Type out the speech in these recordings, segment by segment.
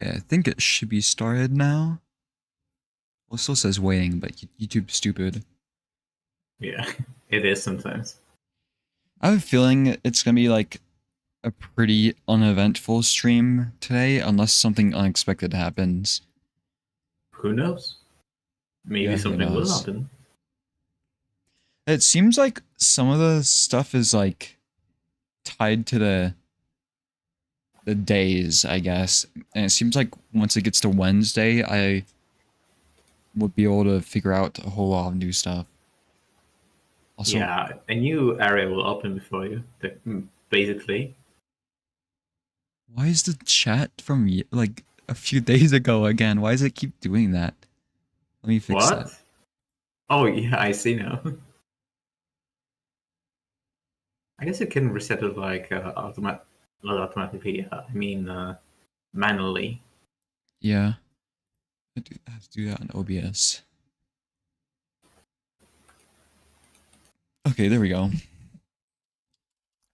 Okay, I think it should be started now. Well, it still says waiting, but YouTube's stupid. Yeah, it is sometimes. I have a feeling it's gonna be like a pretty uneventful stream today, unless something unexpected happens. Who knows? Maybe Yeah, who something will knows? happen. It seems like some of the stuff is like tied to the days, I guess. And it seems like once it gets to Wednesday, I would be able to figure out a whole lot of new stuff. Also, Yeah, a new area will open before you, basically. why is the chat from like a few days ago again? Why does it keep doing that? Let me fix that. What? Oh, yeah, I see now. I guess you can reset it like not automatically. I mean, manually. Yeah, I have to do that on OBS. Okay, there we go.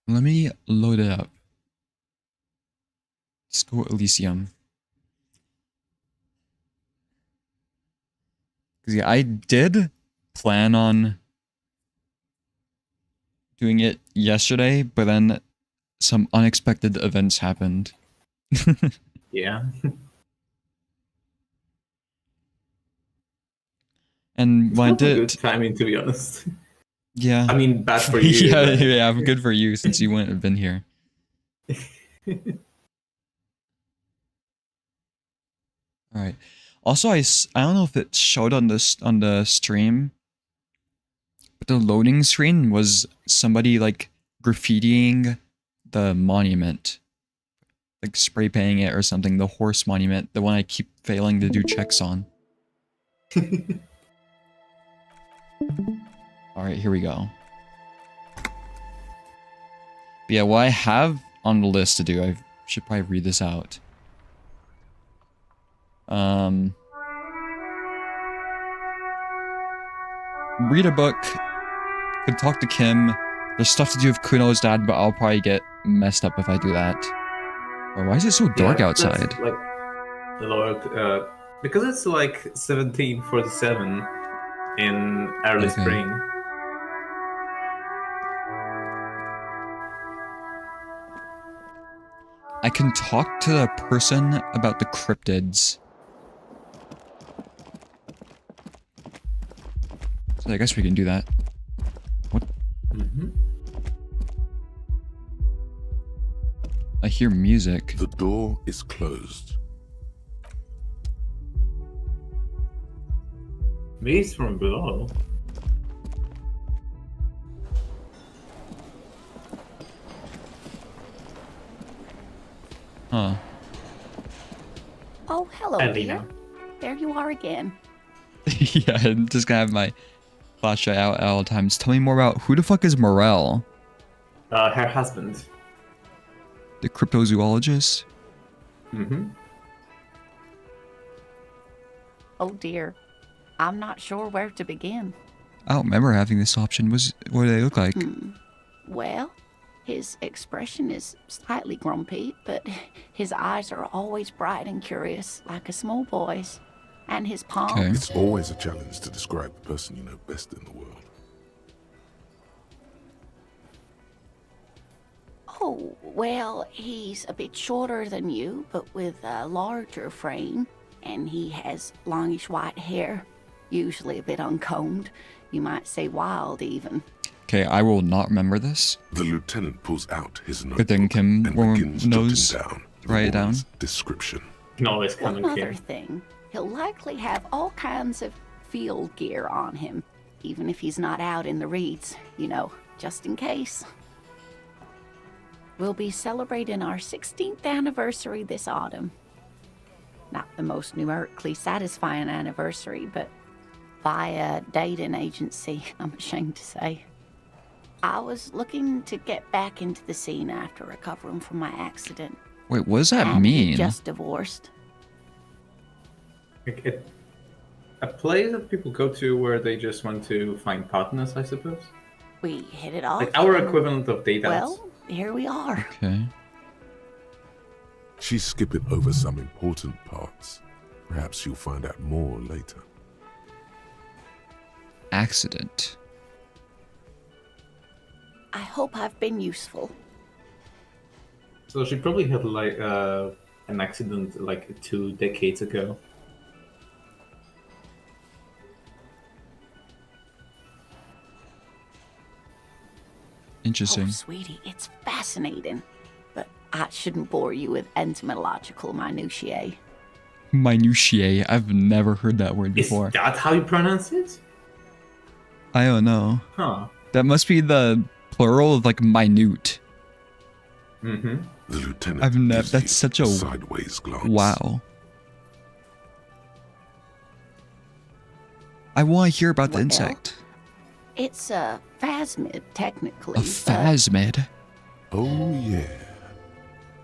Let me load it up. Let's go Elysium. Because yeah, I did plan on doing it yesterday, but then some unexpected events happened. Yeah. And It's when I probably did good timing, to be honest. yeah. I mean, bad for you. yeah, but... yeah, good for you since you wouldn't have been here. All right. Also, I don't know if it showed on the stream, but the loading screen was somebody like graffitiing the monument, like spray painting it or something. The horse monument, the one I keep failing to do checks on. All right, here we go. But yeah, what I have on the list to do, I should probably read this out. Read a book. Could talk to Kim. There's stuff to do with Kuno's dad, but I'll probably get messed up if I do that. Oh, why is it so dark outside? Like, Lord, because it's like 1747 in early spring. I can talk to the person about the cryptids. So I guess we can do that. What? I hear music. The door is closed. Maybe it's from below. Huh. Oh, hello, dear. There you are again. Yeah, I'm just gonna have my flashlight out at all times. Tell me more about who the fuck is Morel? Her husband. The cryptozoologist? Oh dear. I'm not sure where to begin. I don't remember having this option. What do they look like? Well, his expression is slightly grumpy, but his eyes are always bright and curious, like a small boy's. And his palms... Okay. It's always a challenge to describe the person you know best in the world. Oh, well, he's a bit shorter than you, but with a larger frame. And he has longish white hair, usually a bit uncombed. You might say wild, even. Okay, I will not remember this. The lieutenant pulls out his notebook Good thing Kim knows. Write it down. Description. Always coming here. One other thing, he'll likely have all kinds of field gear on him, even if he's not out in the reeds, you know, just in case. We'll be celebrating our 16th anniversary this autumn. Not the most numerically satisfying anniversary, but via dating agency, I'm ashamed to say. I was looking to get back into the scene after recovering from my accident. Wait, what does that mean? Just divorced. A place that people go to where they just want to find partners, I suppose. We hit it off. Like our equivalent of date outs. Well, here we are. Okay. She's skipping over some important parts. Perhaps you'll find out more later. Accident. I hope I've been useful. So she probably had like an accident like 2 decades ago. Interesting. Oh, sweetie, it's fascinating. But I shouldn't bore you with entomological minutiae. Minutiae. I've never heard that word Is before. that how you pronounce it? I don't know. Huh. That must be the plural of like minute. Mm-hmm. The lieutenant I've never. gives you That's such a sideways glance. wow. I want to hear about the Well, insect. It's a phasmid, technically. A phasmid. Oh yeah.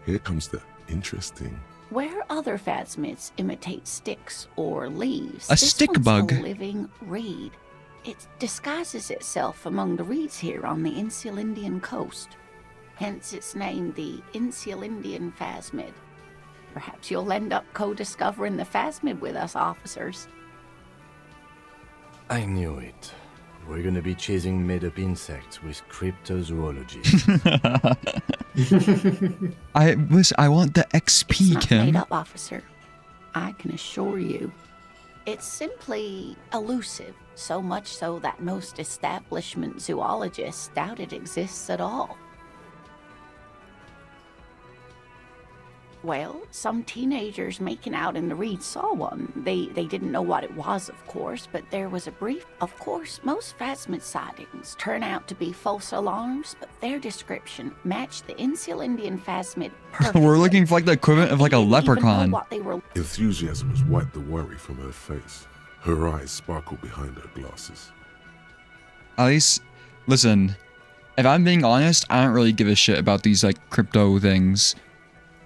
Here comes the interesting. Where other phasmids imitate sticks or leaves, A this stick one's bug. a living reed. It disguises itself among the reeds here on the Insulindian coast. Hence its name, the Insulindian phasmid. Perhaps you'll end up co-discovering the phasmid with us, officers. I knew it. We're gonna be chasing made-up insects with cryptozoology. I want the XP, It's not Kim. made up, officer. I can assure you. It's simply elusive, so much so that most establishment zoologists doubt it exists at all. Well, some teenagers making out in the reeds saw one. They didn't know what it was, of course, but there was a brief. Of course, most phasmid sightings turn out to be false alarms, but their description matched the Insulindian phasmid perfectly. We're looking for like the equivalent of like a They didn't even know leprechaun. what they were. Enthusiasm has wiped the worry from her face. Her eyes sparkle behind her glasses. At least, listen, if I'm being honest, I don't really give a shit about these like crypto things.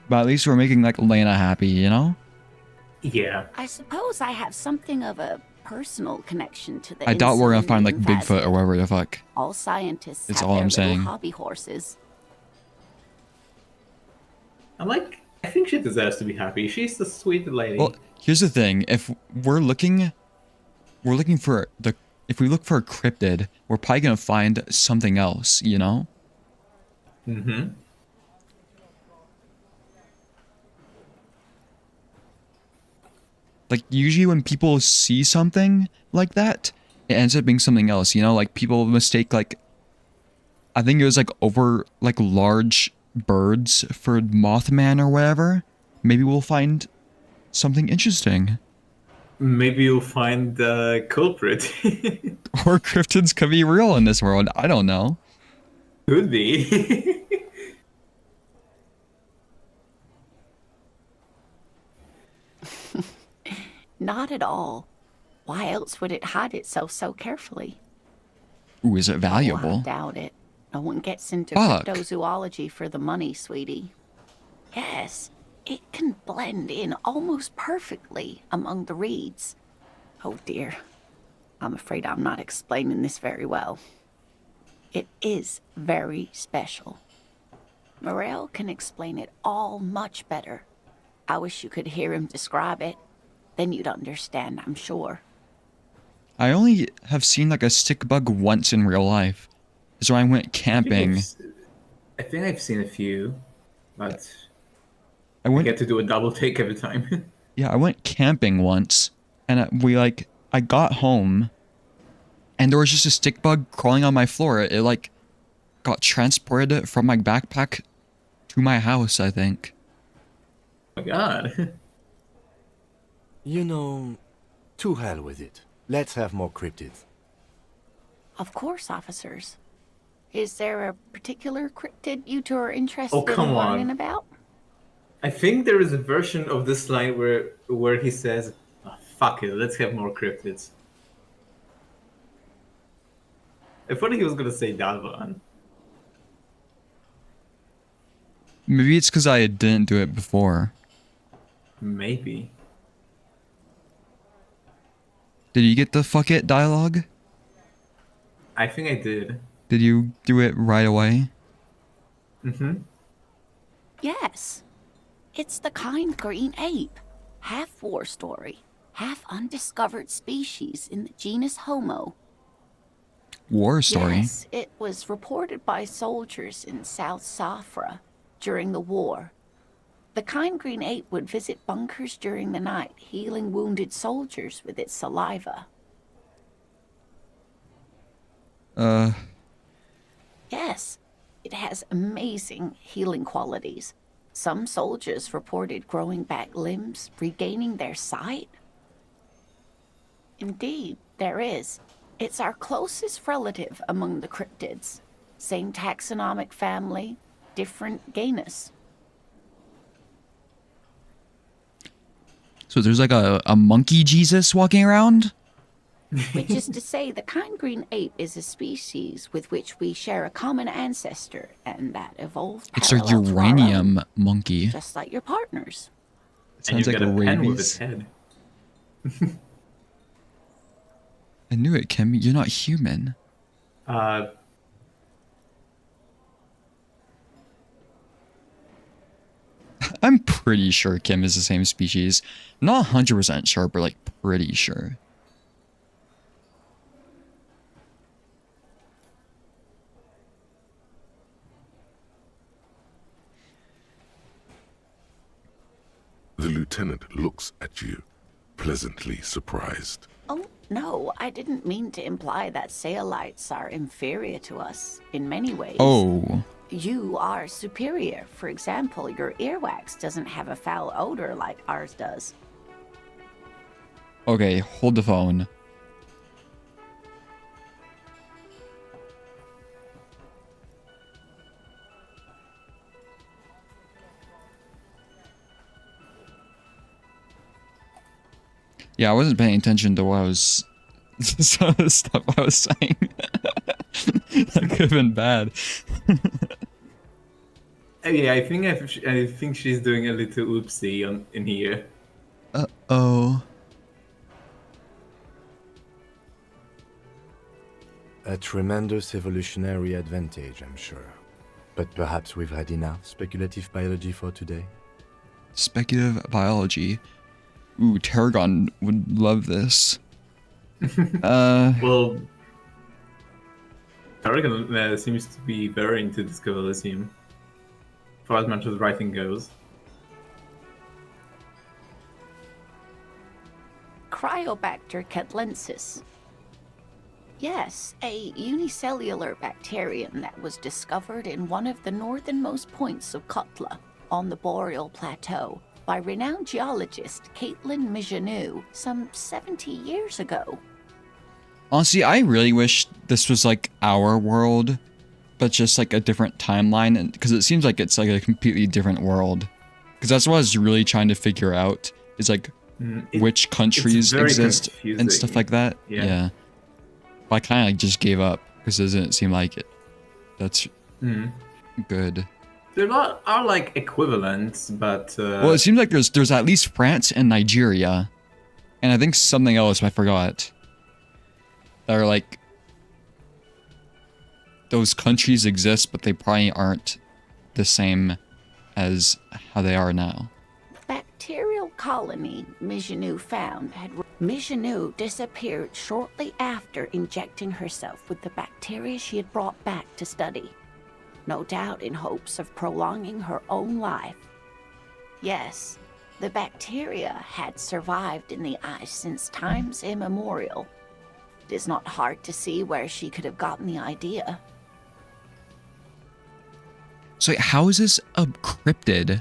But at least we're making like Lena happy, you know? Yeah. I suppose I have something of a personal connection to the I doubt we're gonna find like Insulindian Bigfoot or phasmid. whatever the fuck. All scientists It's have all their I'm little saying. hobby horses. I think she deserves to be happy. She's a sweet lady. Well, here's the thing. If we're looking for the, if we look for a cryptid, we're probably gonna find something else, you know? Mm-hmm. Like usually when people see something like that, it ends up being something else, you know? Like people mistake like, I think it was like over like large birds for Mothman or whatever. Maybe we'll find something interesting. Maybe you'll find the culprit. Or cryptids could be real in this world. I don't know. Could be. Not at all. Why else would it hide itself so carefully? Ooh, is it Oh, valuable? I doubt it. No one gets into Fuck. cryptozoology for the money, sweetie. Yes, it can blend in almost perfectly among the reeds. Oh dear. I'm afraid I'm not explaining this very well. It is very special. Morel can explain it all much better. I wish you could hear him describe it. Then you'd understand, I'm sure. I only have seen like a stick bug once in real life. Is when I went camping. I think I've seen a few, but I I went, get to do a double take every time. yeah, I went camping once, and I got home, and there was just a stick bug crawling on my floor. It like got transported from my backpack to my house, I think. Oh my god. You know, to hell with it. Let's have more cryptids. Of course, officers. Is there a particular cryptid you two are interested Oh, come in on. learning about? I think there is a version of this line where he says, "Oh, fuck it, let's have more cryptids." I thought he was gonna say that one. Maybe it's because I didn't do it before. Maybe. Did you get the fuck it dialogue? I think I did. Did you do it right away? Mm-hmm. Yes. It's the kind green ape. Half war story, half undiscovered species in the genus Homo. War story. Yes, it was reported by soldiers in South Safra during the war. The kind green ape would visit bunkers during the night, healing wounded soldiers with its saliva. Yes, it has amazing healing qualities. Some soldiers reported growing back limbs, regaining their sight. Indeed, there is. It's our closest relative among the cryptids. Same taxonomic family, different genus. So there's like a monkey Jesus walking around? Which is to say, the kind green ape is a species with which we share a common ancestor, and that evolved It's a parallel to our uranium own, monkey. just like your partners. It And sounds you've like got a a pen with its rabies. head. I knew it, Kim. You're not human. I'm pretty sure Kim is the same species. Not 100% sure, but like pretty sure. The lieutenant looks at you, pleasantly surprised. Oh, no, I didn't mean to imply that Saolites are inferior to us in many ways. Oh. You are superior. For example, your earwax doesn't have a foul odor like ours does. Okay, hold the phone. Yeah, I wasn't paying attention to what I was some of the stuff I was saying. That could have been bad. Yeah, I think she's doing a little oopsie in here. Uh-oh. A tremendous evolutionary advantage, I'm sure. But perhaps we've had enough speculative biology for today? Speculative biology. Ooh, Tarragon would love this. Well, Rygel seems to be very into Discover Elysium, for as much as writing goes. Cryobacter catlensis. Yes, a unicellular bacterium that was discovered in one of the northernmost points of Kotla on the Boreal Plateau by renowned geologist Caitlin Mijanou some 70 years ago. Honestly, I really wish this was like our world, but just like a different timeline, and because it seems like it's like a completely different world. Because that's what I was really trying to figure out, is like which countries very exist and confusing. stuff like that. Yeah. But I kind of like just gave up because it doesn't seem like it. That's good. There are like equivalents, but Well, it seems like there's at least France and Nigeria, and I think something else I forgot. That are like those countries exist, but they probably aren't the same as how they are now. Bacterial colony Mijanou found had Mijanou disappeared shortly after injecting herself with the bacteria she had brought back to study, no doubt in hopes of prolonging her own life. Yes, the bacteria had survived in the ice since times immemorial. It is not hard to see where she could have gotten the idea. So how is this a cryptid?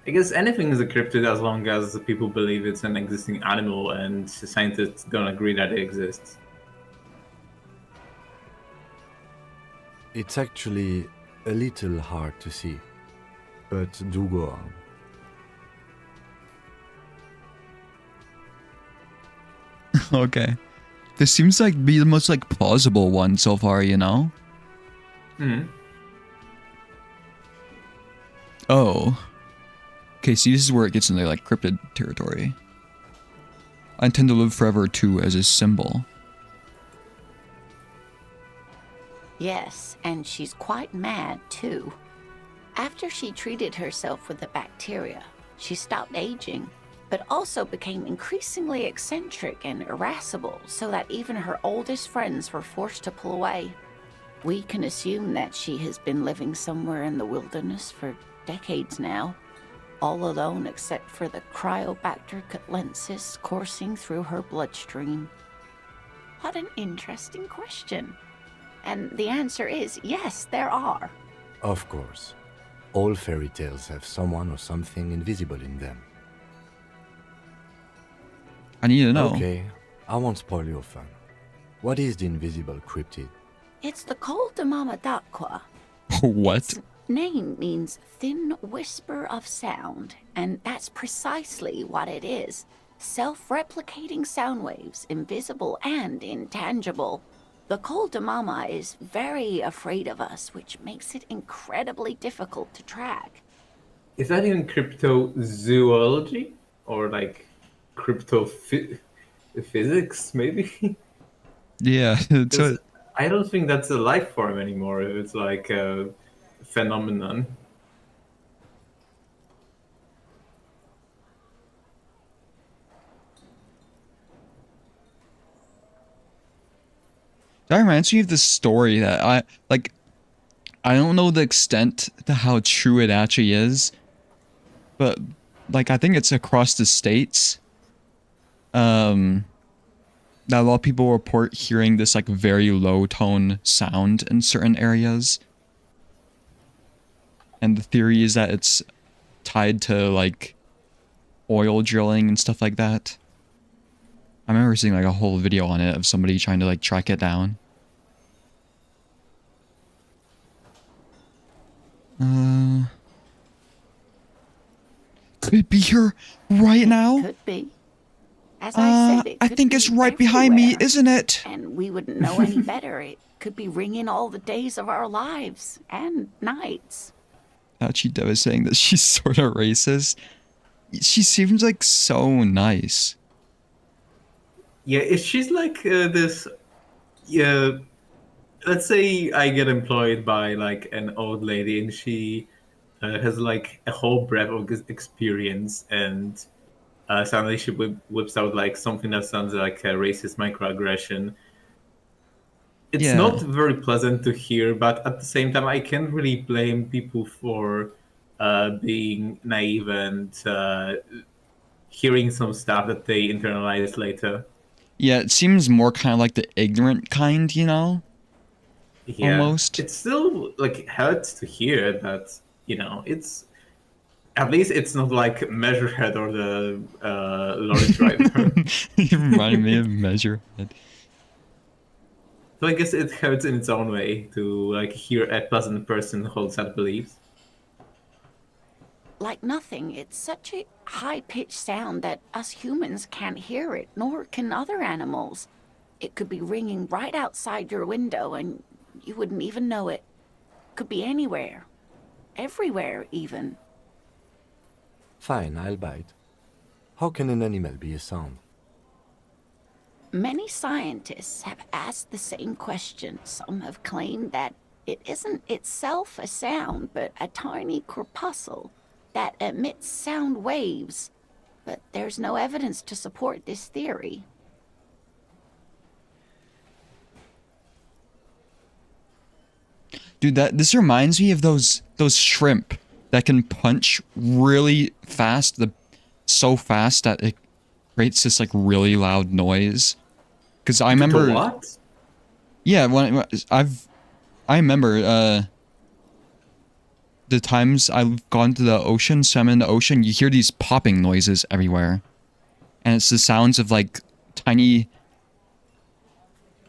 I guess anything is a cryptid as long as the people believe it's an existing animal and scientists don't agree that it exists. It's actually a little hard to see, but do go on. Okay. This seems like be the most like plausible one so far, you know? Oh. Okay, see, this is where it gets into like cryptid territory. I intend to live forever too as a symbol. Yes, and she's quite mad, too. After she treated herself with the bacteria, she stopped aging, but also became increasingly eccentric and irascible, so that even her oldest friends were forced to pull away. We can assume that she has been living somewhere in the wilderness for decades now, all alone except for the Cryobacter catlensis coursing through her bloodstream. What an interesting question. And the answer is yes, there are. Of course. All fairy tales have someone or something invisible in them. I need to know. Okay, I won't spoil your fun. What is the invisible cryptid? It's the Col de Mama d'Aqua. What? Its name means thin whisper of sound, and that's precisely what it is. Self-replicating sound waves, invisible and intangible. The Col de Mama is very afraid of us, which makes it incredibly difficult to track. Is that in cryptozoology? Or like physics, maybe? Yeah. So, I don't think that's a life form anymore. It's like a phenomenon. that reminds me of the story that I don't know the extent to how true it actually is, but like I think it's across the states. That a lot of people report hearing this like very low tone sound in certain areas. And the theory is that it's tied to like oil drilling and stuff like that. I remember seeing like a whole video on it of somebody trying to like track it down. Could it be here right now? Could be. As I said, it I could think be it's right behind me, everywhere. isn't it? And we wouldn't know any better. It could be ringing all the days of our lives and nights. Actually, Dev is saying that she's sort of racist. She seems like so nice. Yeah, she's like this. Yeah, let's say I get employed by like an old lady, and she has like a whole breadth of experience, and suddenly she whips out like something that sounds like a racist microaggression. It's Yeah. not very pleasant to hear, but at the same time, I can't really blame people for being naive and hearing some stuff that they internalize later. Yeah, it seems more kind of like the ignorant kind, you know? Yeah, Almost. it still like hurts to hear that. It's at least it's not like Measurehead or the lorry driver. You reminded me of Measurehead. So I guess it hurts in its own way to like hear a pleasant person hold such beliefs. Like nothing, it's such a high-pitched sound that us humans can't hear it, nor can other animals. It could be ringing right outside your window and you wouldn't even know it. Could be anywhere. Everywhere, even. Fine, I'll bite. How can an animal be a sound? Many scientists have asked the same question. Some have claimed that it isn't itself a sound, but a tiny corpuscle that emits sound waves. But there's no evidence to support this theory. Dude, this reminds me of those shrimp that can punch really fast, so fast that it creates this like really loud noise. Because I remember, The what? yeah, I remember the times I've gone to the ocean, swam in the ocean, you hear these popping noises everywhere, and it's the sounds of like tiny,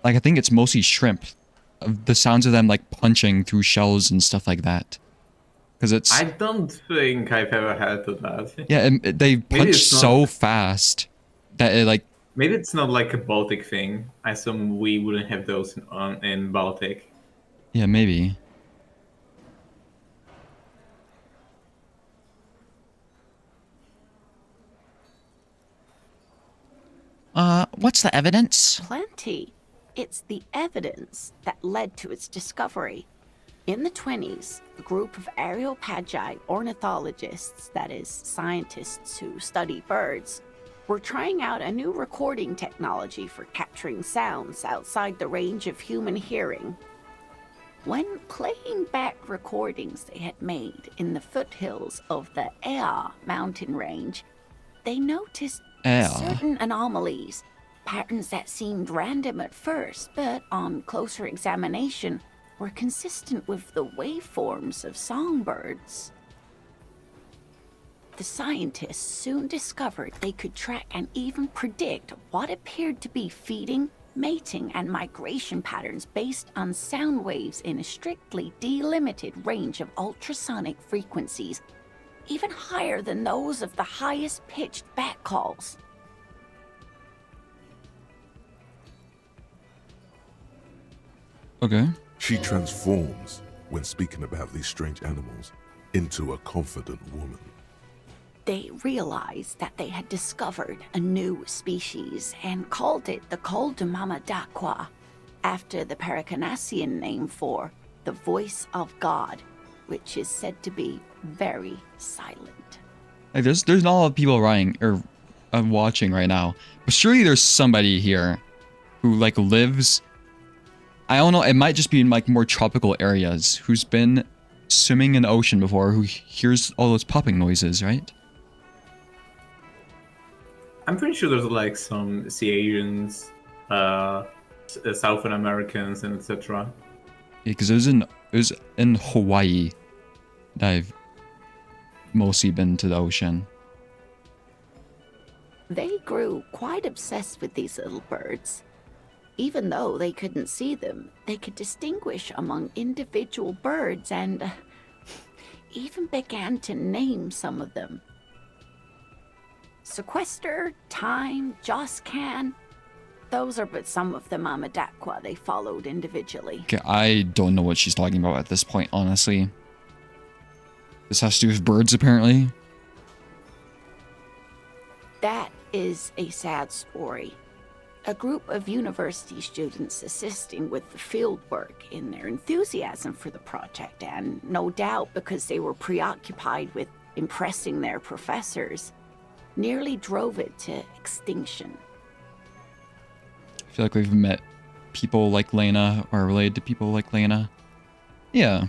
like I think it's mostly shrimp, of the sounds of them like punching through shells and stuff like that. Because it's I don't think I've ever heard of that. yeah, they punch it's not- so fast that it like Maybe it's not like a Baltic thing. I assume we wouldn't have those in Baltic. yeah maybe. What's the evidence? Plenty. it's the evidence that led to its discovery. In the 20s, a group of Areopagi ornithologists, that is, scientists who study birds, were trying out a new recording technology for capturing sounds outside the range of human hearing. When playing back recordings they had made in the foothills of the Ea mountain range, they noticed certain anomalies, patterns that seemed random at first, but on closer examination were consistent with the waveforms of songbirds. The scientists soon discovered they could track and even predict what appeared to be feeding, mating, and migration patterns based on sound waves in a strictly delimited range of ultrasonic frequencies, even higher than those of the highest pitched bat calls. Okay. She transforms, when speaking about these strange animals, into a confident woman. They realized that they had discovered a new species and called it the Coldamamadakwa, after the Paracanassian name for the voice of God, which is said to be very silent. Like there's not a lot of people writing or watching right now, but surely there's somebody here who like lives. I don't know. It might just be in like more tropical areas. Who's been swimming in the ocean before? Who hears all those popping noises, right? I'm pretty sure there's like some Sea Asians, Southern Americans, and etc. Yeah, because it was in Hawaii that I've mostly been to the ocean. They grew quite obsessed with these little birds. Even though they couldn't see them, they could distinguish among individual birds and even began to name some of them. Sequester, Time, Joscan, those are but some of the Mamadakwa they followed individually. Okay, I don't know what she's talking about at this point, honestly. This has to do with birds, apparently. That is a sad story. A group of university students assisting with the field work in their enthusiasm for the project, and no doubt because they were preoccupied with impressing their professors, nearly drove it to extinction. I feel like we've met people like Lena, or related to people like Lena. Yeah.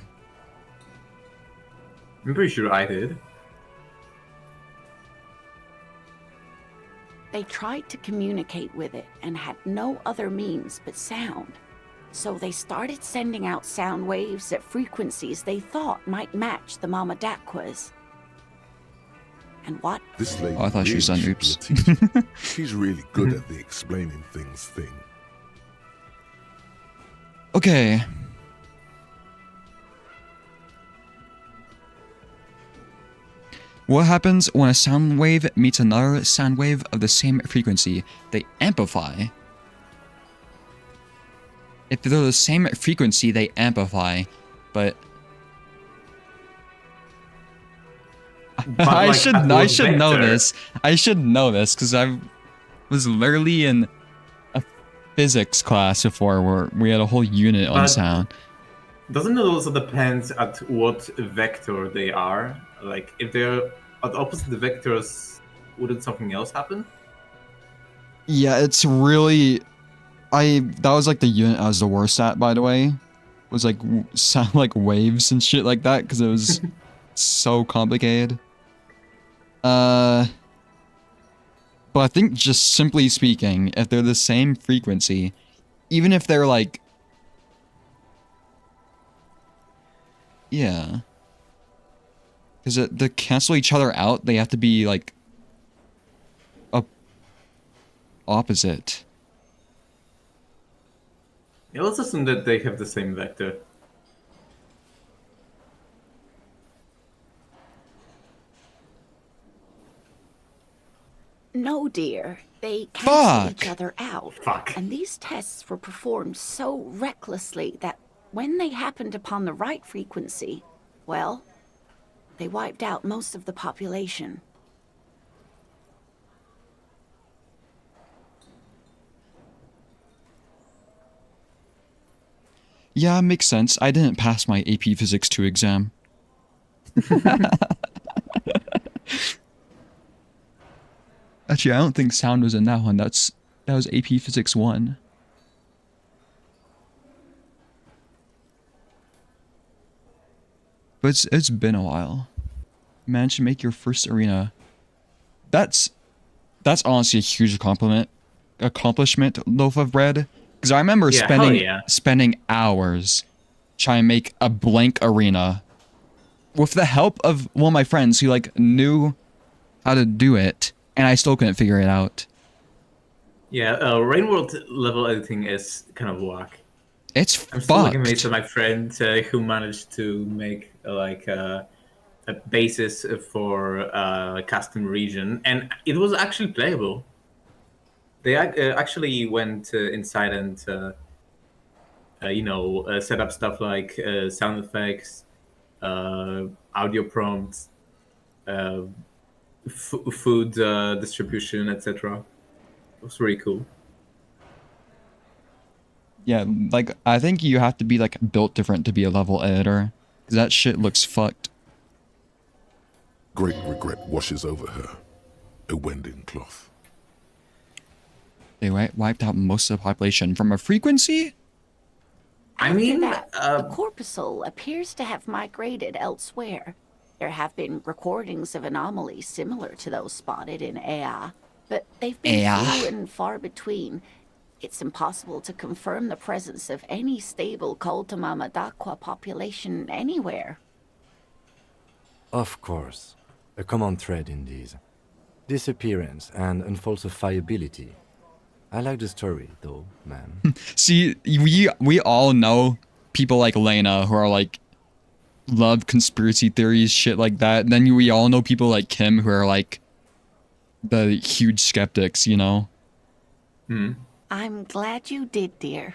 I'm pretty sure I did. They tried to communicate with it and had no other means but sound. So they started sending out sound waves at frequencies they thought might match the Mamadakwas. And what? This lady I thought she was on really Oops. should be a teacher. She's really good at the explaining things thing. Okay. What happens when a sound wave meets another sound wave of the same frequency? They amplify. If they're the same frequency, they amplify. But I like, should at I what should know vector? this. I should know this because I was literally in a physics class before where we had a whole unit on But- sound. Doesn't it also depend at what vector they are? Like, if they're at opposite vectors, wouldn't something else happen? Yeah, it's really. That was like the unit I was the worst at, by the way. Was like sound like waves and shit like that because it was so complicated. But I think just simply speaking, if they're the same frequency, even if they're like, yeah, because to cancel each other out, they have to be like opposite. Yeah, let's assume that they have the same vector. No, dear. They cancel each Fuck. other out. Fuck. And these tests were performed so recklessly that when they happened upon the right frequency, well, they wiped out most of the population. Yeah, makes sense. I didn't pass my AP Physics 2 exam. Actually, I don't think sound was in that one. That was AP Physics 1. But it's been a while. Managed to make your first arena. That's honestly a huge accomplishment, loaf of bread. Because I remember spending hours trying to make a blank arena with the help of one of my friends who like knew how to do it, and I still couldn't figure it out. Yeah, Rainworld level editing is kind of whack. It's I'm still fucked. amazed at my friend who managed to make a basis for a custom region, and it was actually playable. They actually went inside and set up stuff like sound effects, audio prompts, food distribution, etc. It was really cool. Yeah, like I think you have to be like built different to be a level editor, because that shit looks fucked. Great regret washes over her. A wending cloth. They wiped out most of the population from a frequency? I mean, After that, the corpuscle appears to have migrated elsewhere. There have been recordings of anomalies similar to those spotted in AI, but they've been few and far between. It's impossible to confirm the presence of any stable Coltamama Dakwa population anywhere. Of course. A common thread in these. Disappearance and unfalsifiability. I like the story, though, man. See, we all know people like Lena who are like love conspiracy theories, shit like that. And then we all know people like Kim who are like the huge skeptics, you know? Hmm. I'm glad you did, dear.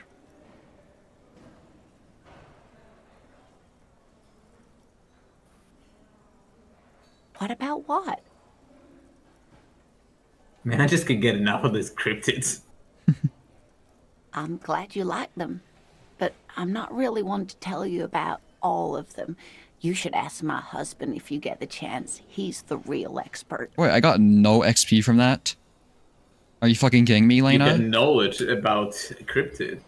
What about what? Man, I just can't get enough of these cryptids. I'm glad you like them, but I'm not really one to tell you about all of them. You should ask my husband if you get the chance. He's the real expert. Wait, I got no XP from that? Are you fucking kidding me, You Lena? get knowledge about cryptid.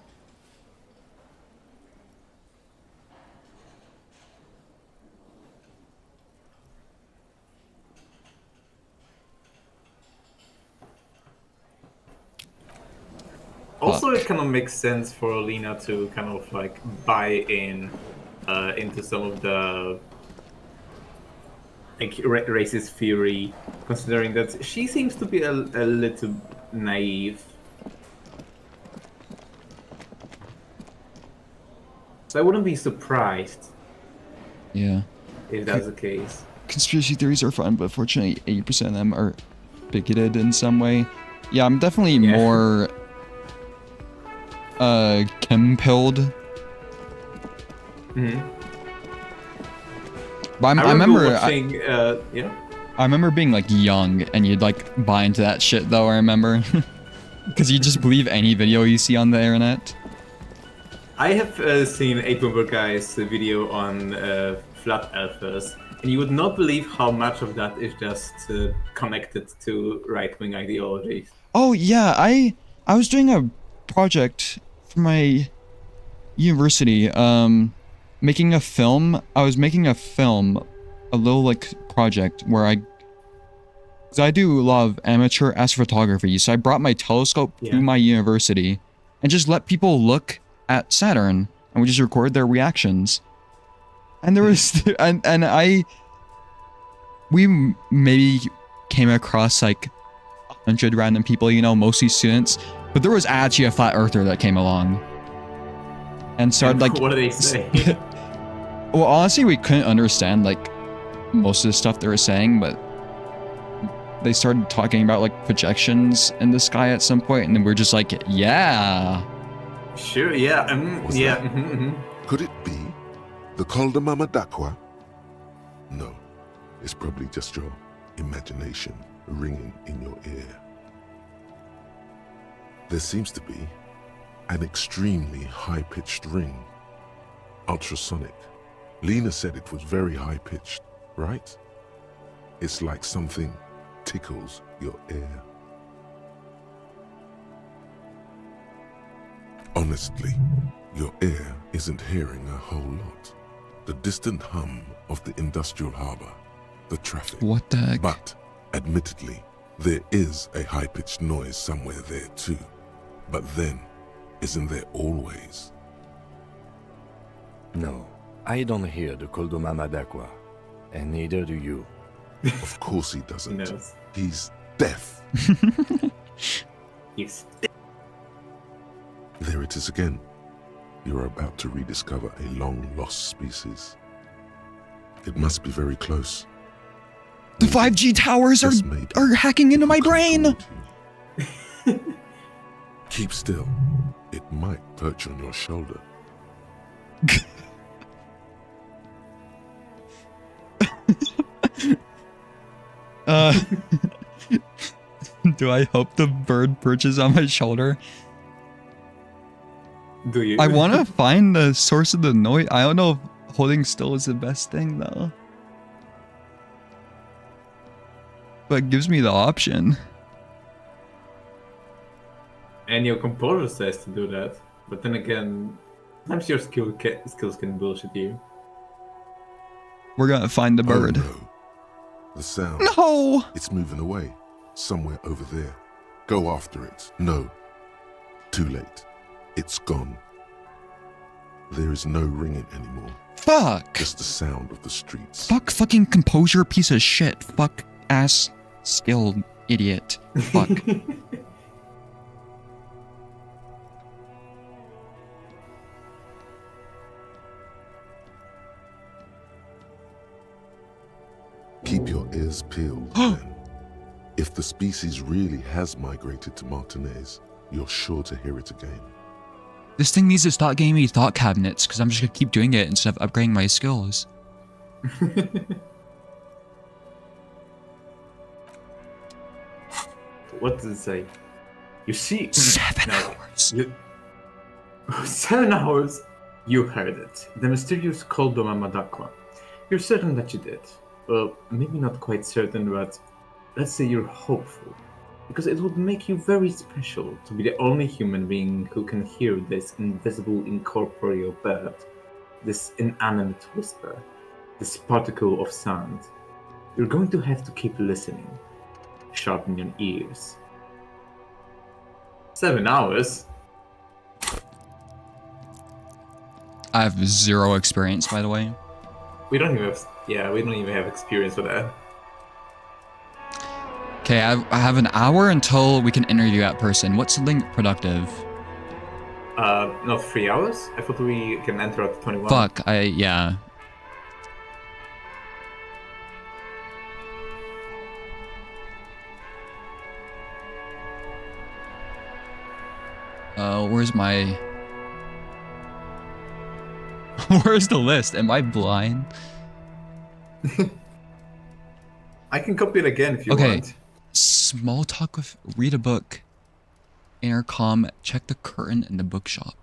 Also, it kind of makes sense for Lena to kind of like buy in into some of the like racist theory, considering that she seems to be a little naive. So I wouldn't be surprised Yeah. if that's the case. Conspiracy theories are fun, but fortunately 80% of them are bigoted in some way. Yeah, I'm definitely more Kim-pilled. Mm-hmm. But I remember watching, I remember being like young and you'd like buy into that shit though, I remember. Because you just believe any video you see on the internet. I have seen 8 Guy's video on flat earthers, and you would not believe how much of that is just connected to right-wing ideologies. Oh yeah, I was doing a project for my university, making a film. I was making a film, a little like project where because I do a lot of amateur astrophotography, so I brought my telescope to my university and just let people look at Saturn, and we just record their reactions. And there was, we maybe came across like 100 random people, you know, mostly students, but there was actually a flat earther that came along and started like, what do they say? Well, honestly, we couldn't understand like most of the stuff they were saying, but they started talking about like projections in the sky at some point, and then we're just like, yeah. Sure, yeah, yeah. Could it be the Coltamama Dakwa? No, it's probably just your imagination ringing in your ear. There seems to be an extremely high-pitched ring Ultrasonic. Lena said it was very high-pitched, right? It's like something tickles your ear. Honestly, your ear isn't hearing a whole lot. The distant hum of the industrial harbor, the traffic. What the heck? But, admittedly, there is a high-pitched noise somewhere there too. But then, isn't there always? No, I don't hear the Koldomama d'Aqua, and neither do you. Of course he doesn't. knows? He's deaf. Yes. There it is again. You're about to rediscover a long-lost species. It must be very close. The 5G towers This may be are hacking into my brain! Keep still. It might perch on your shoulder. Do I hope the bird perches on my shoulder? Do you? I want to find the source of the noise. I don't know if holding still is the best thing though. But it gives me the option. And your composer says to do that. But then again, sometimes your skills can bullshit you. We're gonna find the bird. Oh, no. The sound. No! It's moving away. Somewhere over there. Go after it. No. Too late. It's gone. There is no ringing anymore. Fuck! Just the sound of the streets. Fuck fucking composure piece of shit. Fuck ass skill idiot. Fuck. Keep your ears peeled, then. If the species really has migrated to Martinez, you're sure to hear it again. This thing needs to stop getting me thought cabinets because I'm just gonna keep doing it instead of upgrading my skills. What does it say? You see? 7 No. hours. 7 hours? You heard it. The mysterious Koldomama d'Aqua. You're certain that you did. Well, maybe not quite certain, but let's say you're hopeful. Because it would make you very special to be the only human being who can hear this invisible incorporeal bird, this inanimate whisper, this particle of sound. You're going to have to keep listening. Sharpen your ears. 7 hours? I have 0 experience, by the way. We don't even have experience with that. Okay, I have an hour until we can interview that person. What's something productive? Not 3 hours? I thought we can enter at 21. Fuck, yeah. Where's my... Where's the list? Am I blind? I can copy it again if you Okay. want. Small talk with... Read a book. Intercom. Check the curtain in the bookshop.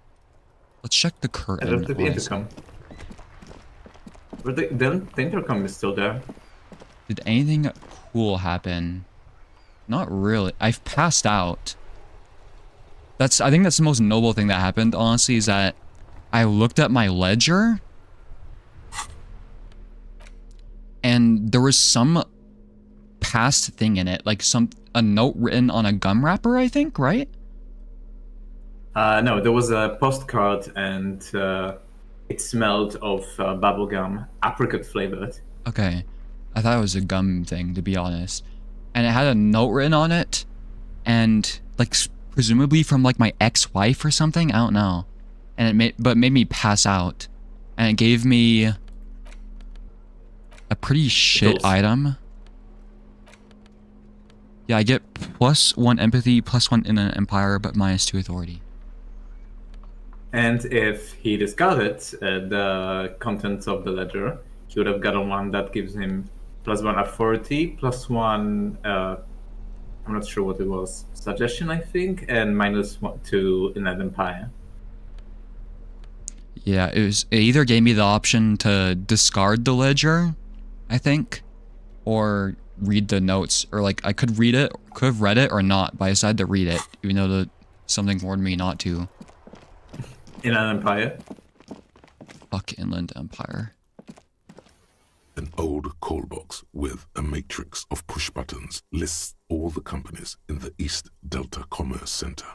Let's check the I curtain. left the honestly. intercom. But the intercom is still there. Did anything cool happen? Not really. I've passed out. I think that's the most noble thing that happened, honestly, is that I looked at my ledger and there was some past thing in it, like a note written on a gum wrapper, I think, right? No, there was a postcard and it smelled of bubblegum, apricot flavored. Okay. I thought it was a gum thing, to be honest. And it had a note written on it and like presumably from like my ex-wife or something, I don't know. And it made me pass out. And it gave me a pretty shit item. Yeah, I get +1 empathy, +1 in an empire, but -2 authority. And if he discarded the contents of the ledger, he would have gotten one that gives him +1 authority, +1, I'm not sure what it was, suggestion, I think, and -2 in that empire. Yeah, it either gave me the option to discard the ledger, I think, or read the notes, or like I could read it, could have read it or not, but I decided to read it, even though something warned me not to. In an empire. Fuck Inland Empire. An old call box with a matrix of push buttons lists all the companies in the East Delta Commerce Center.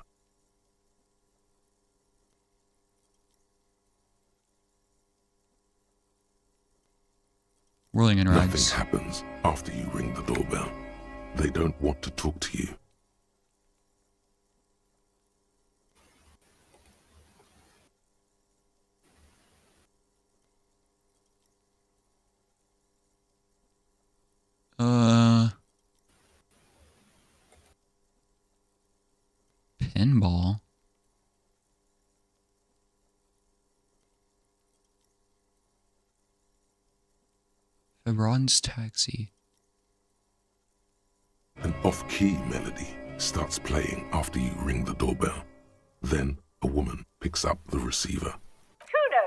Whirling in Nothing rags. happens after you ring the doorbell. They don't want to talk to you. Pinball. Febron's taxi. An off-key melody starts playing after you ring the doorbell. Then a woman picks up the receiver. Kuno,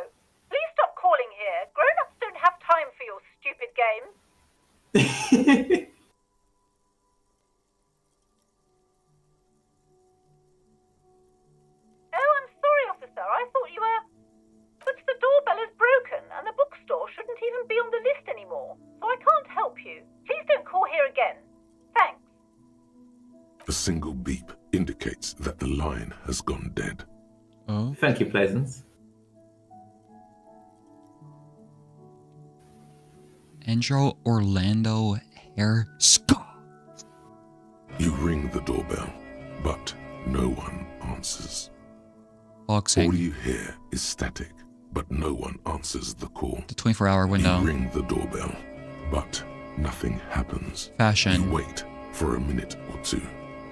please stop calling here. Grown-ups don't have time for your stupid games. Oh, I'm sorry, officer. I thought you were... But the doorbell is broken, and the bookstore shouldn't even be on the list anymore. So I can't help you. Please don't call here again. Thanks. A single beep indicates that the line has gone dead. Oh. Thank you, Pleasance. Andrew Orlando Hair Ska. You ring the doorbell, but no one answers. Boxing. All you hear is static, but no one answers the call. The 24-hour window. You ring the doorbell, but nothing happens. Fashion. You wait for a minute or two,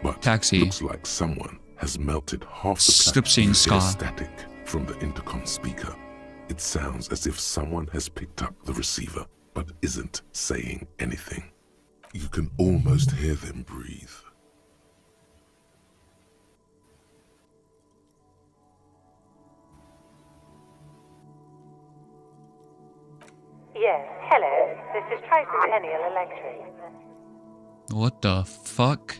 but Taxi. looks like someone has melted half the Slipsy platform. and ska. Static from the intercom speaker. It sounds as if someone has picked up the receiver, but isn't saying anything. You can almost hear them breathe. Yes, hello. This is Tricentennial Electric. What the fuck?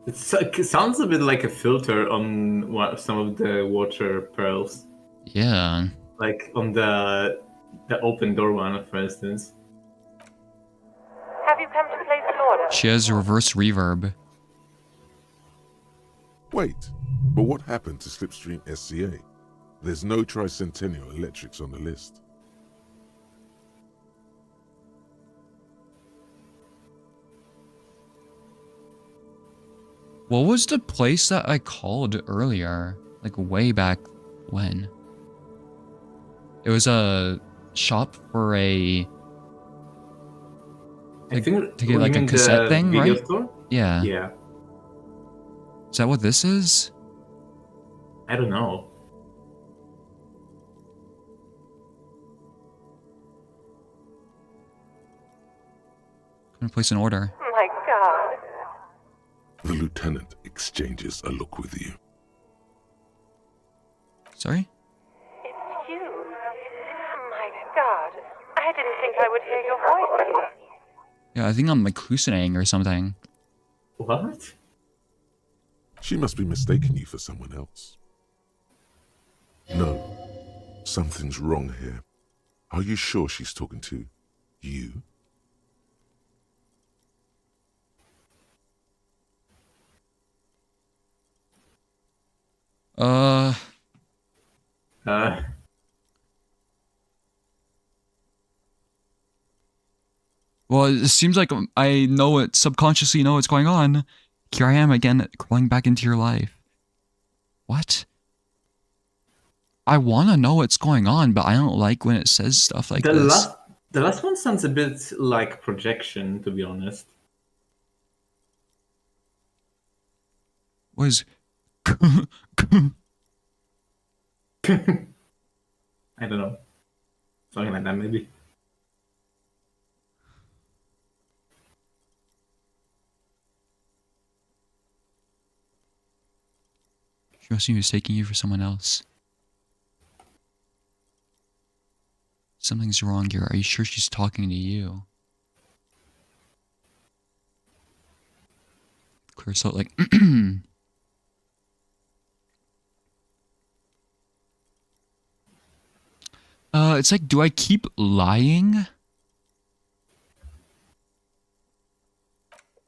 It sounds a bit like a filter on some of the water pearls. Yeah. Like on the open door one, for instance. Have you come to place an order? She has reverse reverb. Wait, but what happened to Slipstream SCA? There's no Tricentennial Electrics on the list. What was the place that I called earlier? Like way back when? It was a shop for a... I think to get like a cassette thing, video right? Store? Yeah. Yeah. Is that what this is? I don't know. I'm gonna place an order. My God. The lieutenant exchanges a look with you. Sorry? It's you. My God. I didn't think I would hear your voice. Yeah, I think I'm like hallucinating or something. What? She must be mistaking you for someone else. No, something's wrong here. Are you sure she's talking to you? Well, it seems like I know it, subconsciously know what's going on. Here I am again, crawling back into your life. What? I want to know what's going on, but I don't like when it says stuff like this. The last one sounds a bit like projection, to be honest. Was... I don't know. Something like that, maybe. She must be mistaking you for someone else. Something's wrong here. Are you sure she's talking to you? Clear, so like it's like, do I keep lying?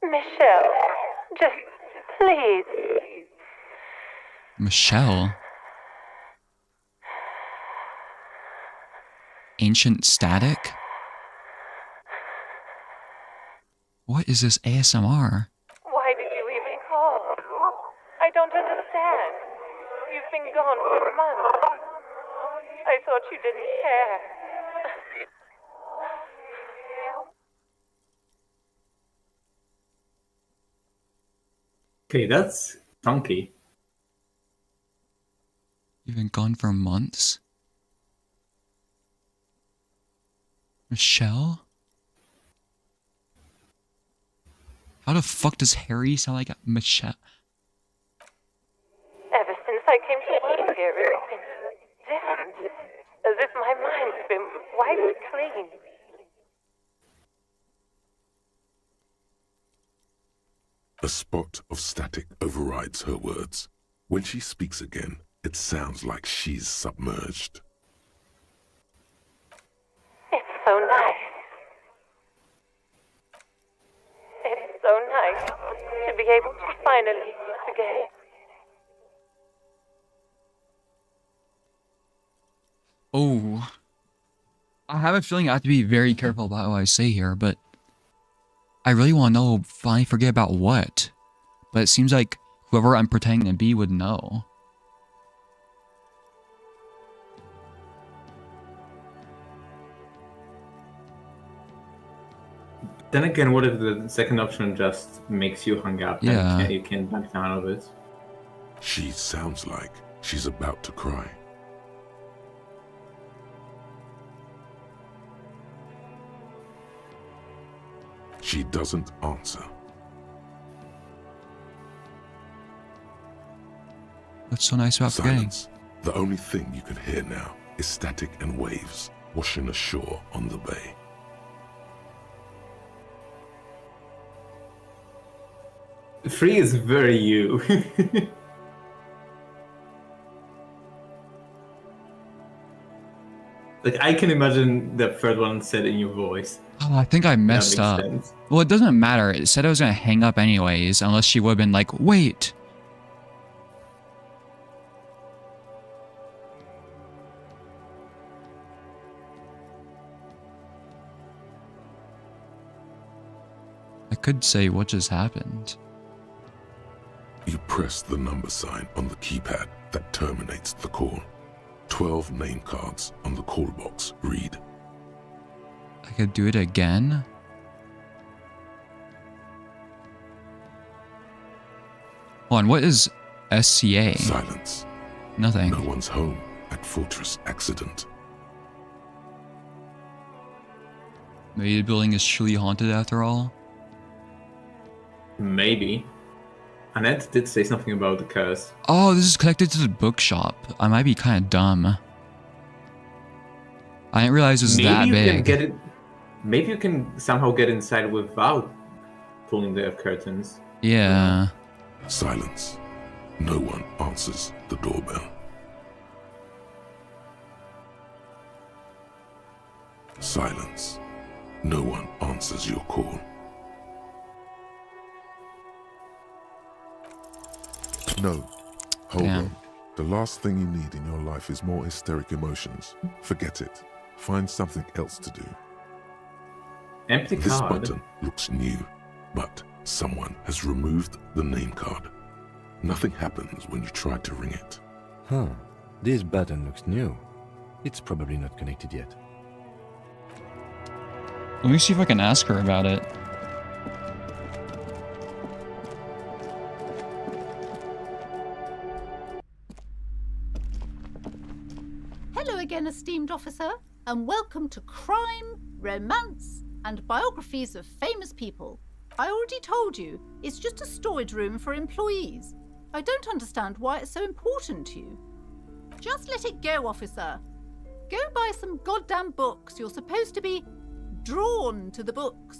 Michelle, just please. Michelle? Ancient static? What is this ASMR? Why did you even call? I don't understand. You've been gone for months. I thought you didn't care. Okay, that's funky. You've been gone for months? Michelle? How the fuck does Harry sound like a Michelle? Ever since I came to work here, it's been different. As if my mind's been wiped clean. A spot of static overrides her words. When she speaks again, it sounds like she's submerged. It's so nice. It's so nice to be able to finally forget. Oh. I have a feeling I have to be very careful about what I say here, but I really want to know, finally forget about what. But it seems like whoever I'm pretending to be would know. Then again, what if the second option just makes you hung up Yeah. and you can't back down out of it? She sounds like she's about to cry. She doesn't answer. What's so nice about forgetting? Silence. The only thing you can hear now is static and waves washing ashore on the bay. Free is very you. Like, I can imagine the third one said in your voice. Oh, I think I messed That up. makes sense. Well, it doesn't matter. It said I was going to hang up anyways, unless she would have been like, wait. I could say what just happened. You press the number sign on the keypad that terminates the call. 12 name cards on the call box read. I could do it again? Hold on, what is SCA? Silence. Nothing. No one's home at Fortress Accident. Maybe the building is truly haunted after all? Maybe. Annette did say something about the curse. Oh, this is connected to the bookshop. I might be kind of dumb. I didn't realize it was Maybe that you can big. get it. Maybe you can somehow get inside without pulling the curtains. Yeah. Silence. No one answers the doorbell. Silence. No one answers your call. No. Hold Damn. on. The last thing you need in your life is more hysteric emotions. Forget it. Find something else to do. Empty This card. button looks new, but someone has removed the name card. Nothing happens when you try to ring it. Huh. This button looks new. It's probably not connected yet. Let me see if I can ask her about it. Hello again, esteemed officer, and welcome to Crime, Romance, and Biographies of Famous People. I already told you, it's just a storage room for employees. I don't understand why it's so important to you. Just let it go, officer. Go buy some goddamn books. You're supposed to be drawn to the books.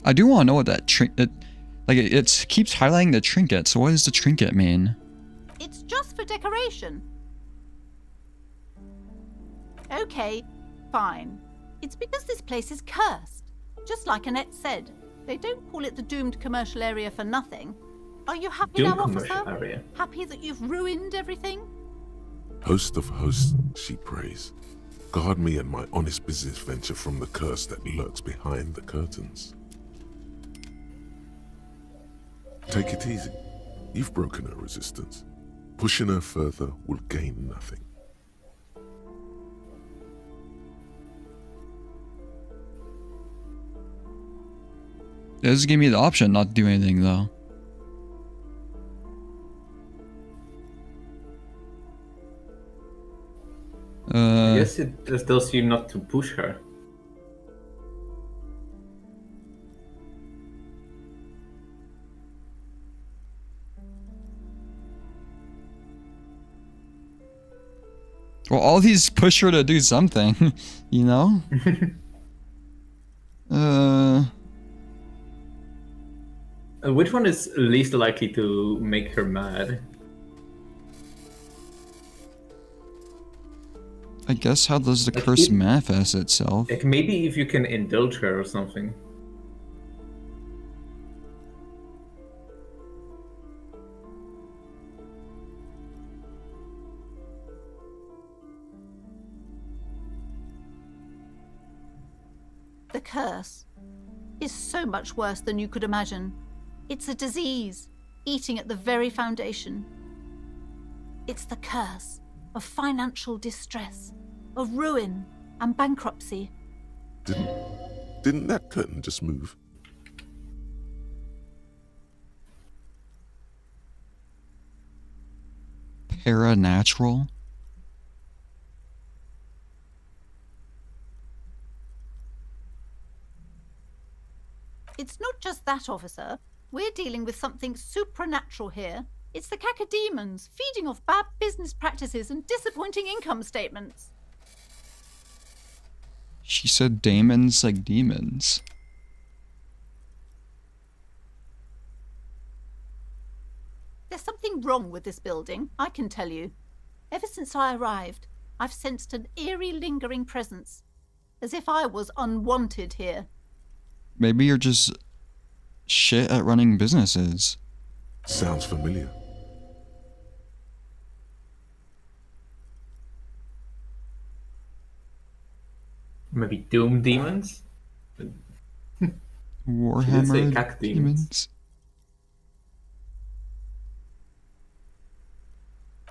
I do want to know what that trinket... Like, it keeps highlighting the trinket, so what does the trinket mean? It's just for decoration. Okay, fine. It's because this place is cursed. Just like Annette said, they don't call it the doomed commercial area for nothing. Are you happy Doomed now, commercial officer? area. Happy that you've ruined everything? Host of hosts, she prays. Guard me and my honest business venture from the curse that lurks behind the curtains. Take it easy. You've broken her resistance. Pushing her further will gain nothing. It doesn't give me the option not to do anything, though. I guess it just tells you not to push her. Well, all these push her to do something, you know? Which one is least likely to make her mad? I guess how does the Like, curse it- manifest itself? Like maybe if you can indulge her or something. The curse is so much worse than you could imagine. It's a disease, eating at the very foundation. It's the curse of financial distress, of ruin and bankruptcy. Didn't that curtain just move? Paranatural? It's not just that, officer. We're dealing with something supernatural here. It's the cacodemons feeding off bad business practices and disappointing income statements. She said daemons like demons. There's something wrong with this building, I can tell you. Ever since I arrived, I've sensed an eerie, lingering presence, as if I was unwanted here. Maybe you're just shit at running businesses. Sounds familiar. Maybe doom demons? Warhammer cack demons. demons.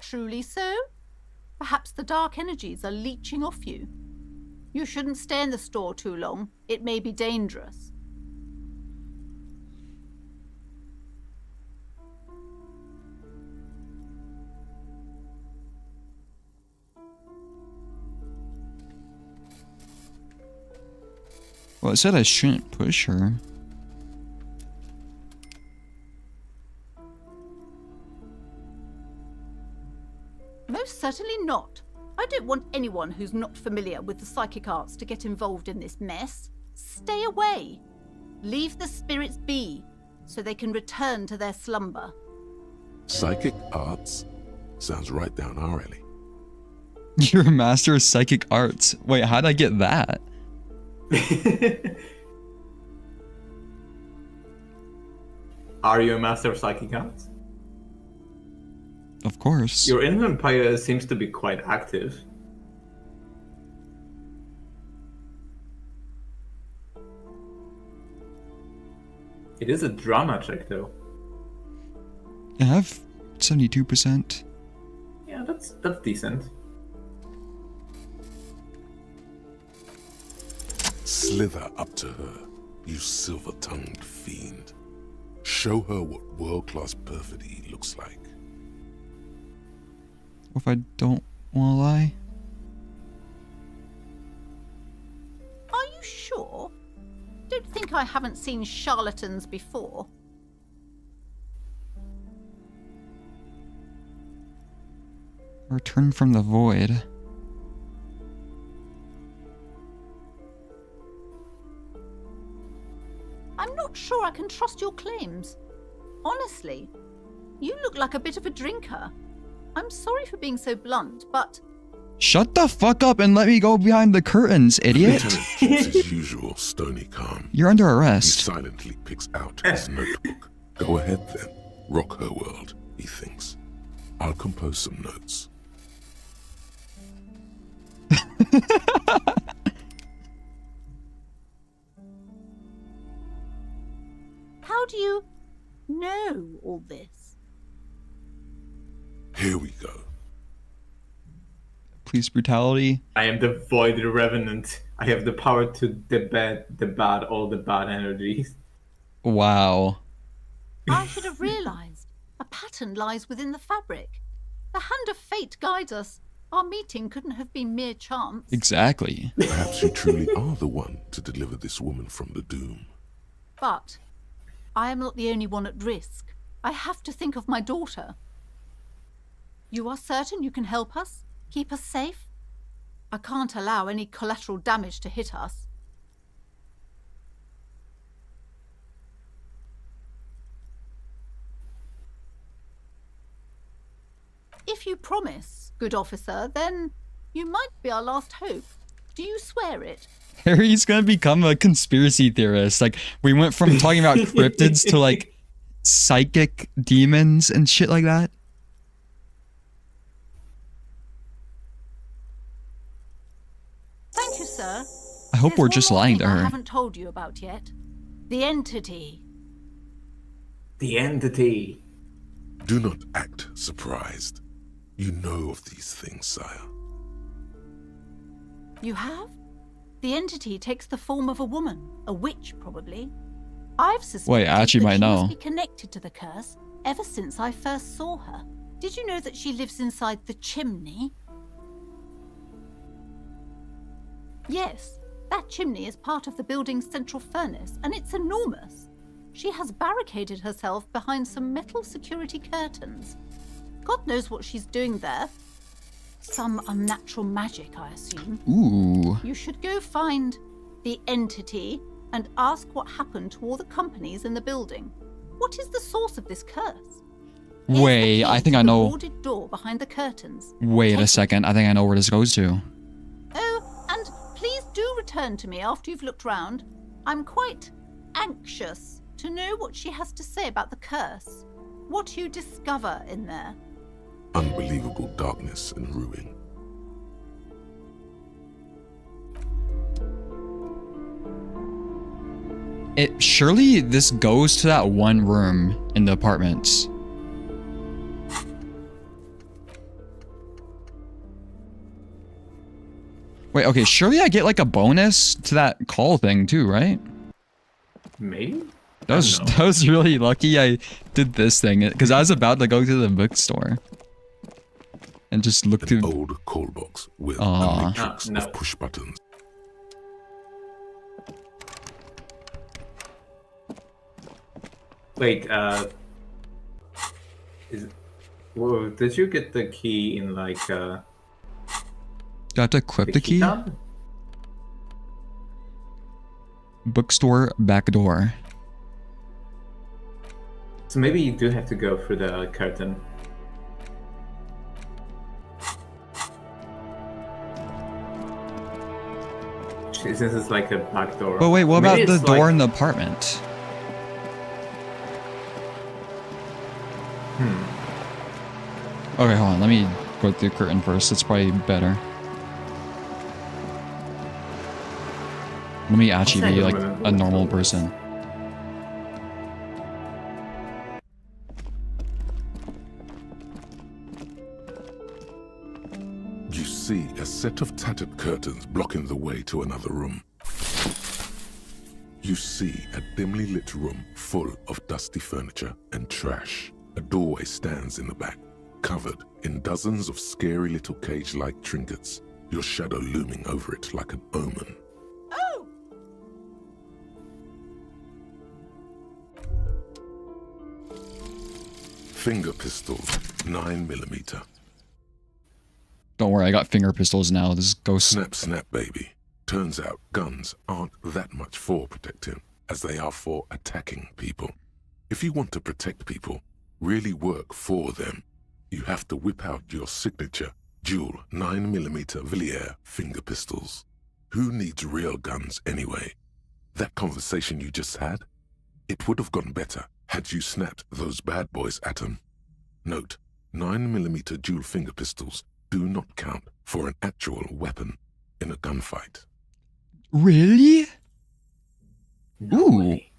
Truly so? Perhaps the dark energies are leeching off you. You shouldn't stay in the store too long. It may be dangerous. Well, it said I shouldn't push her. Most certainly not. I don't want anyone who's not familiar with the psychic arts to get involved in this mess. Stay away. Leave the spirits be, so they can return to their slumber. Psychic arts? Sounds right down our alley. You're a master of psychic arts. Wait, how'd I get that? Are you a master of psychic arts? Of course. Your inland empire seems to be quite active. It is a drama check, though. I have 72%. Yeah, that's decent. Slither up to her, you silver-tongued fiend. Show her what world-class perfidy looks like. What if I don't want to lie? Are you sure? Don't think I haven't seen charlatans before. Or Return from the void. I'm not sure I can trust your claims. Honestly, you look like a bit of a drinker. I'm sorry for being so blunt, but Shut the fuck up and let me go behind the curtains, idiot. Lieutenant keeps his usual stony calm. You're under He arrest. silently picks out his notebook. Go ahead then. Rock her world, he thinks. I'll compose some notes. how do you know all this? Here we go. Police brutality. I am the Void Revenant. I have the power to debate all the bad energies. Wow. I should have realized. A pattern lies within the fabric. The hand of fate guides us. Our meeting couldn't have been mere chance. Exactly. Perhaps you truly are the one to deliver this woman from the doom. But I am not the only one at risk. I have to think of my daughter. You are certain you can help us? Keep us safe? I can't allow any collateral damage to hit us. If you promise, good officer, then you might be our last hope. Do you swear it? Harry's gonna become a conspiracy theorist. Like, we went from talking about cryptids to like psychic demons and shit like that. Thank you, sir. I hope There's we're one just more lying thing to I her. haven't told you about yet. The entity. The entity. Do not act surprised. You know of these things, sire. You have? The entity takes the form of a woman, a witch probably. I've suspected Wait, I actually that might she know. must be connected to the curse ever since I first saw her. Did you know that she lives inside the chimney? Yes, that chimney is part of the building's central furnace, and it's enormous. She has barricaded herself behind some metal security curtains. God knows what she's doing there. Some unnatural magic, I assume. Ooh. You should go find the entity and ask what happened to all the companies in the building. What is the source of this curse? Here's the Wait, key I think to I the know. boarded door behind the curtains. Wait Take a it. second. I think I know where this goes to. Oh, and please do return to me after you've looked round. I'm quite anxious to know what she has to say about the curse. What you discover in there. Unbelievable darkness and ruin. Surely this goes to that one room in the apartments. Wait, okay, surely I get like a bonus to that call thing too, right? Maybe? That was I don't know. that was really lucky I did this thing because I was about to go to the bookstore and just look An through. old call box with a Aw. matrix No. of push buttons. Wait, whoa, did you get the key in like Do I have to equip the key? tab? Bookstore back door. So maybe you do have to go through the curtain. Since it's like a back door. But wait, what Maybe about the it's door like- in the apartment? Okay, hold on. Let me go through the curtain first. It's probably better. Let me actually I'll be say like the a normal window. person. You see a set of tattered curtains blocking the way to another room. You see a dimly lit room full of dusty furniture and trash. A doorway stands in the back, covered in dozens of scary little cage-like trinkets, your shadow looming over it like an omen. Oh! Finger pistols, 9mm. Don't worry, I got finger pistols now. This ghost. Snap, snap, baby. Turns out guns aren't that much for protecting as they are for attacking people. If you want to protect people, really work for them, you have to whip out your signature dual 9mm Villiers finger pistols. Who needs real guns anyway? That conversation you just had? It would have gone better had you snapped those bad boys at them. Note, 9mm dual finger pistols do not count for an actual weapon in a gunfight. Really? No Ooh. way.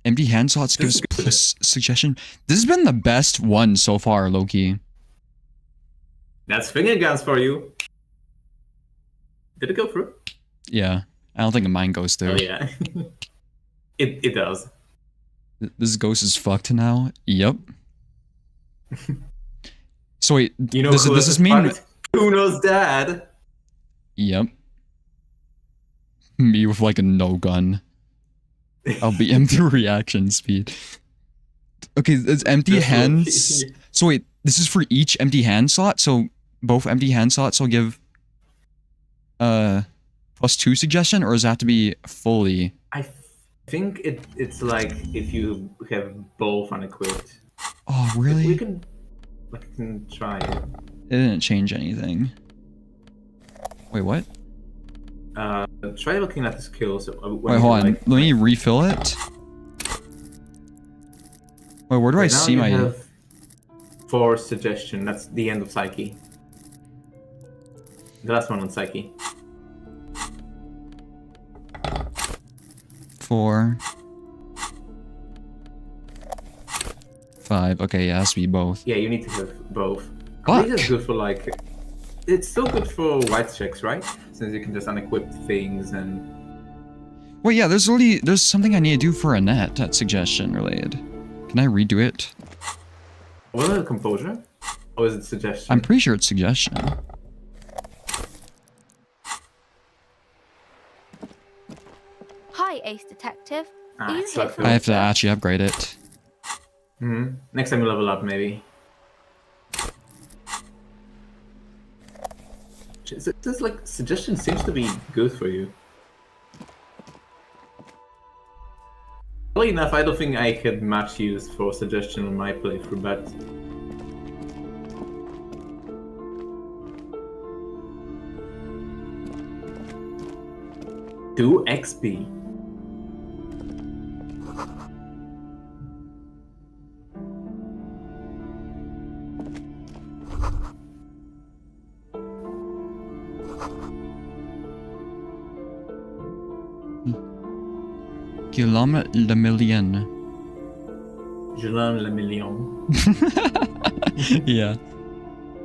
Empty hand slots gives plus suggestion. This has been the best one so far, Loki. That's finger guns for you. Did it go through? Yeah. I don't think mine goes through. Oh yeah. It does. This ghost is fucked now. Yep. So wait, You know does who this is mean... fucked? Kuno's dad. Yep. Me with like a no gun. I'll beat him through reaction speed. Okay, it's empty Just hands. Loki. So wait, this is for each empty hand slot. So both empty hand slots will give +2 suggestion, or does it have to be fully? I think it's like if you have both unequipped. Oh We really? can try it. It didn't change anything. Wait, what? Try looking at the skills. Wait, hold on. Let me refill it. Wait, where do I see my? Have 4 suggestion. That's the end of Psyche. The last one on Psyche. 4, 5. Okay, yeah, it has to be both. Yeah, you need to have both. Fuck. This is good for like. It's still good for white checks, right? Since you can just unequip things and. Wait, yeah, there's something I need to do for Annette that's suggestion related. Can I redo it? Was it composure? Or is it suggestion? I'm pretty sure it's suggestion. Hi, Ace Detective. Ah, Are you it's here like for I have to actually upgrade it. Next time you level up, maybe. This like suggestion seems to be good for you. Funnily enough, I don't think I could match use for suggestion on my playthrough, but 2 XP. Guillaume le Million. Julien Le Million. Yeah.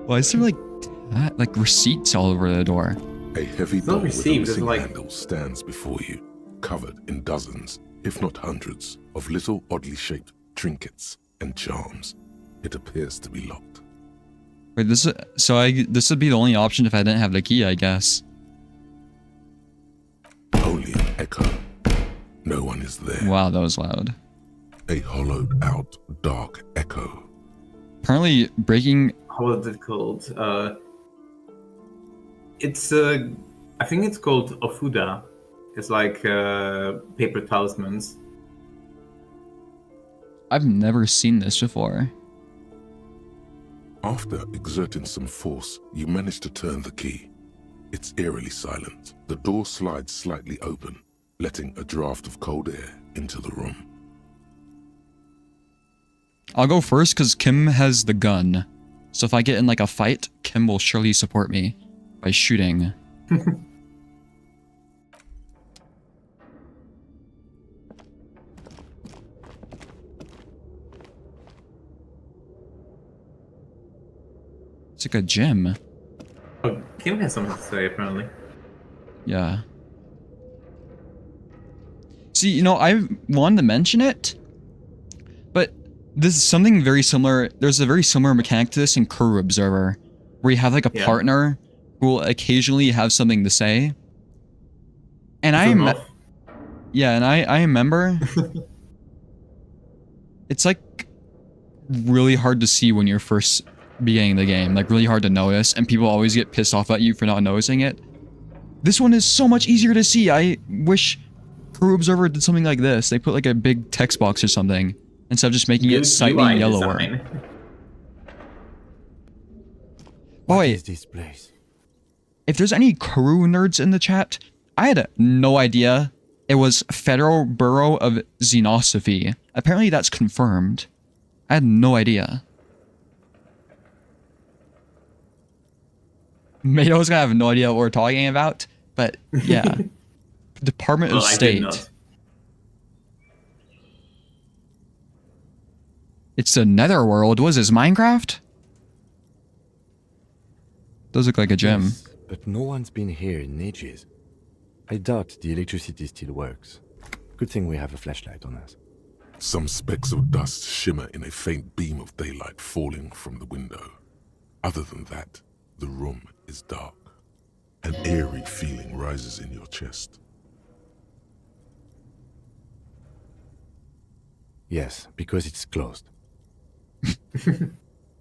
Why is there like receipts all over the door? A heavy It's not door with a received, it's missing like- handle stands before you, covered in dozens, if not hundreds, of little oddly shaped trinkets and charms. It appears to be locked. Wait, this would be the only option if I didn't have the key, I guess. Only an echo. No one is there. Wow, that was loud. A hollowed out, dark echo. Apparently, breaking. How was it called? It's I think it's called Ofuda. It's like paper talismans. I've never seen this before. After exerting some force, you manage to turn the key. It's eerily silent. The door slides slightly open, letting a draft of cold air into the room. I'll go first because Kim has the gun. So if I get in like a fight, Kim will surely support me by shooting. It's like a gym. Oh, Kim has something to say apparently. Yeah. See, you know, I wanted to mention it, but this is something very similar. There's a very similar mechanic to this in Crew Observer, where you have like a Yeah. partner who will occasionally have something to say. And I remember it's like really hard to see when you're first beginning of the game, like really hard to notice, and people always get pissed off at you for not noticing it. This one is so much easier to see. I wish Crew Observer did something like this. They put like a big text box or something instead of just making it slightly UI yellower. design. Oh What wait, is this place? if there's any Crew nerds in the chat, I had no idea it was Federal Bureau of Xenosophy. Apparently that's confirmed. I had no idea. Mado's gonna have no idea what we're talking about, but yeah. Department of Well, I did State. not. It's the Netherworld. What is this, Minecraft? Does look like a gem. Yes, but no one's been here in ages. I doubt the electricity still works. Good thing we have a flashlight on us. Some specks of dust shimmer in a faint beam of daylight falling from the window. Other than that, the room is dark. An eerie feeling rises in your chest. Yes, because it's closed.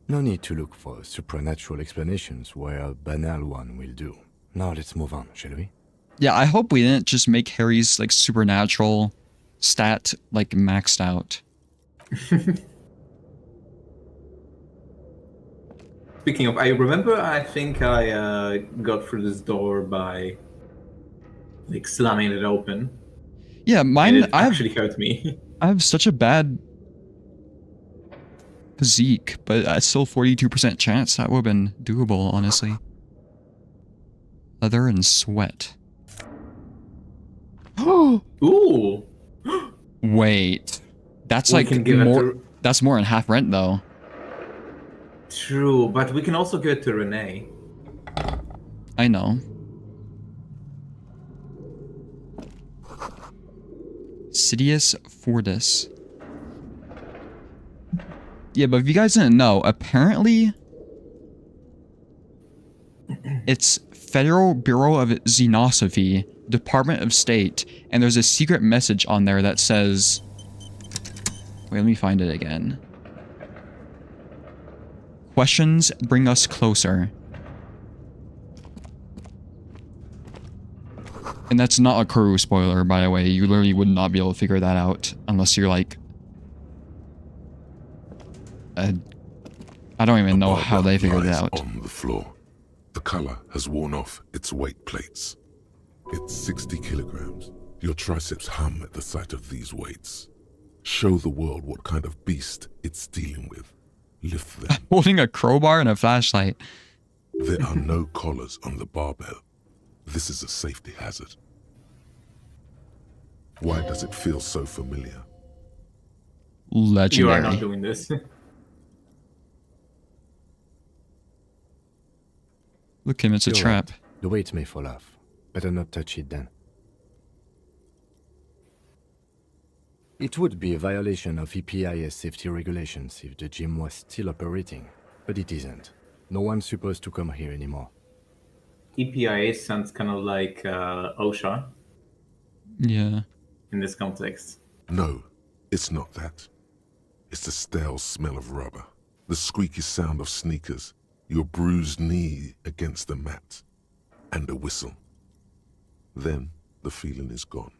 No need to look for supernatural explanations where a banal one will do. Now let's move on, shall we? Yeah, I hope we didn't just make Harry's like supernatural stat like maxed out. Speaking of, I remember I think I got through this door by like slamming it open. Yeah, And mine. it actually hurt me. I have such a bad physique, but it's still 42% chance that would have been doable, honestly. Leather and sweat. Ooh! Wait, that's We like can give it more. to- That's more than half rent, though. True, but we can also give it to Renee. I know. Sidious Fortis. Yeah, but if you guys didn't know, apparently it's Federal Bureau of Xenosophy, Department of State, and there's a secret message on there that says... Wait, let me find it again. Questions bring us closer. And that's not a Crew spoiler, by the way. You literally would not be able to figure that out unless you're like... I don't even know how they figured it Lies out. on the floor. The color has worn off its weight plates. It's 60 kilograms. Your triceps hum at the sight of these weights. Show the world what kind of beast it's dealing with. Lift them. Holding a crowbar and a flashlight. There are no collars on the barbell. This is a safety hazard. Why does it feel so familiar? You Legendary. are not doing this. Look him, it's a You're trap. right. The weight may fall off. Better not touch it then. It would be a violation of EPIS safety regulations if the gym was still operating, but it isn't. No one's supposed to come here anymore. EPIA sounds kind of like OSHA Yeah. in this context. No, it's not that. It's the stale smell of rubber, the squeaky sound of sneakers, your bruised knee against the mat, and a whistle. Then the feeling is gone.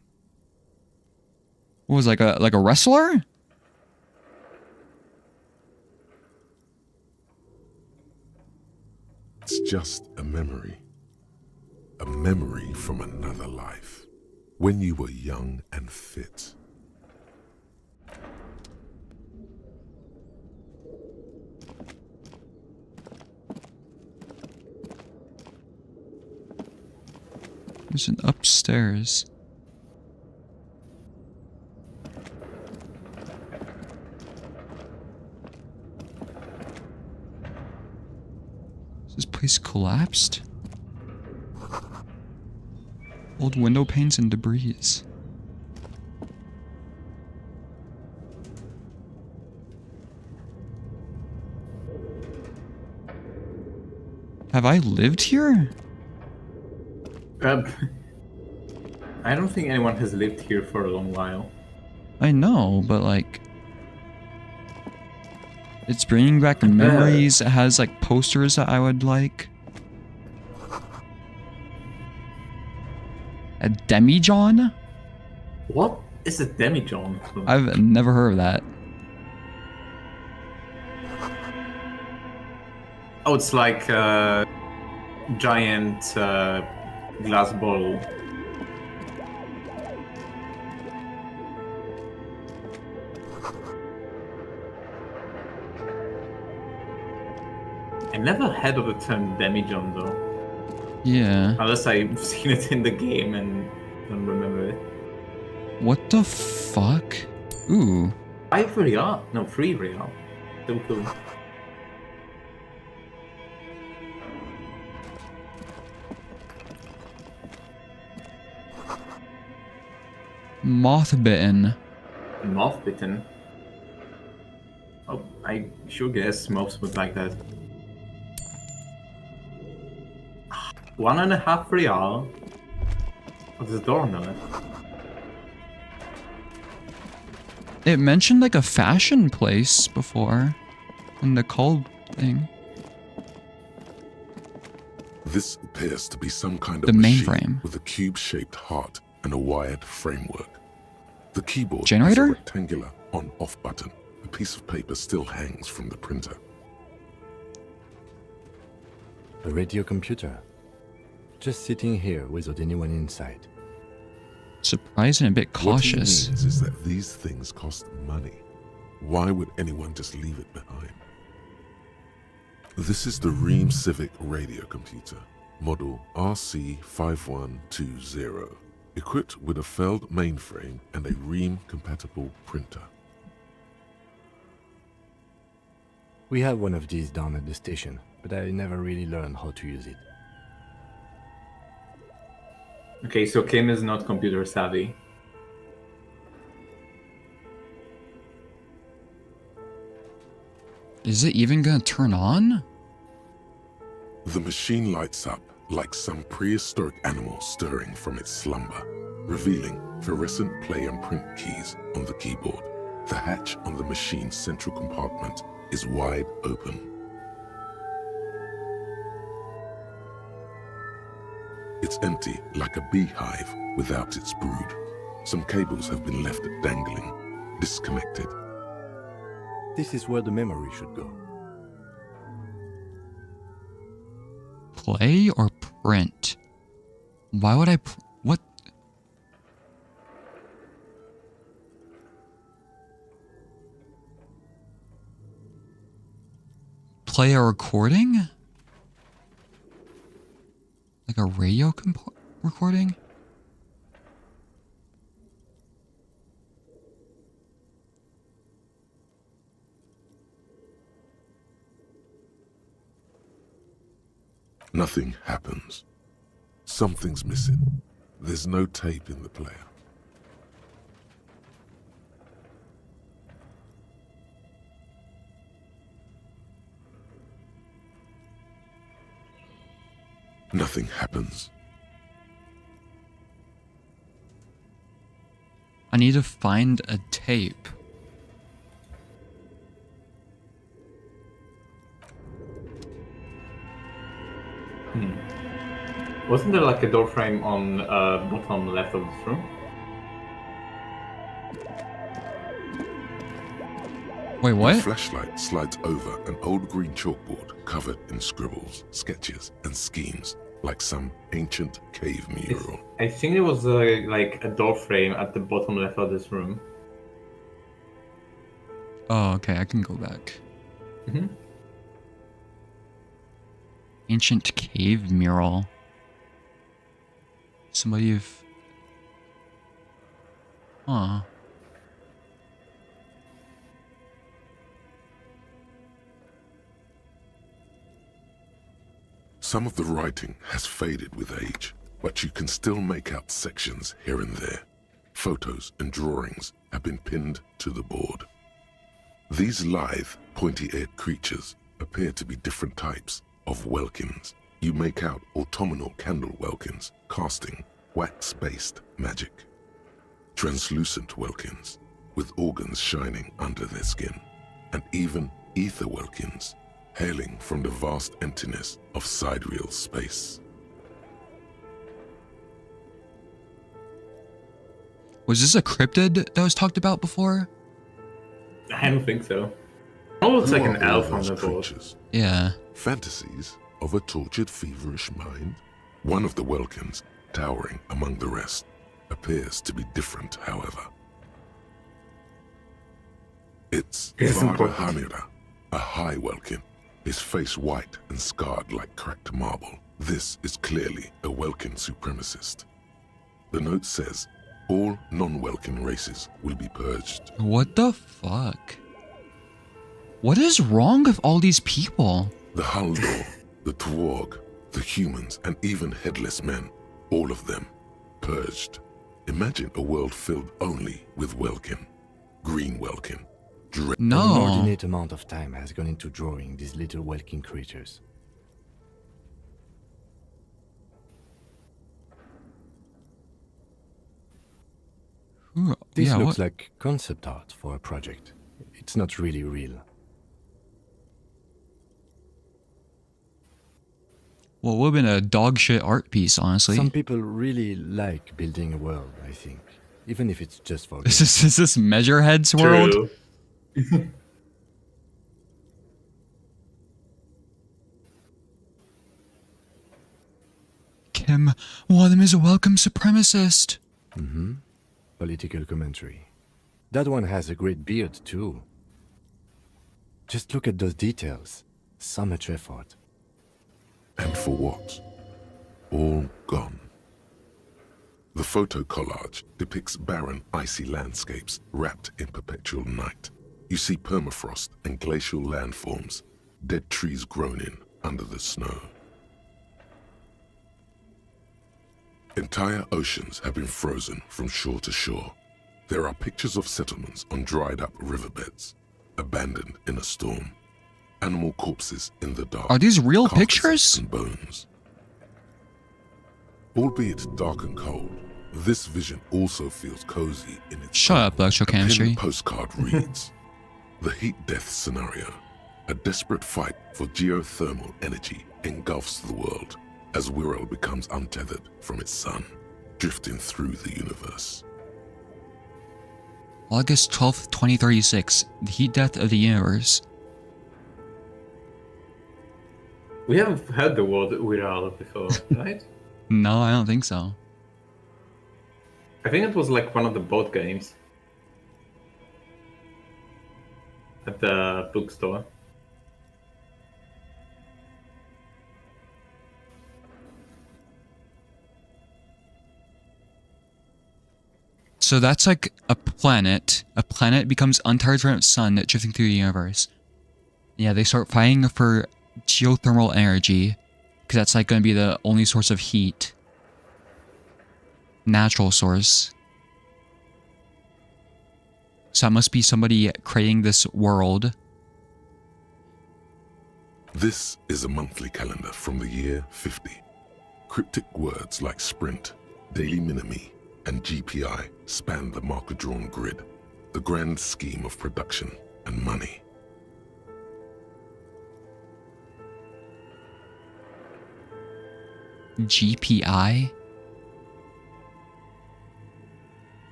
What was like a wrestler? It's just a memory. A memory from another life. When you were young and fit. There's an upstairs. Is this place collapsed? Old window panes and debris. Have I lived here? I don't think anyone has lived here for a long while. I know, but like... It's bringing back memories. It has like posters that I would like. A demijohn? What is a demijohn? I've never heard of that. Oh, it's like a giant glass bottle. I never heard of the term demijohn though. Yeah. Unless I've seen it in the game and don't remember it. What the fuck? Ooh. 5 real? No, 3 real. So cool. Moth-bitten. Moth bitten. Oh, I sure guess moths would like that. 1.5 real. Oh, there's a door on it. It mentioned like a fashion place before. In the call thing. This appears to be some kind of The machine mainframe. with a cube-shaped heart and a wired framework. The keyboard Generator? has a rectangular on-off button. A piece of paper still hangs from the printer. A radio computer. Just sitting here without anyone inside. Surprised and a bit cautious. What he means is that these things cost money. Why would anyone just leave it behind? This is the Ream Civic radio computer, model RC5120, equipped with a Feld mainframe and a Ream-compatible printer. We have one of these down at the station, but I never really learned how to use it. Okay, so Kim is not computer savvy. Is it even gonna turn on? The machine lights up like some prehistoric animal stirring from its slumber, revealing fluorescent play and print keys on the keyboard. The hatch on the machine's central compartment is wide open. It's empty like a beehive without its brood. Some cables have been left dangling, disconnected. This is where the memory should go. Play or print? Why would I what? Play a recording? Like a radio recording? Nothing happens. Something's missing. There's no tape in the player. Nothing happens. I need to find a tape. Wasn't there like a door frame on bottom left of this room? Wait, The what? flashlight slides over an old green chalkboard covered in scribbles, sketches, and schemes, like some ancient cave mural. I think it was like a door frame at the bottom left of this room. Oh, okay, I can go back. Mm-hmm. Ancient cave mural. Somebody have... Huh. Some of the writing has faded with age, but you can still make out sections here and there. Photos and drawings have been pinned to the board. These lithe, pointy-eared creatures appear to be different types of welkins. You make out autumnal candle welkins casting wax-based magic. Translucent welkins with organs shining under their skin, and even ether Welkins, hailing from the vast emptiness of sidereal space. Was this a cryptid that was talked about before? I don't think so. It looks Who like are an all elf on those the board. creatures? Yeah. Fantasies of a tortured, feverish mind? One of the Welkins, towering among the rest, appears to be different, however. It's It's Vada important. Hamira, a high Welkin, his face white and scarred like cracked marble. This is clearly a Welkin supremacist. The note says, all non-Welkin races will be purged. What the fuck? What is wrong with all these people? The Haldor, the Twarg, the humans, and even headless men, all of them, purged. Imagine a world filled only with Welkin. Green Welkin. An No. inordinate amount of time has gone into drawing these little Welkin creatures. Who- This yeah, looks what? like concept art for a project. It's not really real. Well, it would have been a dog shit art piece, honestly. Some people really like building a world, I think. Even if it's just for Is this Measurehead's world? True. Kim, one of them is a welcome supremacist. political commentary. That one has a great beard, too. Just look at those details. So much effort. And for what? All gone. The photo collage depicts barren, icy landscapes wrapped in perpetual night. You see permafrost and glacial landforms, dead trees grown in under the snow. Entire oceans have been frozen from shore to shore. There are pictures of settlements on dried-up riverbeds, abandoned in a storm. Animal corpses in the dark. Are these real carcasses pictures? and bones. Albeit dark and cold, this vision also feels cozy in its Shut own. up, electrochemistry. A pinned postcard reads, "The heat death scenario. A desperate fight for geothermal energy engulfs the world as Wirral becomes untethered from its sun, drifting through the universe." August 12th, 2036. The heat death of the universe. We haven't heard the word Wirral before, right? No, I don't think so. I think it was like one of the board games at the bookstore. So that's like a planet. A planet becomes untethered from its sun, drifting through the universe. Yeah, they start fighting for geothermal energy, because that's like going to be the only source of heat. Natural source. So that must be somebody creating this world. This is a monthly calendar from the year 50. Cryptic words like sprint, daily minimi, and GPI span the marker-drawn grid, the grand scheme of production and money. GPI?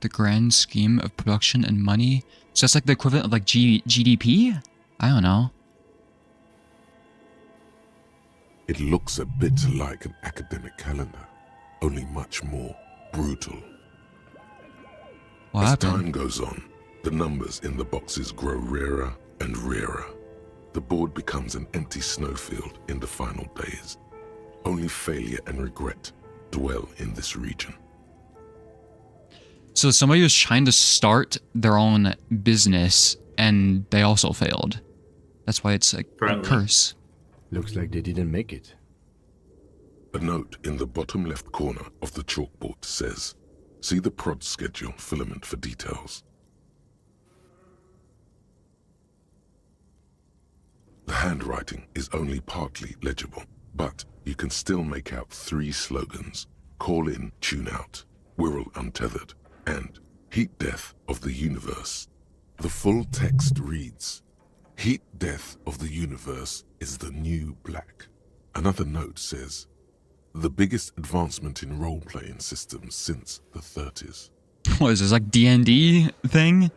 The grand scheme of production and money? So that's like the equivalent of like GDP? I don't know. It looks a bit like an academic calendar, only much more brutal. What As happened? time goes on, the numbers in the boxes grow rarer and rarer. The board becomes an empty snowfield in the final days. Only failure and regret dwell in this region. So somebody was trying to start their own business and they also failed. That's why it's like a Apparently. curse. Looks like they didn't make it. A note in the bottom left corner of the chalkboard says, "See the prod schedule filament for details." The handwriting is only partly legible, but you can still make out 3 slogans. call in, tune out, Wirral untethered, and heat death of the universe. The full text reads, heat death of the universe is the new black. Another note says, the biggest advancement in role-playing systems since the 30s. What is this, like D&D thing?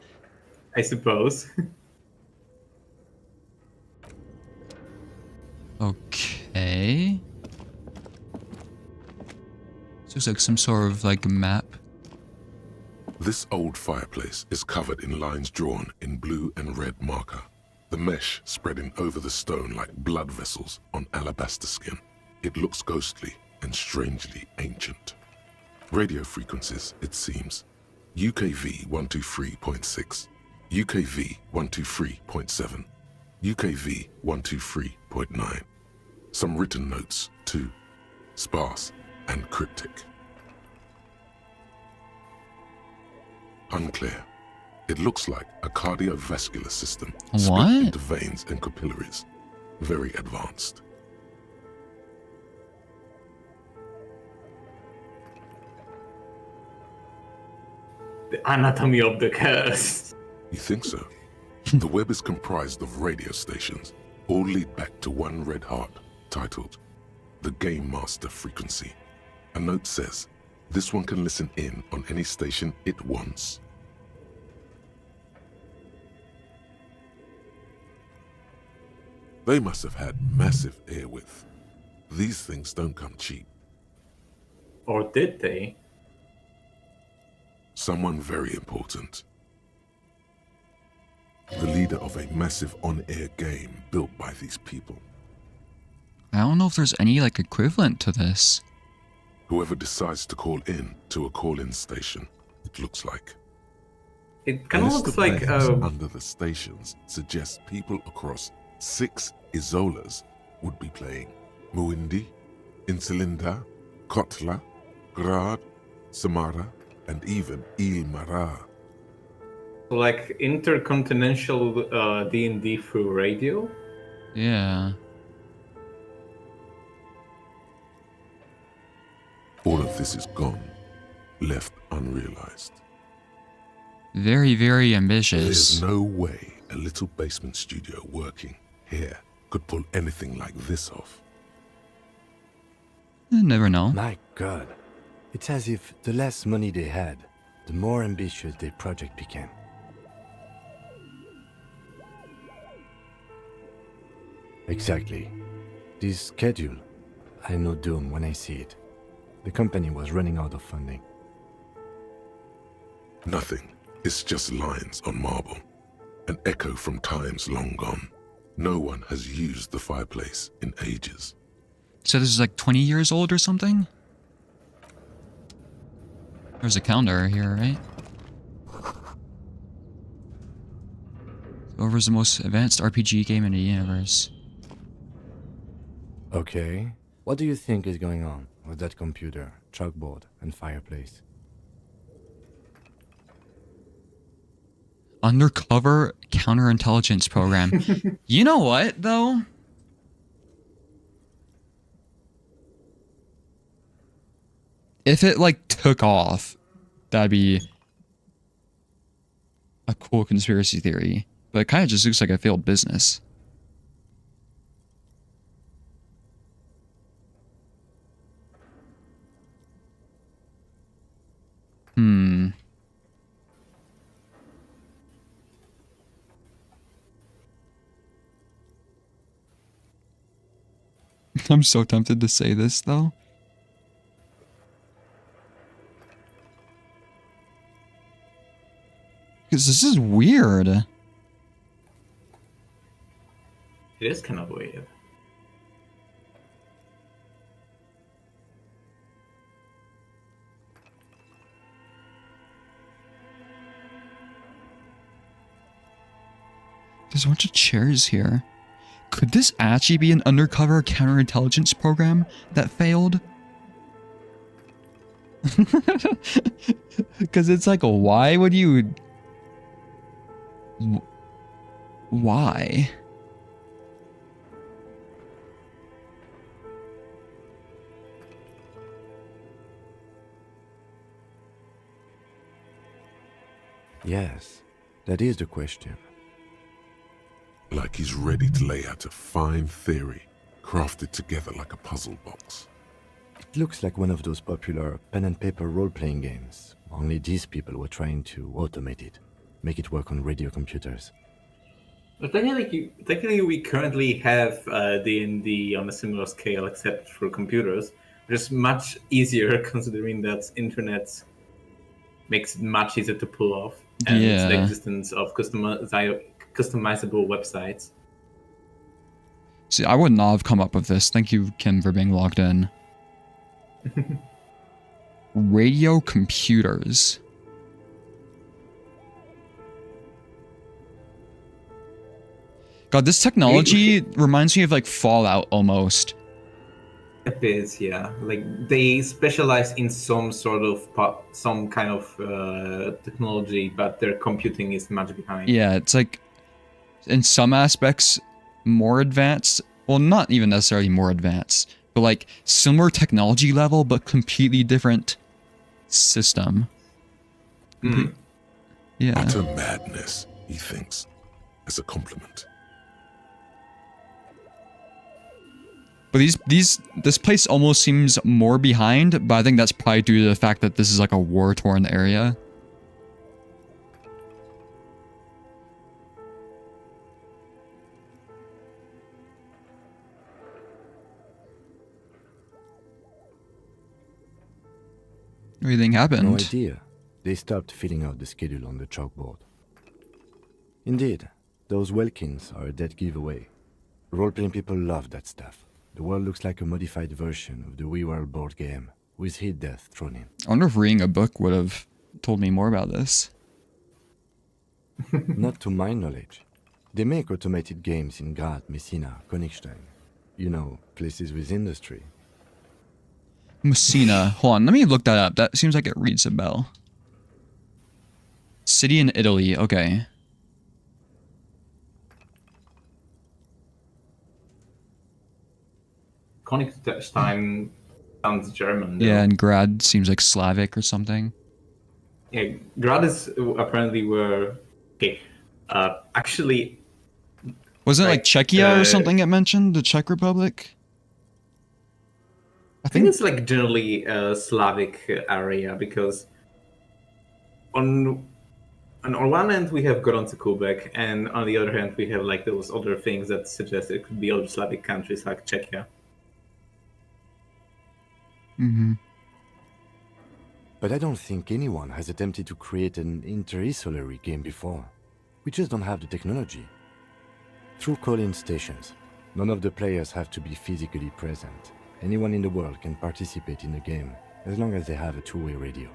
I suppose. Okay. This looks like some sort of like map. This old fireplace is covered in lines drawn in blue and red marker, the mesh spreading over the stone like blood vessels on alabaster skin. It looks ghostly and strangely ancient. Radio frequencies, it seems. UKV 123.6, UKV 123.7, UKV 123.9. Some written notes, too. Sparse and cryptic. Unclear. It looks like a cardiovascular system split What? into veins and capillaries. Very advanced. The anatomy of the curse. You think so? The web is comprised of radio stations, all lead back to one red heart, titled the Game Master Frequency. A note says, this one can listen in on any station it wants. They must have had massive air width. These things don't come cheap. Or did they? Someone very important. The leader of a massive on-air game built by these people. I don't know if there's any like equivalent to this. Whoever decides to call in to a call-in station, it looks like. It kind of List looks of like names under the stations suggests people across 6 Isolas would be playing. Muindi, Insulinda, Kotla, Grad, Samara, and even Ilmara. like intercontinental D&D through radio. Yeah. All of this is gone, left unrealized. Very, very There's ambitious. no way a little basement studio working here could pull anything like this off. You never know. My God. It's as if the less money they had, the more ambitious their project became. Exactly. This schedule, I know doom when I see it. The company was running out of funding. Nothing. It's just lines on marble. An echo from times long gone. No one has used the fireplace in ages. So this is like 20 years old or something? There's a calendar here, right? Over's the most advanced RPG game in the universe. Okay. What do you think is going on with that computer, chalkboard, and fireplace? Undercover counterintelligence program. You know what, though? If it, like, took off, that'd be a cool conspiracy theory. But it kind of just looks like a failed business. I'm so tempted to say this, though. Because this is weird. It is kind of weird. There's a bunch of chairs here. Could this actually be an undercover counterintelligence program that failed? Because it's like, why would you... Why? Yes, that is the question. Like he's ready to lay out a fine theory, crafted together like a puzzle box. It looks like one of those popular pen and paper role-playing games, only these people were trying to automate it, make it work on radio computers. But technically, we currently have D&D on a similar scale, except for computers, which is much easier considering that internet makes it much easier to pull off, and it's the Yeah. existence of customizable websites. See, I would not have come up with this. Thank you, Kim, for being logged in. Radio computers. God, this technology reminds me of like Fallout almost. A bit, yeah. Like they specialize in some sort of some kind of technology, but their computing is much behind. Yeah, it's like in some aspects more advanced. Well, not even necessarily more advanced, but like similar technology level, but completely different system. Mm. Yeah. Utter madness, he thinks, as a compliment. But this place almost seems more behind, but I think that's probably due to the fact that this is like a war-torn area. Everything happened. No idea. They stopped filling out the schedule on the chalkboard. Indeed, those Welkins are a dead giveaway. Role-playing people love that stuff. The world looks like a modified version of the WeWorld board game, with hit death thrown in. I wonder if reading a book would have told me more about this. Not to my knowledge. They make automated games in Graz, Messina, Königstein. You know, places with industry. Messina. Hold on, let me look that up. That seems like it reads a bell. City in Italy, okay. Königstein sounds German. Though. Yeah, and Grad seems like Slavic or something. Yeah, Grad is apparently where. Okay, actually. Wasn't it like Czechia or something it mentioned? The Czech Republic? I think it's like generally a Slavic area because on one end we have Goronce Kubek, and on the other hand we have like those other things that suggest it could be other Slavic countries like Czechia. Mm-hmm. But I don't think anyone has attempted to create an inter-isolary game before. We just don't have the technology. Through call-in stations, none of the players have to be physically present. Anyone in the world can participate in the game, as long as they have a two-way radio.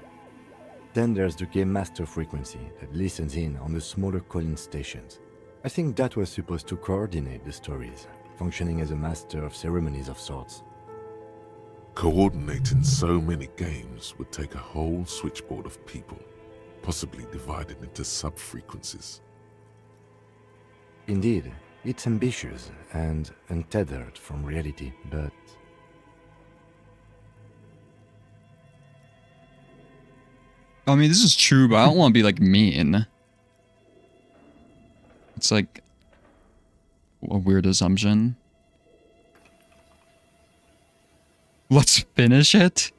Then there's the game master frequency that listens in on the smaller call-in stations. I think that was supposed to coordinate the stories, functioning as a master of ceremonies of sorts. Coordinating so many games would take a whole switchboard of people, possibly divided into sub-frequencies. Indeed, it's ambitious and untethered from reality, but... I mean, this is true, but I don't want to be like mean. It's like a weird assumption. Let's finish it.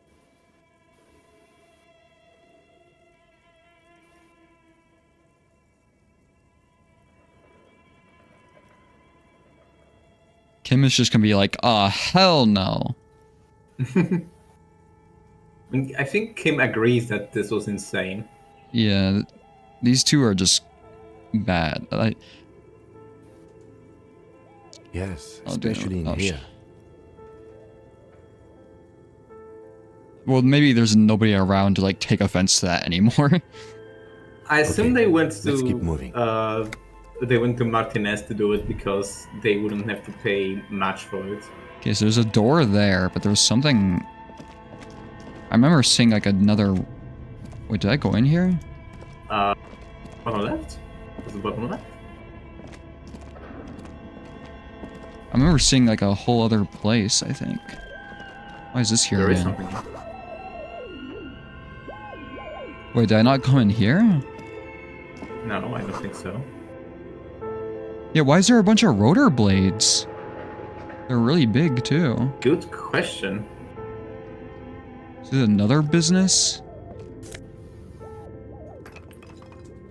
Kim is just gonna be like, "Ah, hell no." I think Kim agrees that this was insane. Yeah, these two are just bad. Yes, Oh, damn. especially in Oh, here. Well, maybe there's nobody around to like take offense to that anymore. I assume Okay, they went let's keep to moving. they went to Martinez to do it because they wouldn't have to pay much for it. Okay, so there's a door there, but there was something. I remember seeing like another. Wait, did I go in here? Bottom left? Was it bottom left? I remember seeing like a whole other place, I think. Why is this here There is again? something. Wait, did I not come in here? No, I don't think so. Yeah, why is there a bunch of rotor blades? They're really big too. Good question. Is it another business?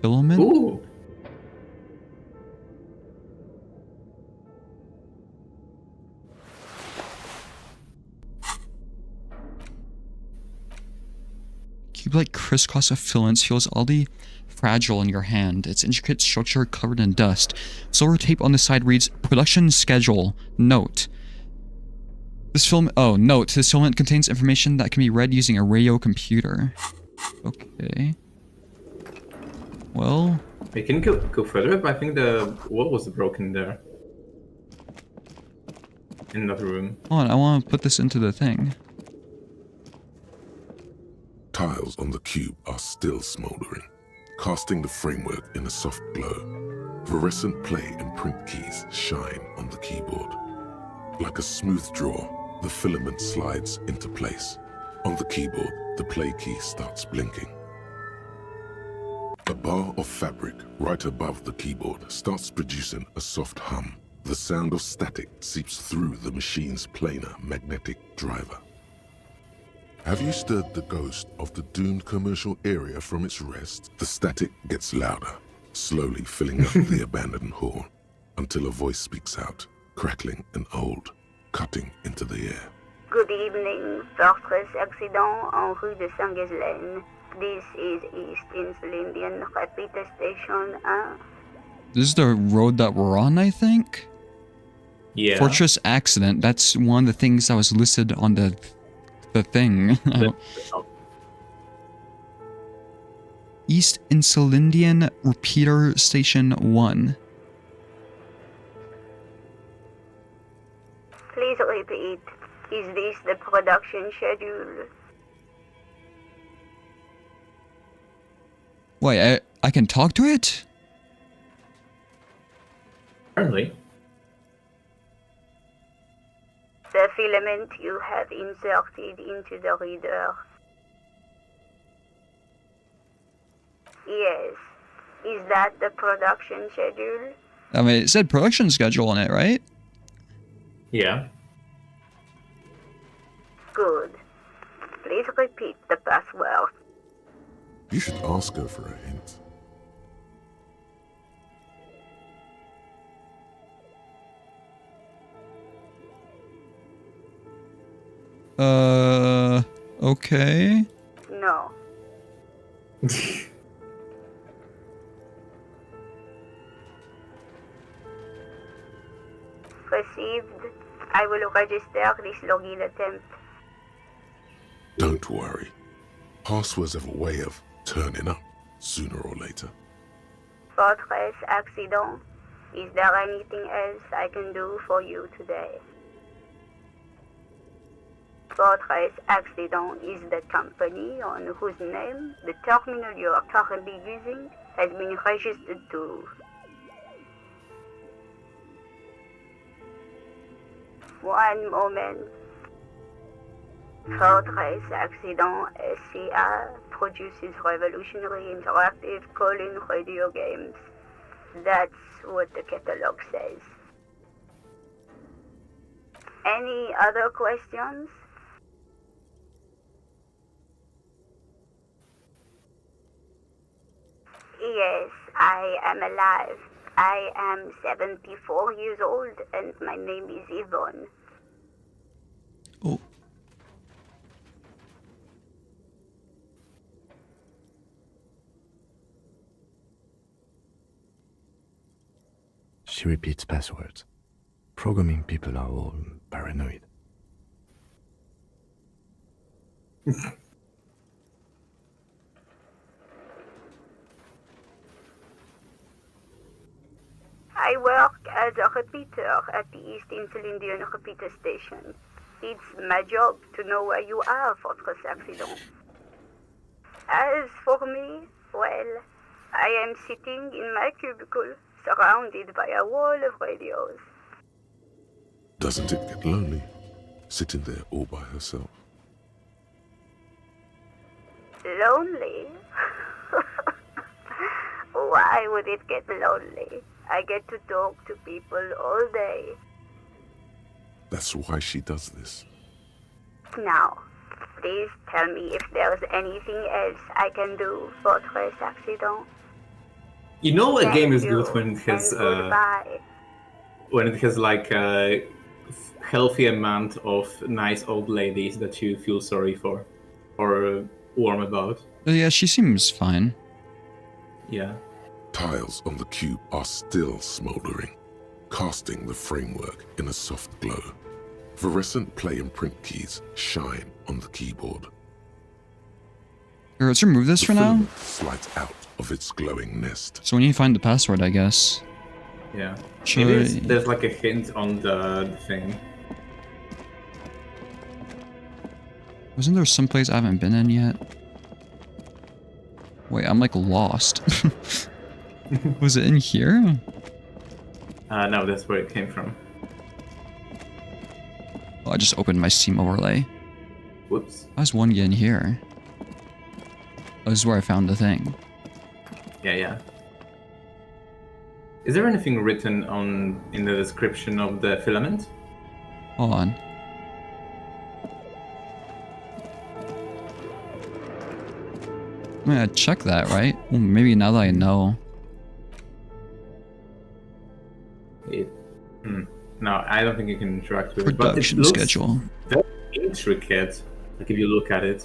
Filament? Ooh. Cube-like crisscross of filaments feels oddly fragile in your hand, its intricate structure covered in dust. Silver tape on the side reads, production schedule. Note. This filament contains information that can be read using a radio computer. Okay. Well... We can go further, but I think the wall was broken there. In another room. Hold on, I want to put this into the thing. Tiles on the cube are still smoldering, casting the framework in a soft glow. Fluorescent play and print keys shine on the keyboard. Like a smooth draw, the filament slides into place. On the keyboard, the play key starts blinking. A bar of fabric right above the keyboard starts producing a soft hum. The sound of static seeps through the machine's planar magnetic driver. Have you stirred the ghost of the doomed commercial area from its rest? The static gets louder, slowly filling up the abandoned hall, until a voice speaks out, crackling and old, cutting into the air. Good evening, Fortress Accident en rue de Saint-Ghislaine. This is East Insulindian Repeater Station 1. This is the road that we're on, I think? Yeah. Fortress accident. That's one of the things that was listed on the thing. East Insulindian Repeater Station 1. Please repeat. Is this the production schedule? Wait, I can talk to it? Apparently. The filament you have inserted into the reader. Yes. Is that the production schedule? I mean, it said production schedule on it, right? Yeah. Good. Please repeat the password. You should ask her for a hint. Okay. No. Received. I will register this login attempt. Don't worry. Passwords have a way of turning up sooner or later. Fortress Accident. Is there anything else I can do for you today? Fortress Accident is the company on whose name the terminal you are currently using has been registered to. One moment. Fortress Accident SCA produces revolutionary interactive call-in radio games. That's what the catalog says. Any other questions? Yes, I am alive. I am 74 years old and my name is Yvonne. Oh. She repeats passwords. Programming people are all paranoid. I work as a repeater at the East Insulindian Repeater Station. It's my job to know where you are, Fortress Accident. As for me, well, I am sitting in my cubicle, surrounded by a wall of radios. Doesn't it get lonely, sitting there all by herself? Lonely? Why would it get lonely? I get to talk to people all day. That's why she does this. Now, please tell me if there's anything else I can do for Tres Accident. You know, a Thank game is you, good when it has and goodbye. like a healthy amount of nice old ladies that you feel sorry for or warm about. Yeah, she seems fine. Yeah. Tiles on the cube are still smoldering, casting the framework in a soft glow. Fluorescent play and print keys shine on the keyboard. Here, let's remove this for The now. filament slides out of its glowing nest. So we need to find the password, I guess. Yeah. Should Maybe I- there's like a hint on the thing. Wasn't there someplace I haven't been in yet? Wait, I'm like lost. Was it in here? No, that's where it came from. Oh, I just opened my Steam overlay. Whoops. How's one get in here? Oh, this is where I found the thing. Yeah. Is there anything written in the description of the filament? Hold on. I'm gonna check that, right? Well, maybe now that I know. No, I don't think you can interact with it. But it Production looks schedule. very intricate. Like if you look at it.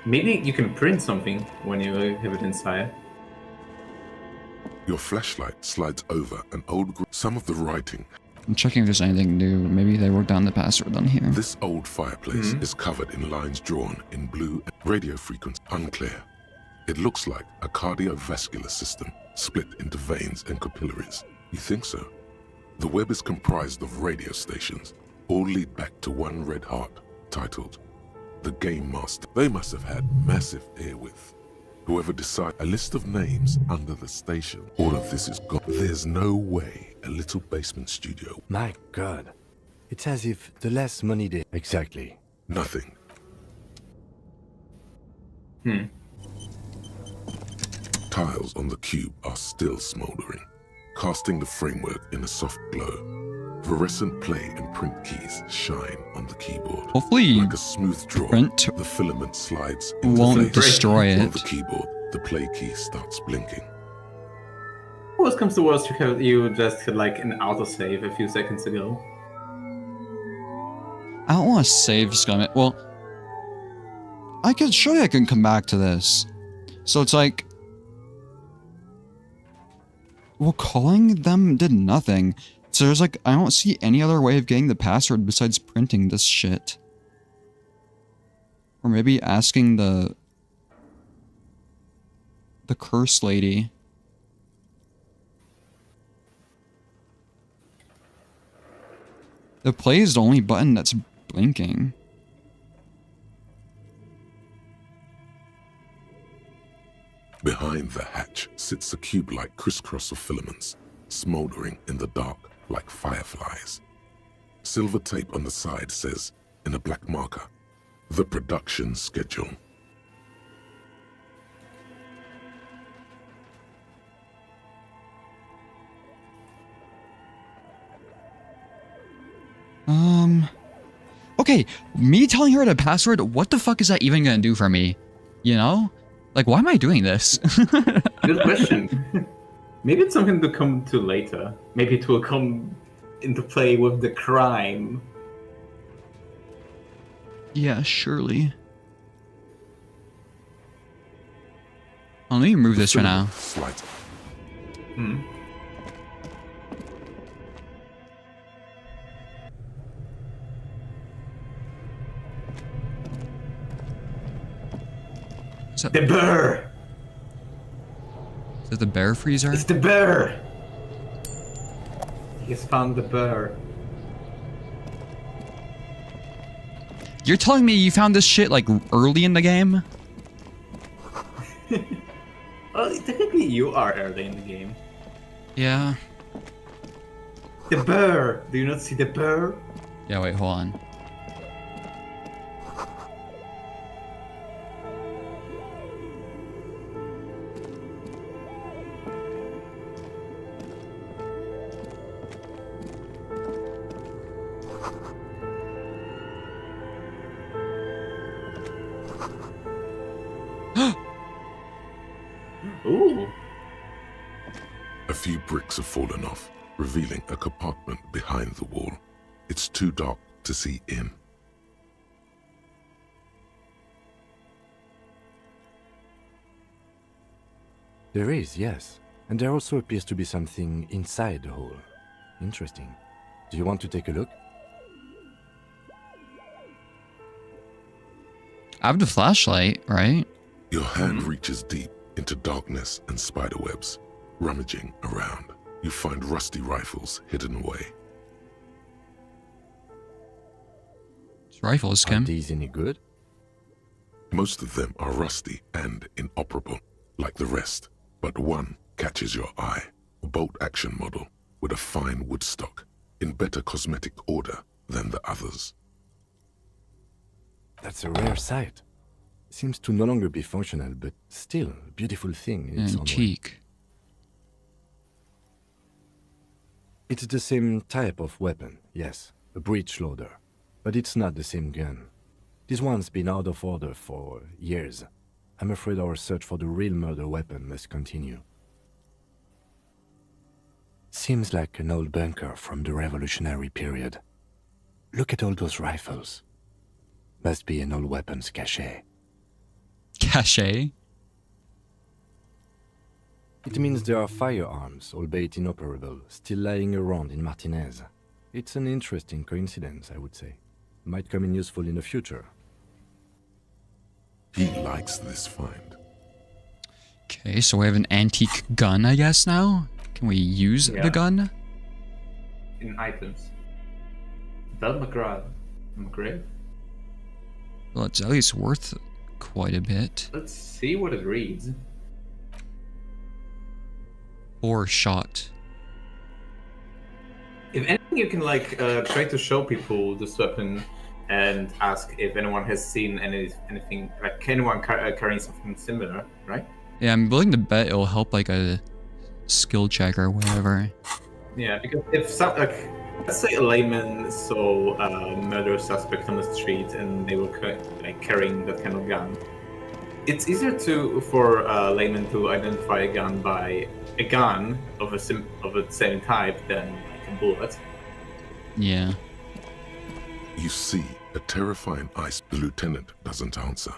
Maybe you can print something when you have it inside. Your flashlight slides over an old some of the writing. I'm checking if there's anything new. Maybe they wrote down the password on here. This old fireplace is covered in lines drawn in blue and radio frequency unclear. It looks like a cardiovascular system split into veins and capillaries. You think so? The web is comprised of radio stations, all lead back to one red heart, titled The Game Master. They must have had massive airwidth. Whoever decided a list of names under the station. All of this is gone. There's no way a little basement studio. My god. It's as if the less money they... Exactly. Nothing. Tiles on the cube are still smoldering, casting the framework in a soft glow. Fluorescent play and print keys shine on the keyboard. Hopefully, Like a smooth draw, print the filament slides into won't place. destroy On it. the keyboard, the play key starts blinking. Worst comes to worst, you just had like an autosave a few seconds ago. I don't want to save Scum. Well, I can show you. I can come back to this. So it's like, well, calling them did nothing. So there's like, I don't see any other way of getting the password besides printing this shit. Or maybe asking the curse lady. The play is the only button that's blinking. Behind the hatch sits a cube-like crisscross of filaments, smoldering in the dark like fireflies. Silver tape on the side says, in a black marker, the production schedule. Okay, me telling her the password, what the fuck is that even gonna do for me? You know? Like, why am I doing this? Good question. Maybe it's something to come to later. Maybe it will come into play with the crime. Yeah, surely. Oh, let me remove this for now. Slight. Is that, The bear! is that the bear freezer? It's the bear! He's found the bear. You're telling me you found this shit like early in the game? Well, technically you are early in the game. Yeah. The bear! Do you not see the bear? Yeah, wait, hold on. Ooh. A few bricks have fallen off, revealing a compartment behind the wall. It's too dark to see in. There is, yes. And there also appears to be something inside the hole. Interesting. Do you want to take a look? I have the flashlight, right? Your hand reaches deep into darkness and spiderwebs. Rummaging around, you find rusty rifles hidden away. It's rifles, Are Kim. these any good? Most of them are rusty and inoperable, like the rest, but one catches your eye. A bolt-action model with a fine wood stock, in better cosmetic order than the others. That's a rare sight. Seems to no longer be functional, but still a beautiful thing in its own way. Antique. It's the same type of weapon, yes, a breech loader. But it's not the same gun. This one's been out of order for years. I'm afraid our search for the real murder weapon must continue. Seems like an old bunker from the revolutionary period. Look at all those rifles. Must be an old weapons cache. Cache? It means there are firearms, albeit inoperable, still lying around in Martinez. It's an interesting coincidence, I would say. Might come in useful in the future. He likes this find. Okay, so we have an antique gun, I guess, now? Can we use Yeah. the gun? In items. Bell McGrath. Well, it's at least worth quite a bit. Let's see what it reads. 4 shot. If anything, you can like try to show people this weapon and ask if anyone has seen anything like anyone carrying something similar, right? Yeah, I'm willing to bet it'll help like a skill check or whatever. Yeah, because if some like let's say a layman saw a murder suspect on the street and they were like carrying that kind of gun, it's easier for a layman to identify a gun by a gun of the same type than like a bullet. Yeah. You see a terrifying ice. The lieutenant doesn't answer.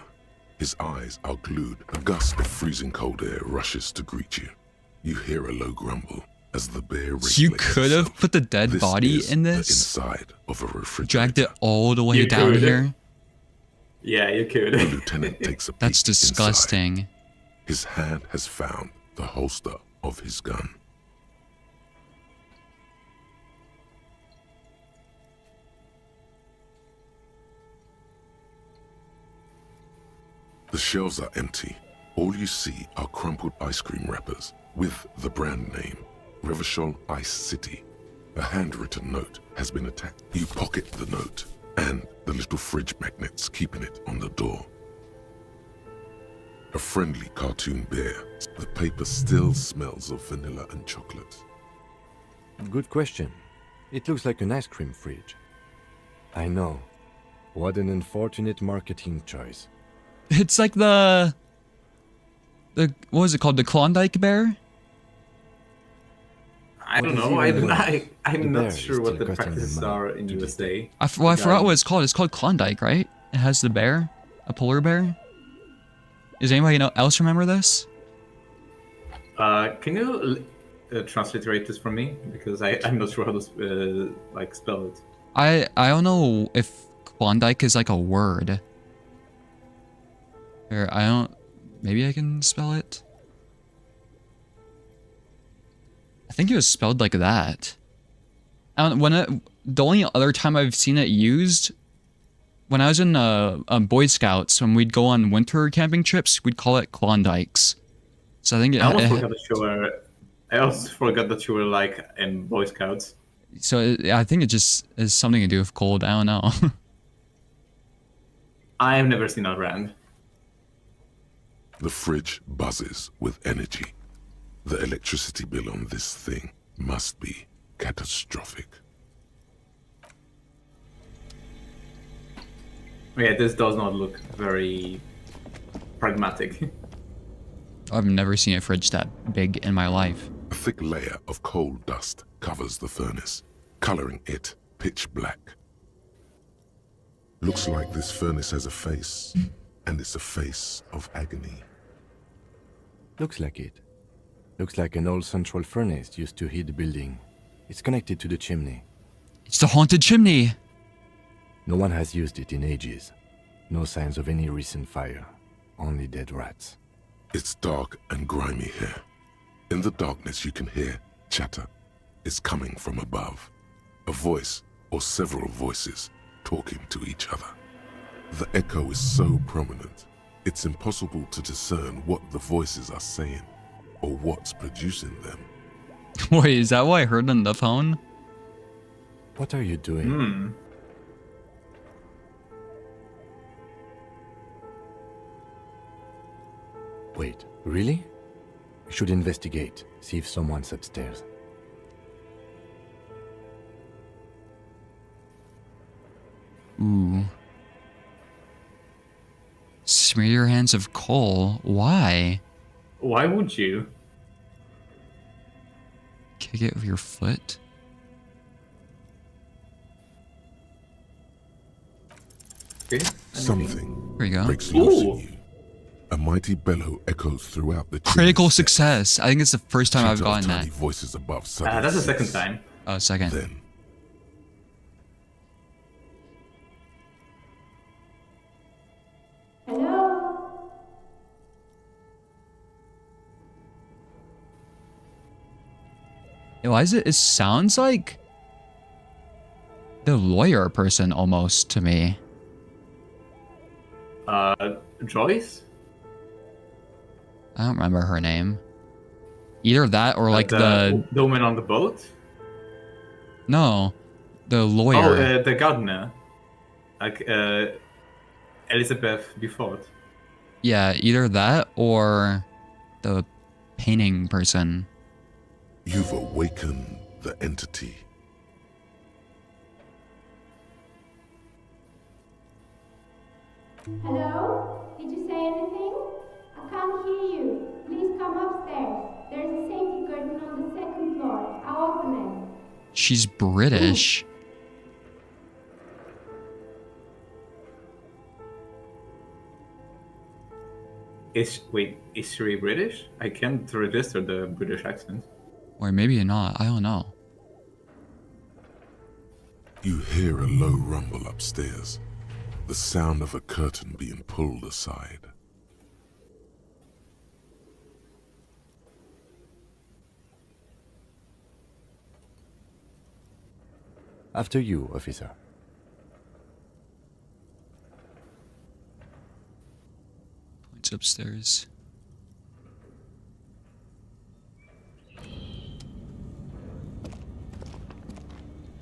His eyes are glued. A gust of freezing cold air rushes to greet you. You hear a low grumble as the bear You regulates could have itself. put the dead This body is in the this. inside of a refrigerator. Dragged it all the way You down could. here. Yeah, you could. The lieutenant takes a peek That's inside. disgusting. His hand has found the holster of his gun. The shelves are empty. All you see are crumpled ice cream wrappers with the brand name, Revachol Ice City. A handwritten note has been attached. You pocket the note and the little fridge magnets keeping it on the door. A friendly cartoon bear. The paper still smells of vanilla and chocolate. Good question. It looks like an ice cream fridge. I know. What an unfortunate marketing choice. It's like the what was it called? The Klondike bear? I don't What is know. even the I'm bear not is sure still what the costing them practices money are in to USA. I forgot what it's called. It's called Klondike, right? It has the bear, a polar bear. Does anybody else remember this? Can you transliterate this for me? Because I'm not sure how to like spell it. I don't know if Klondike is like a word. Or I don't. Maybe I can spell it. I think it was spelled like that. The only other time I've seen it used, when I was in Boy Scouts, when we'd go on winter camping trips, we'd call it Klondikes. So I think I almost forgot that you were like in Boy Scouts. So I think it just is something to do with cold. I don't know. I have never seen a brand. The fridge buzzes with energy. The electricity bill on this thing must be catastrophic. Yeah, this does not look very pragmatic. I've never seen a fridge that big in my life. A thick layer of coal dust covers the furnace, coloring it pitch black. Looks like this furnace has a face, and it's a face of agony. Looks like it. Looks like an old central furnace used to heat the building. It's connected to the chimney. It's the haunted chimney! No one has used it in ages. No signs of any recent fire. Only dead rats. It's dark and grimy here. In the darkness you can hear chatter. It's coming from above. A voice or several voices talking to each other. The echo is so prominent, it's impossible to discern what the voices are saying or what's producing them. Wait, is that what I heard on the phone? What are you doing? Wait, really? We should investigate, see if someone's upstairs. Ooh. Smear your hands of coal. Why? Why would you? Kick it with your foot? Okay. Something There you go. breaks loose Ooh. in you. A mighty bellow echoes throughout the Critical chimney steps. success. I think it's the first time I've Sheets of gotten tiny that. voices above suddenly That's the second cease. time. Oh, second. Then Hello? Why is it? It sounds like the lawyer person almost to me. Joyce? I don't remember her name. Either that or like the woman on the boat? no, the lawyer. Oh, the gardener. Like, Elizabeth Before. Yeah, either that or the painting person. you've awakened the entity. Hello? Did you say anything? I can't hear you. Please come upstairs. There's a safety curtain on the second floor. I'll open it. She's British. Is she British? I can't register the British accent. Or maybe not. I don't know. You hear a low rumble upstairs, the sound of a curtain being pulled aside. After you, officer. Points upstairs.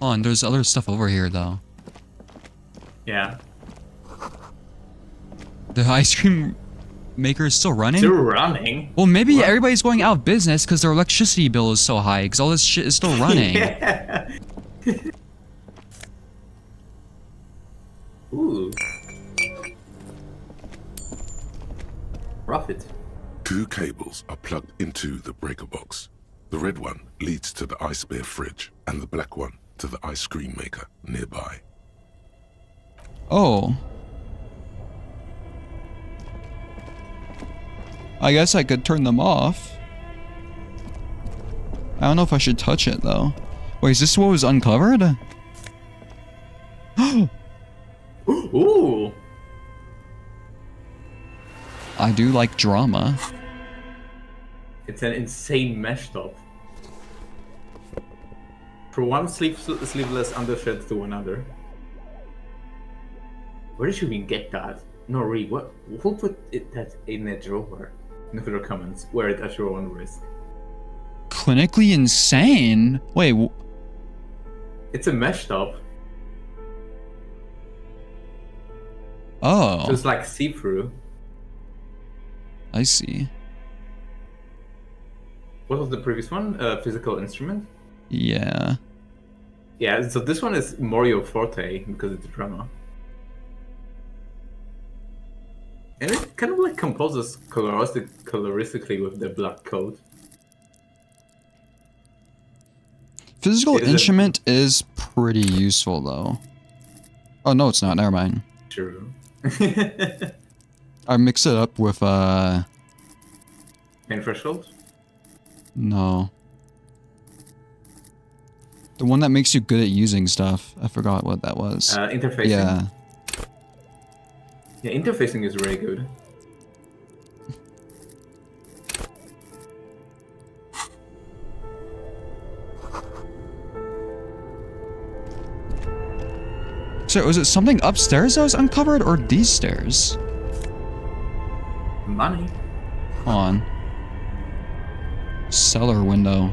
Oh, and there's other stuff over here though. Yeah. The ice cream maker is still running? Still running? Well, maybe What? everybody's going out of business because their electricity bill is so high because all this shit is still running. Yeah. Ooh. Profit. 2 cables are plugged into the breaker box. The red one leads to the ice bear fridge, and the black one to the ice cream maker nearby. Oh. I guess I could turn them off. I don't know if I should touch it though. Wait, is this what was uncovered? Ooh. I do like drama. It's an insane mesh top. From one sleeveless undershirt to another. Where did you even get that? No, really, who put that in a drawer? In the comments, wear it at your own risk. Clinically insane? Wait, It's a mesh top, oh, so it's like see-through. I see. What was the previous one? Physical instrument? Yeah. Yeah, so this one is Mario Forte because it's drama. And it kind of like composes coloristically with the black coat. Physical It is a- instrument is pretty useful though. Oh no, it's not. Never mind. True. I mix it up with Main threshold? no. The one that makes you good at using stuff. I forgot what that was. Interfacing. Yeah. Yeah, interfacing is really good. So was it something upstairs that was uncovered or these stairs? Money. Hold on. Cellar window.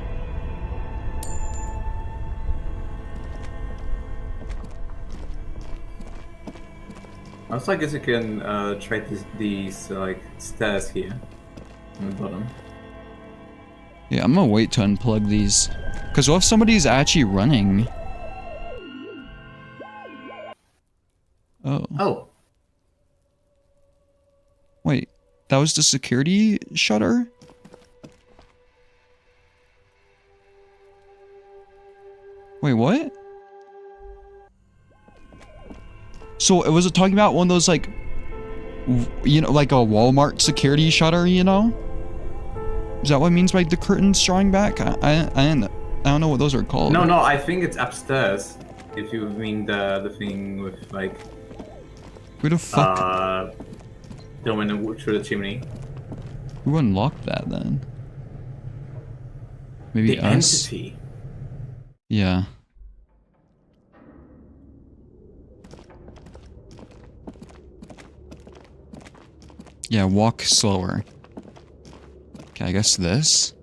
Also, I guess you can try these like stairs here on the bottom. Yeah, I'm gonna wait to unplug these. Cause what if somebody's actually running? Oh. Oh, Wait, that was the security shutter? Wait, what? So it was talking about one of those like, you know, like a Walmart security shutter, you know? Is that what it means by the curtains drawing back? I don't know what those are called. no, I think it's upstairs. If you mean the thing with like Who the fuck? the window through the chimney. Who unlocked that then? Maybe The us? entity. Yeah. Yeah, walk slower. Okay, I guess this.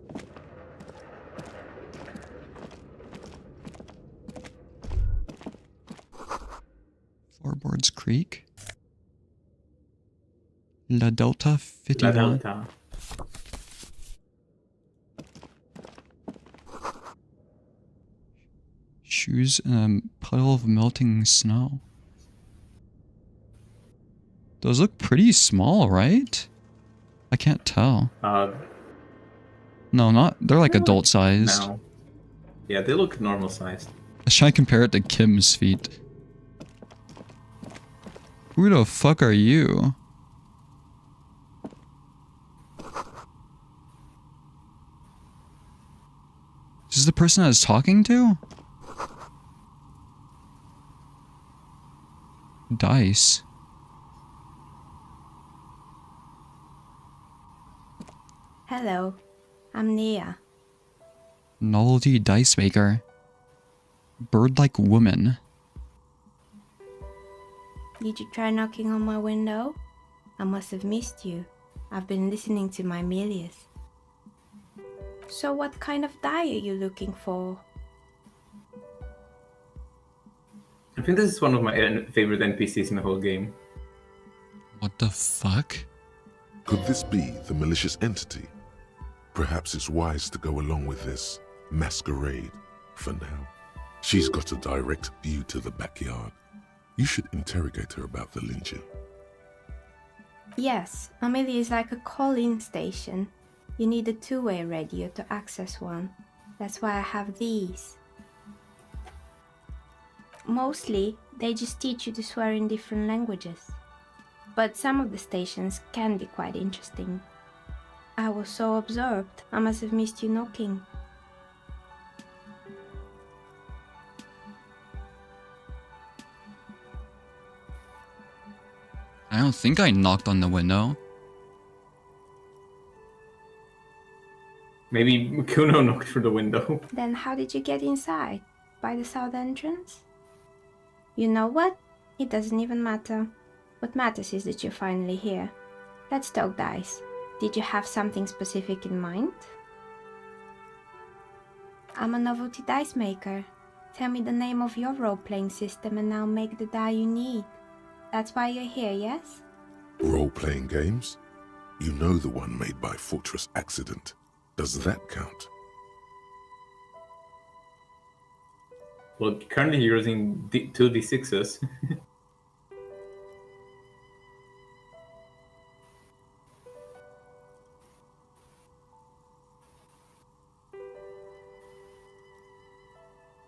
Floorboards Creek. La Delta 51. La Delta. Shoes in a puddle of melting snow. Those look pretty small, right? I can't tell. No, not. They're like adult sized. No. Yeah, they look normal sized. Let's try and compare it to Kim's feet. Who the fuck are you? Is this the person I was talking to? Dice. Hello, I'm Nia. Novelty dice maker. Bird-like woman. Did you try knocking on my window? I must have missed you. I've been listening to my Milius. So what kind of die are you looking for? I think this is one of my favorite NPCs in the whole game. What the fuck? Could this be the malicious entity? Perhaps it's wise to go along with this masquerade for now. She's got a direct view to the backyard. You should interrogate her about the lynching. Yes, Amelia is like a call-in station. You need a two-way radio to access one. That's why I have these. Mostly, they just teach you to swear in different languages. But some of the stations can be quite interesting. I was so absorbed, I must have missed you knocking. I don't think I knocked on the window. Maybe Kuno knocked through the window. Then how did you get inside? By the south entrance? You know what? It doesn't even matter. What matters is that you're finally here. Let's talk dice. Did you have something specific in mind? I'm a novelty dice maker. Tell me the name of your role-playing system and I'll make the die you need. That's why you're here, yes? Role-playing games? You know the one made by Fortress Accident. Does that count? Well, currently you're using 2d6s.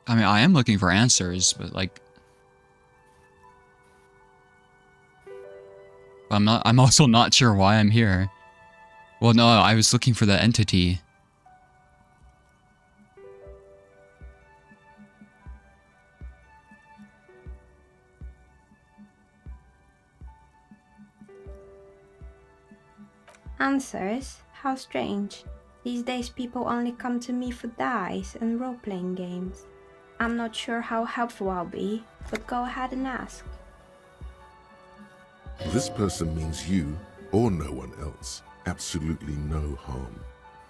I mean, I am looking for answers, but like, I'm also not sure why I'm here. Well, no, I was looking for the entity. Answers? How strange. These days people only come to me for dice and role-playing games. I'm not sure how helpful I'll be, but go ahead and ask. This person means you or no one else absolutely no harm.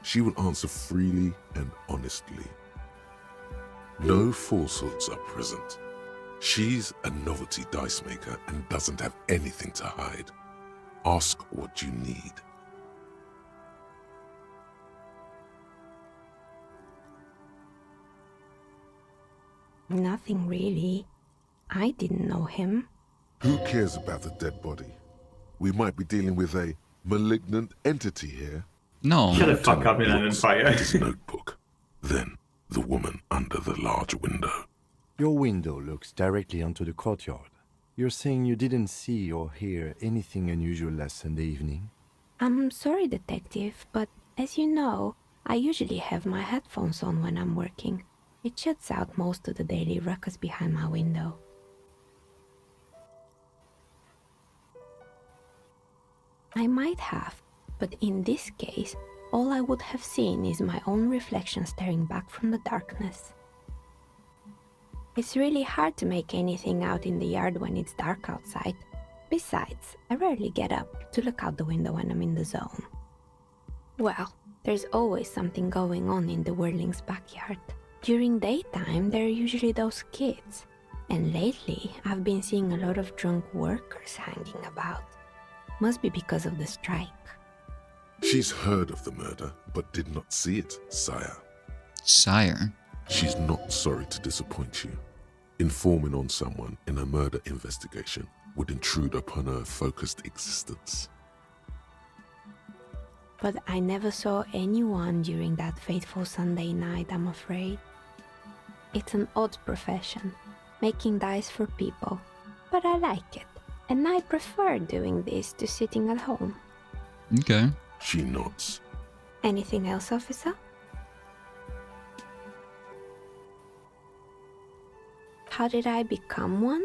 She will answer freely and honestly. No falsehoods are present. She's a novelty dice maker and doesn't have anything to hide. Ask what you need. Nothing really. I didn't know him. Who cares about the dead body? We might be dealing with a malignant entity here. No. Shut the fuck up, Milan and Fire. His notebook. Then the woman under the large window. Your window looks directly onto the courtyard. You're saying you didn't see or hear anything unusual last Sunday evening? I'm sorry, detective, but as you know, I usually have my headphones on when I'm working. It shuts out most of the daily ruckus behind my window. I might have, but in this case, all I would have seen is my own reflection staring back from the darkness. It's really hard to make anything out in the yard when it's dark outside. Besides, I rarely get up to look out the window when I'm in the zone. Well, there's always something going on in the Whirling's backyard. During daytime, there are usually those kids. And lately, I've been seeing a lot of drunk workers hanging about. Must be because of the strike. She's heard of the murder, but did not see it, sire. Sire? She's not sorry to disappoint you. Informing on someone in a murder investigation would intrude upon her focused existence. But I never saw anyone during that fateful Sunday night, I'm afraid. It's an odd profession, making dice for people, but I like it, and I prefer doing this to sitting at home. Okay. She nods. Anything else, officer? How did I become one?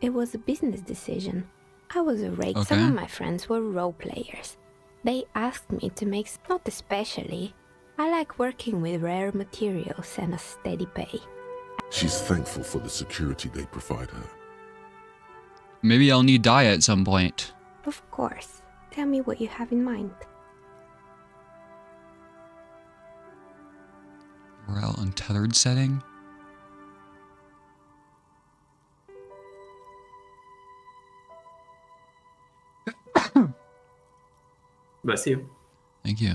It was a business decision. I was a rake. Some of my friends were role players. They asked me to make, not especially. I like working with rare materials and a steady pay. She's thankful for the security they provide her. Maybe I'll need dye at some point. Of course. Tell me what you have in mind. Morale untethered setting? Bless you. Thank you.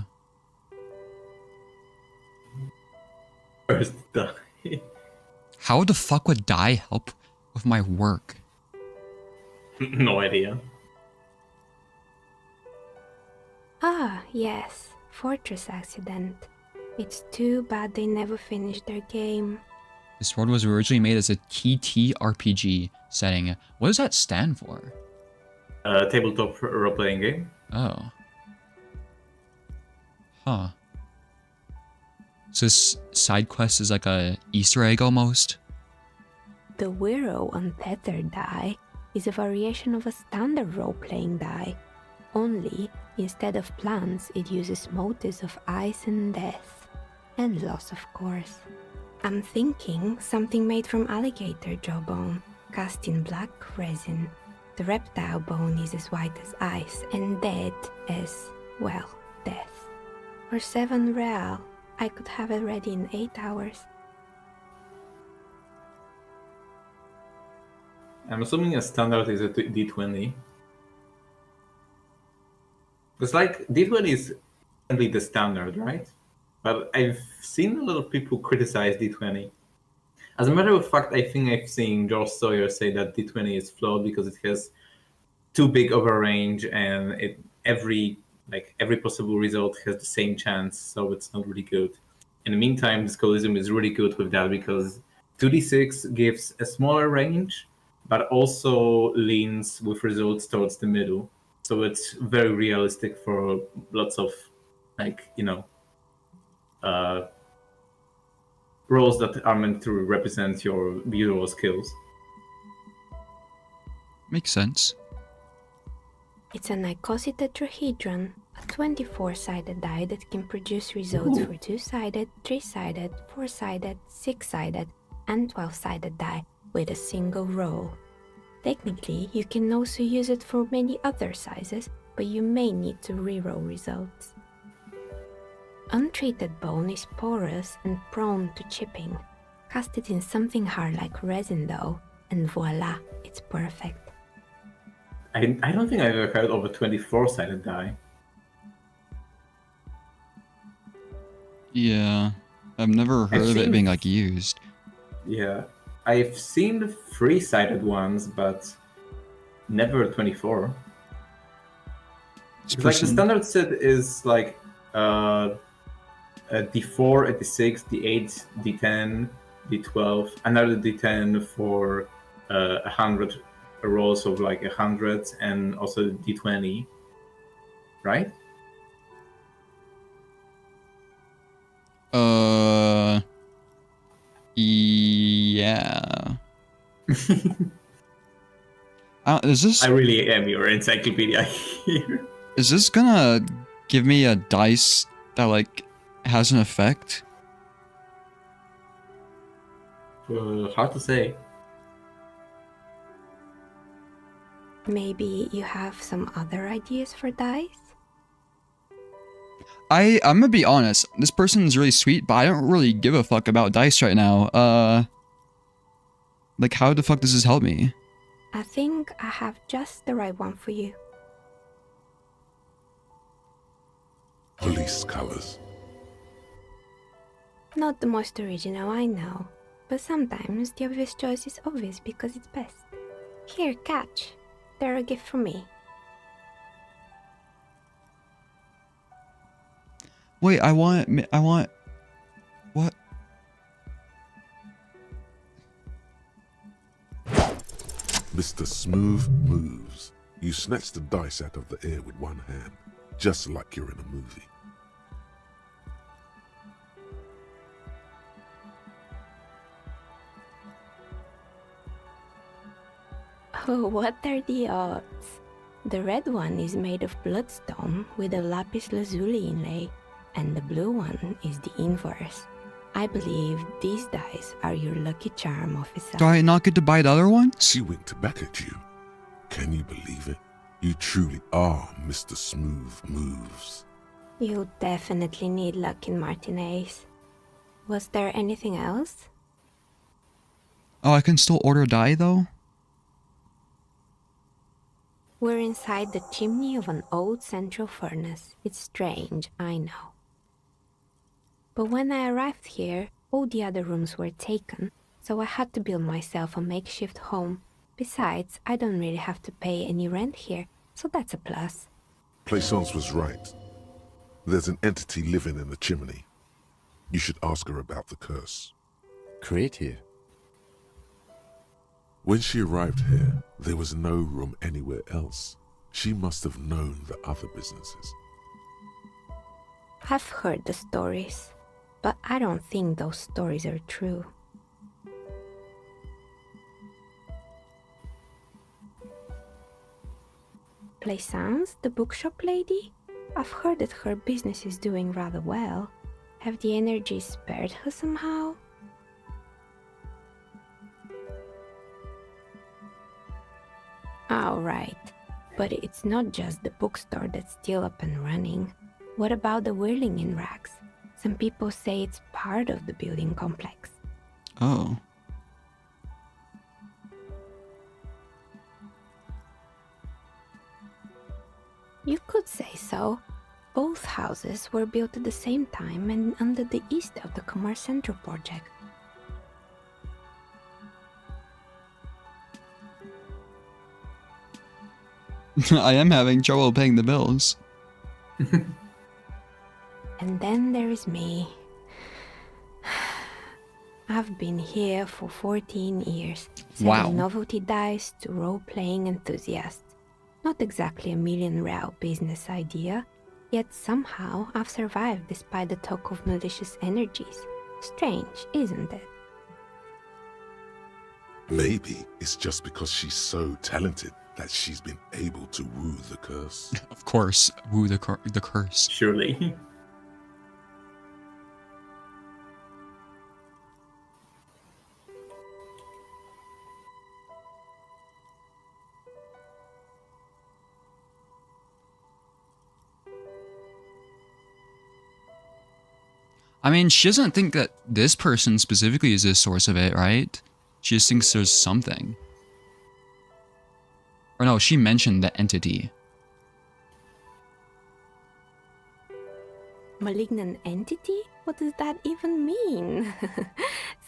First die. How the fuck would dye help with my work? No idea. Ah, yes. Fortress accident. It's too bad they never finished their game. This world was originally made as a TTRPG setting. What does that stand for? Tabletop role-playing game. Oh. Huh. So this side quest is like a Easter egg almost? The Wiro Untethered die is a variation of a standard role-playing die. Only, instead of plants, it uses motifs of ice and death. And loss, of course. I'm thinking something made from alligator jawbone, cast in black resin. The reptile bone is as white as ice and dead as, well, death. For 7 real, I could have it ready in 8 hours. I'm assuming a standard is a D20. It's like D20 is only the standard, right? But I've seen a lot of people criticize D20. As a matter of fact, I think I've seen George Sawyer say that D20 is flawed because it has too big of a range and every possible result has the same chance, so it's not really good. In the meantime, Elysium is really good with that because 2d6 gives a smaller range, but also leans with results towards the middle. So it's very realistic for lots of, rolls that are meant to represent your visual skills. Makes sense. It's an icositetrahedron, a 24-sided die that can produce results for 2-sided, 3-sided, 4-sided, 6-sided, and 12-sided die with a single roll. Technically, you can also use it for many other sizes, but you may need to reroll results. Untreated bone is porous and prone to chipping. Cast it in something hard like resin though, and voila, it's perfect. I don't think I've ever heard of a 24-sided die. Yeah, I've never heard of it being like used. Yeah, I've seen the 3-sided ones, but never a 24. It's like the standard set is like a D4, a D6, D8, D10, D12, another D10 for 100 rolls of like 100, and also D20, right? Yeah. Is this? I really am your encyclopedia here. Is this gonna give me a dice that like has an effect? Hard to say. Maybe you have some other ideas for dice? I'm gonna be honest, this person is really sweet, but I don't really give a fuck about dice right now. Like how the fuck does this help me? I think I have just the right one for you. Police colors. Not the most original, I know, but sometimes the obvious choice is obvious because it's best. Here, catch. They're a gift from me. Wait, I want, what? Mr. Smooth moves. You snatch the dice out of the air with one hand, just like you're in a movie. Oh, what are the odds? The red one is made of bloodstone with a lapis lazuli inlay, and the blue one is the inverse. I believe these dice are your lucky charm, officer. Do I not get to buy the other ones? She winked back at you. Can you believe it? You truly are Mr. Smooth Moves. You definitely need luck in Martinez. Was there anything else? Oh, I can still order a die though? We're inside the chimney of an old central furnace. It's strange, I know. But when I arrived here, all the other rooms were taken, so I had to build myself a makeshift home. Besides, I don't really have to pay any rent here, so that's a plus. Plaisance was right. There's an entity living in the chimney. You should ask her about the curse. Creative. When she arrived here, there was no room anywhere else. She must have known the other businesses. I've heard the stories, but I don't think those stories are true. Plaisance, the bookshop lady? I've heard that her business is doing rather well. Have the energy spared her somehow? Oh, right. But it's not just the bookstore that's still up and running. What about the whirling in rags? Some people say it's part of the building complex. Oh. You could say so. Both houses were built at the same time and under the east of the Commerce Central project. I am having trouble paying the bills. And then there is me. I've been here for 14 years, Wow. selling novelty dice to role-playing enthusiasts. Not exactly a million-real business idea, yet somehow I've survived despite the talk of malicious energies. Strange, isn't it? Maybe it's just because she's so talented that she's been able to woo the curse. Of course, woo the curse. Surely. I mean, she doesn't think that this person specifically is the source of it, right? She just thinks there's something. Or no, she mentioned the entity. Malignant entity? What does that even mean?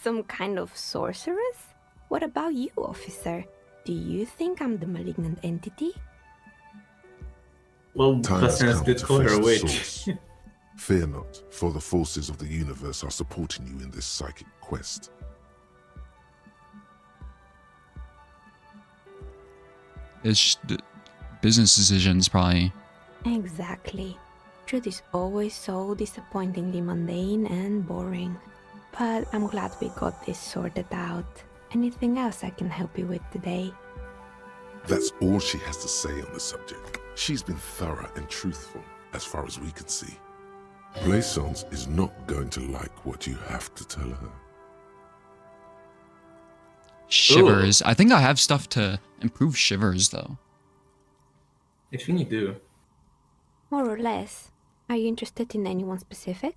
Some kind of sorceress? What about you, officer? Do you think I'm the malignant entity? Well, Time has Bastianus come did to call her face a the witch. source. Fear not, for the forces of the universe are supporting you in this psychic quest. It's business decisions, probably. Exactly. Truth is always so disappointingly mundane and boring. But I'm glad we got this sorted out. Anything else I can help you with today? That's all she has to say on the subject. She's been thorough and truthful, as far as we can see. Blaisance is not going to like what you have to tell her. Shivers. I think I have stuff to improve Shivers, though. I think you do. More or less. Are you interested in anyone specific?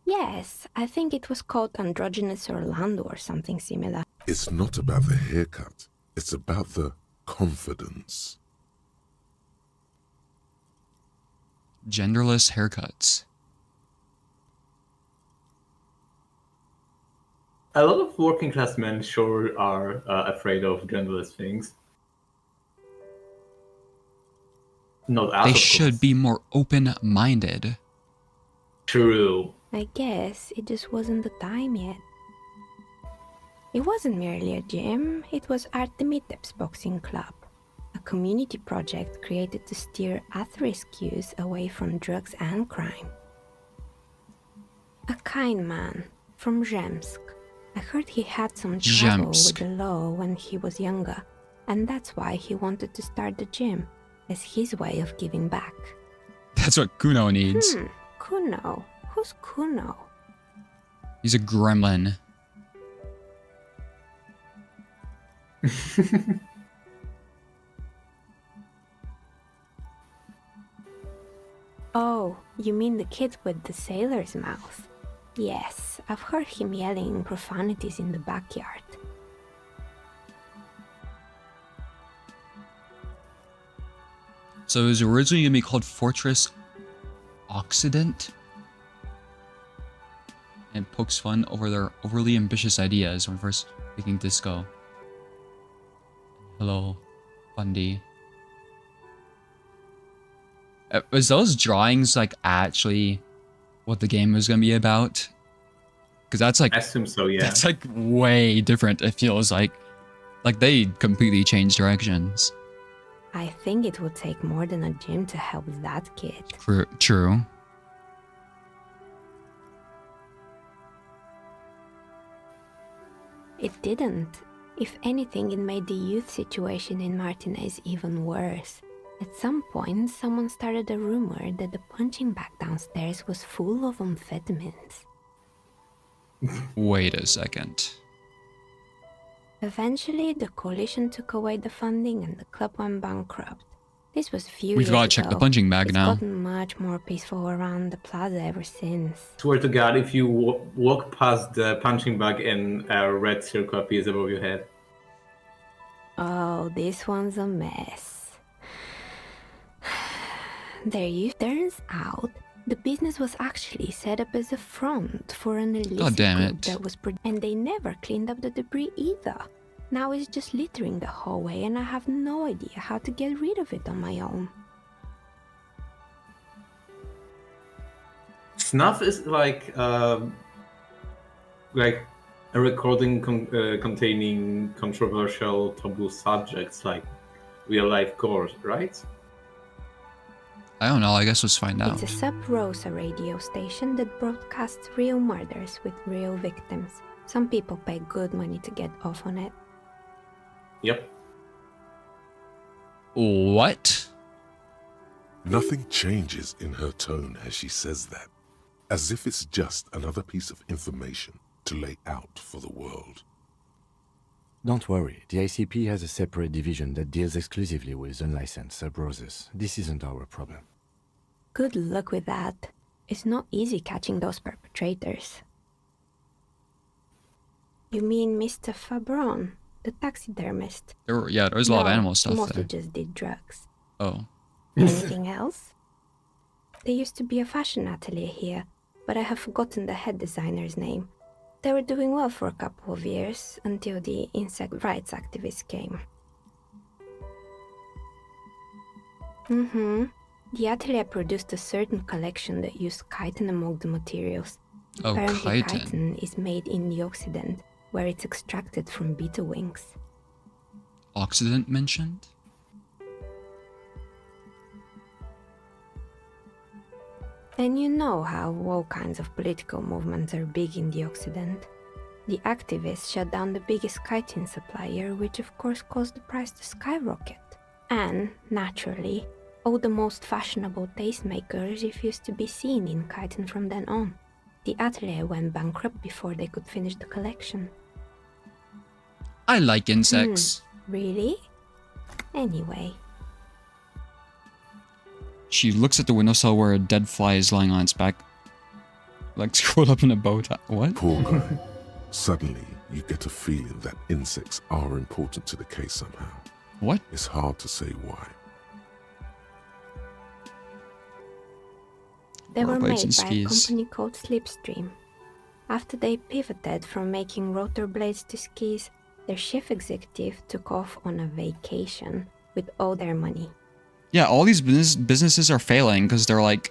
Yes, I think it was called Androgynous Orlando or something similar. It's not about the haircut. It's about the confidence. Genderless haircuts. A lot of working class men sure are afraid of genderless things. Not us, They of should course. be more open-minded. True. I guess it just wasn't the time yet. It wasn't merely a gym, it was Artemitep's Boxing Club, a community project created to steer at-risk youth away from drugs and crime. A kind man from Zemsk. I heard he had some trouble with the law when he was younger, and that's why he wanted to start the gym, as his way of giving back. That's what Kuno needs. Kuno? Who's Kuno? He's a gremlin. Oh, you mean the kid with the sailor's mouth? Yes, I've heard him yelling profanities in the backyard. So it was originally going to be called Fortress Occident. And pokes fun over their overly ambitious ideas when first making disco. Hello, Bundy. Was those drawings like actually what the game was going to be about? Because that's like, I assume so, yeah. That's like way different. It feels like they completely changed directions. I think it would take more than a gym to help that kid. True. It didn't. If anything, it made the youth situation in Martinez even worse. At some point, someone started a rumor that the punching bag downstairs was full of amphetamines. Wait a second. Eventually, the coalition took away the funding and the club went bankrupt. This was a few We've years got to check the ago. punching bag It's now. gotten much more peaceful around the plaza ever since. Swear to God, if you walk past the punching bag and a red circle appears above your head. Oh, this one's a mess. Turns out, the business was actually set up as a front for an illicit God damn group it. that was and they never cleaned up the debris either. Now it's just littering the hallway and I have no idea how to get rid of it on my own. Snuff is like like a recording containing controversial taboo subjects like real life gore, right? I don't know. I guess let's find out. It's a Sub Rosa radio station that broadcasts real murders with real victims. Some people pay good money to get off on it. Yep. What? Nothing changes in her tone as she says that, as if it's just another piece of information to lay out for the world. Don't worry, the ICP has a separate division that deals exclusively with unlicensed sub-roses. This isn't our problem. Good luck with that. It's not easy catching those perpetrators. You mean Mr. Fabron, the taxidermist? There was a lot of animal stuff mostly there. just did drugs. Oh. Anything else? There used to be a fashion atelier here, but I have forgotten the head designer's name. They were doing well for a couple of years, until the insect rights activists came. The atelier produced a certain collection that used chitin among the materials. Oh, Apparently chitin. chitin is made in the Occident, where it's extracted from beetle wings. Occident mentioned? And you know how all kinds of political movements are big in the Occident. The activists shut down the biggest chitin supplier, which of course caused the price to skyrocket. And, naturally, all the most fashionable tastemakers refused to be seen in chitin from then on. The atelier went bankrupt before they could finish the collection. I like insects. Really? Anyway. She looks at the windowsill where a dead fly is lying on its back. Like scrolled up in a bow tie. What? Poor guy. Suddenly, you get a feeling that insects are important to the case somehow. What? It's hard to say why. They were Robots made and by a skis. company called Slipstream. After they pivoted from making rotor blades to skis, their chief executive took off on a vacation with all their money. Yeah, all these businesses are failing because they're like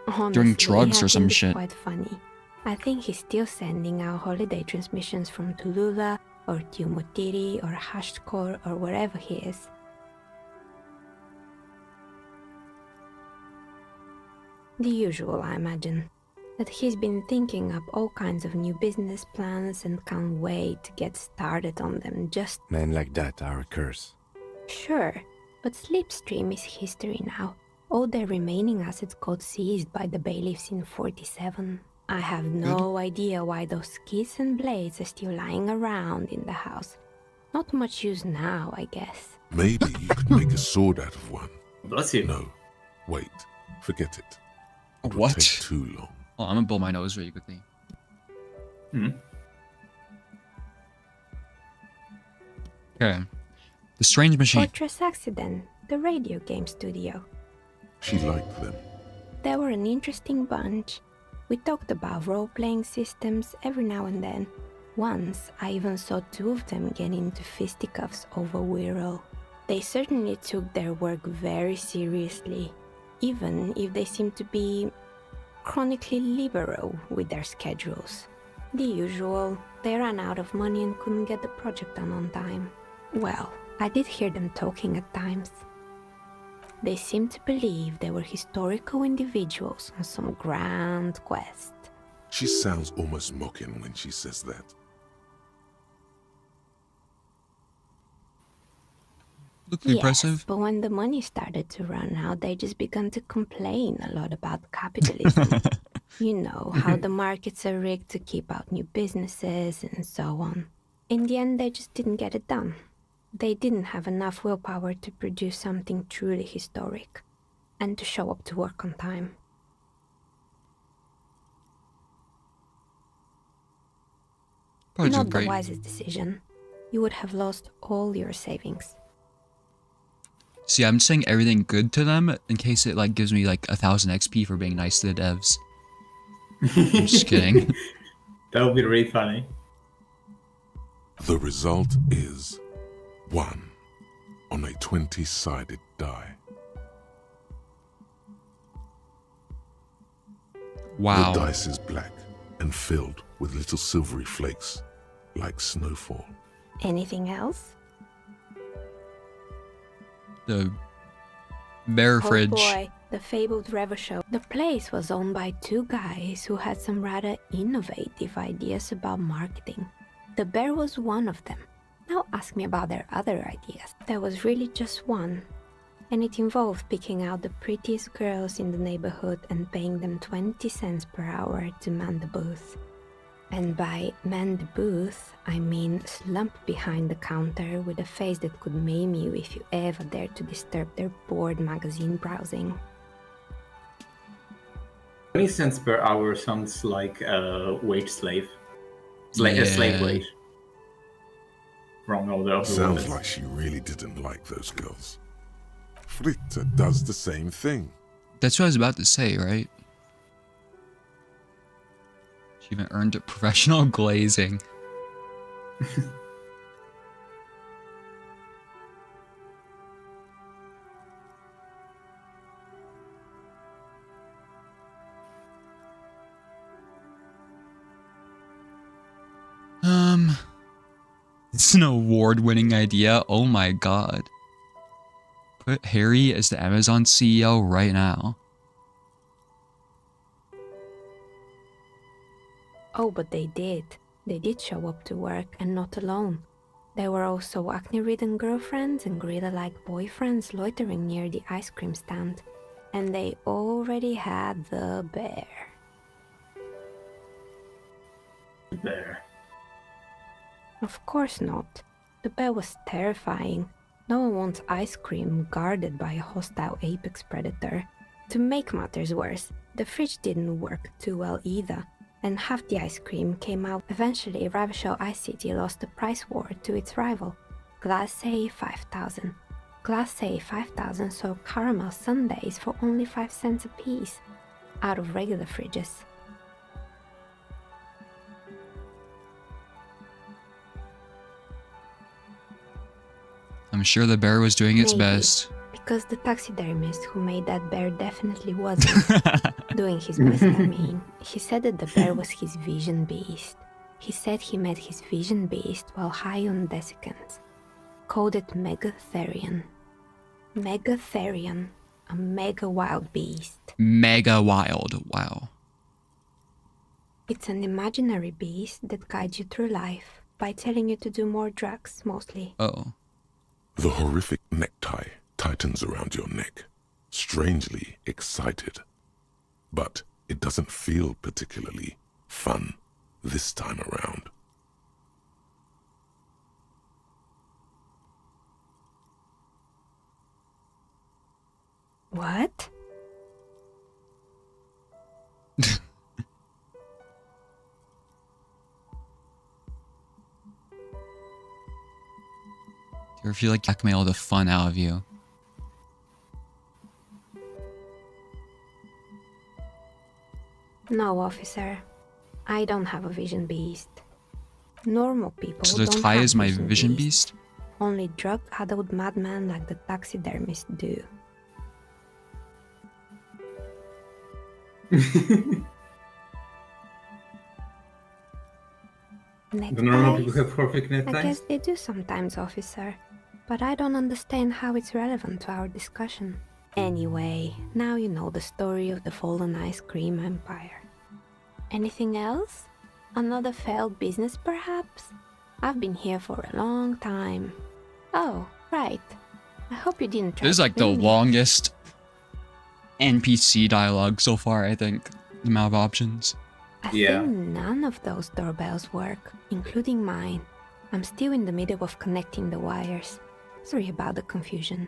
Honestly, doing drugs I or some think it's shit. quite funny. I think he's still sending out holiday transmissions from Tulula or Tiumutiri or Hashtkor or wherever he is. The usual, I imagine. That he's been thinking up all kinds of new business plans and can't wait to get started on them just... Men like that are a curse. Sure, but Slipstream is history now. All their remaining assets got seized by the bailiffs in 47. I have no idea why those skis and blades are still lying around in the house. Not much use now, I guess. Maybe you could make a sword out of one. Bless you. No, wait, forget it. It would What? take too long. Oh, I'm gonna blow my nose really quickly. Okay. The strange machine. Fortress Accident, the radio game studio. She liked them. They were an interesting bunch. We talked about role-playing systems every now and then. Once, I even saw two of them get into fisticuffs over Wirral. They certainly took their work very seriously, even if they seemed to be chronically liberal with their schedules. The usual, they ran out of money and couldn't get the project done on time. Well, I did hear them talking at times. They seemed to believe they were historical individuals on some grand quest. She sounds almost mocking when she says that. Look Yes, impressive. but when the money started to run out, they just began to complain a lot about capitalism. You know, how the markets are rigged to keep out new businesses and so on. In the end, they just didn't get it done. They didn't have enough willpower to produce something truly historic, and to show up to work on time. Probably Not doing the great. wisest decision. You would have lost all your savings. See, I'm saying everything good to them in case it like gives me like 1,000 XP for being nice to the devs. I'm just kidding. That would be really funny. The result is 1 on a 20-sided die. Wow. The dice is black, and filled with little silvery flakes, like snowfall. Anything else? The bear fridge. Oh boy, the fabled Revo show. The place was owned by two guys who had some rather innovative ideas about marketing. The bear was one of them. Now ask me about their other ideas. There was really just one, and it involved picking out the prettiest girls in the neighborhood and paying them 20 cents per hour to man the booth. And by man the booth, I mean slump behind the counter with a face that could maim you if you ever dared to disturb their bored magazine browsing. 20 cents per hour sounds like a wage slave. It's like a slave wage. Wrong order of the Sounds words. like she really didn't like those girls. Fritta does the same thing. That's what I was about to say, right? She even earned a professional glazing. It's an award-winning idea. Oh my god. Put Harry as the Amazon CEO right now. Oh, but they did. They did show up to work, and not alone. There were also acne-ridden girlfriends and gorilla-like boyfriends loitering near the ice cream stand. And they already had the bear. Bear. Of course not. The bear was terrifying. No one wants ice cream guarded by a hostile apex predator. To make matters worse, the fridge didn't work too well either, and half the ice cream came out. Eventually, Ravishell Ice City lost the price war to its rival, Glacé 5000. Glacé 5000 sold caramel sundaes for only 5 cents a piece, out of regular fridges. I'm sure the bear was doing its Maybe. best. Because the taxidermist who made that bear definitely wasn't doing his best, I mean. He said that the bear was his vision beast. He said he met his vision beast while high on desiccants. Called it Megatherion. Megatherion, a mega wild beast. Mega wild. Wow. It's an imaginary beast that guides you through life by telling you to do more drugs, mostly. Oh. The horrific necktie tightens around your neck, strangely excited. But it doesn't feel particularly fun this time around. What? Do you ever feel like blackmail the fun out of you? No, officer. I don't have a vision beast. Normal people So the don't tie have is my vision beast? Only drug-addled madmen like the taxidermist do. The normal people Neckties? have perfect I neckties? guess they do sometimes, officer. But I don't understand how it's relevant to our discussion. Anyway, now you know the story of the fallen ice cream empire. Anything else? Another failed business, perhaps? I've been here for a long time. Oh, right. I hope you didn't try This is to like the blame me. longest NPC dialogue so far, I think. The amount of options. I Yeah. think none of those doorbells work, including mine. I'm still in the middle of connecting the wires. Sorry about the confusion.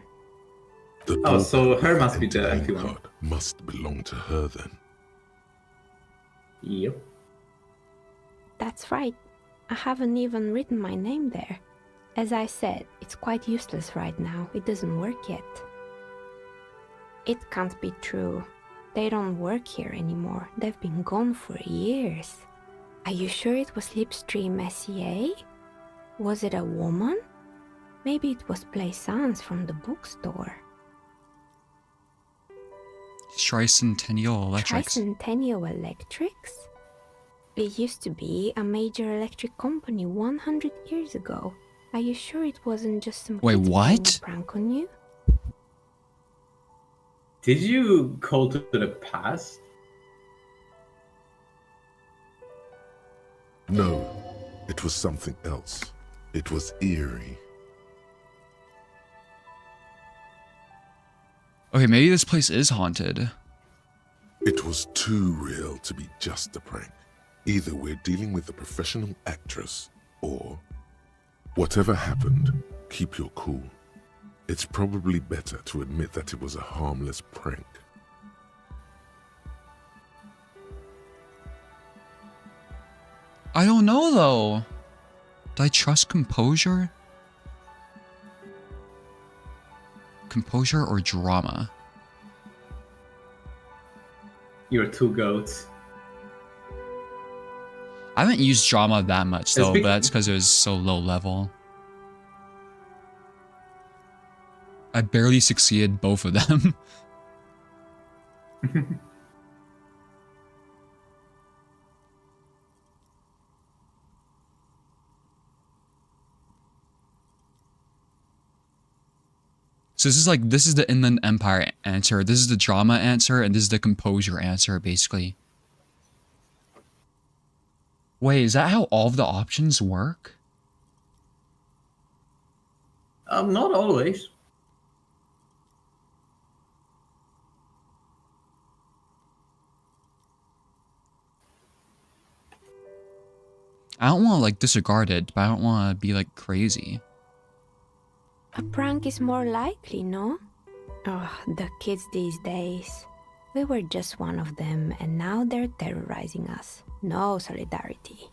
The Oh, so doorbell her with must be the entering empty one. card must belong to her then. Yep. That's right. I haven't even written my name there. As I said, it's quite useless right now. It doesn't work yet. It can't be true. They don't work here anymore. They've been gone for years. Are you sure it was Slipstream SEA? Was it a woman? Maybe it was Plaisance from the bookstore. Tricentennial Electrics. Tricentennial Electrics? It used to be a major electric company 100 years ago. Are you sure it wasn't just some Wait, kids playing what? a prank on you? Did you call to the past? No, it was something else. It was eerie. Okay, maybe this place is haunted. It was too real to be just a prank. Either we're dealing with a professional actress, or whatever happened, keep your cool. It's probably better to admit that it was a harmless prank. I don't know though. Do I trust composure? Composure or drama? You're two goats. I haven't used drama that much though, It's but that's because it was so low level. I barely succeeded both of them. So this is the Inland Empire answer, this is the drama answer, and this is the composure answer, basically. Wait, is that how all of the options work? Not always. I don't want to like disregard it, but I don't want to be like crazy. A prank is more likely, no? Oh, the kids these days. We were just one of them, and now they're terrorizing us. No solidarity.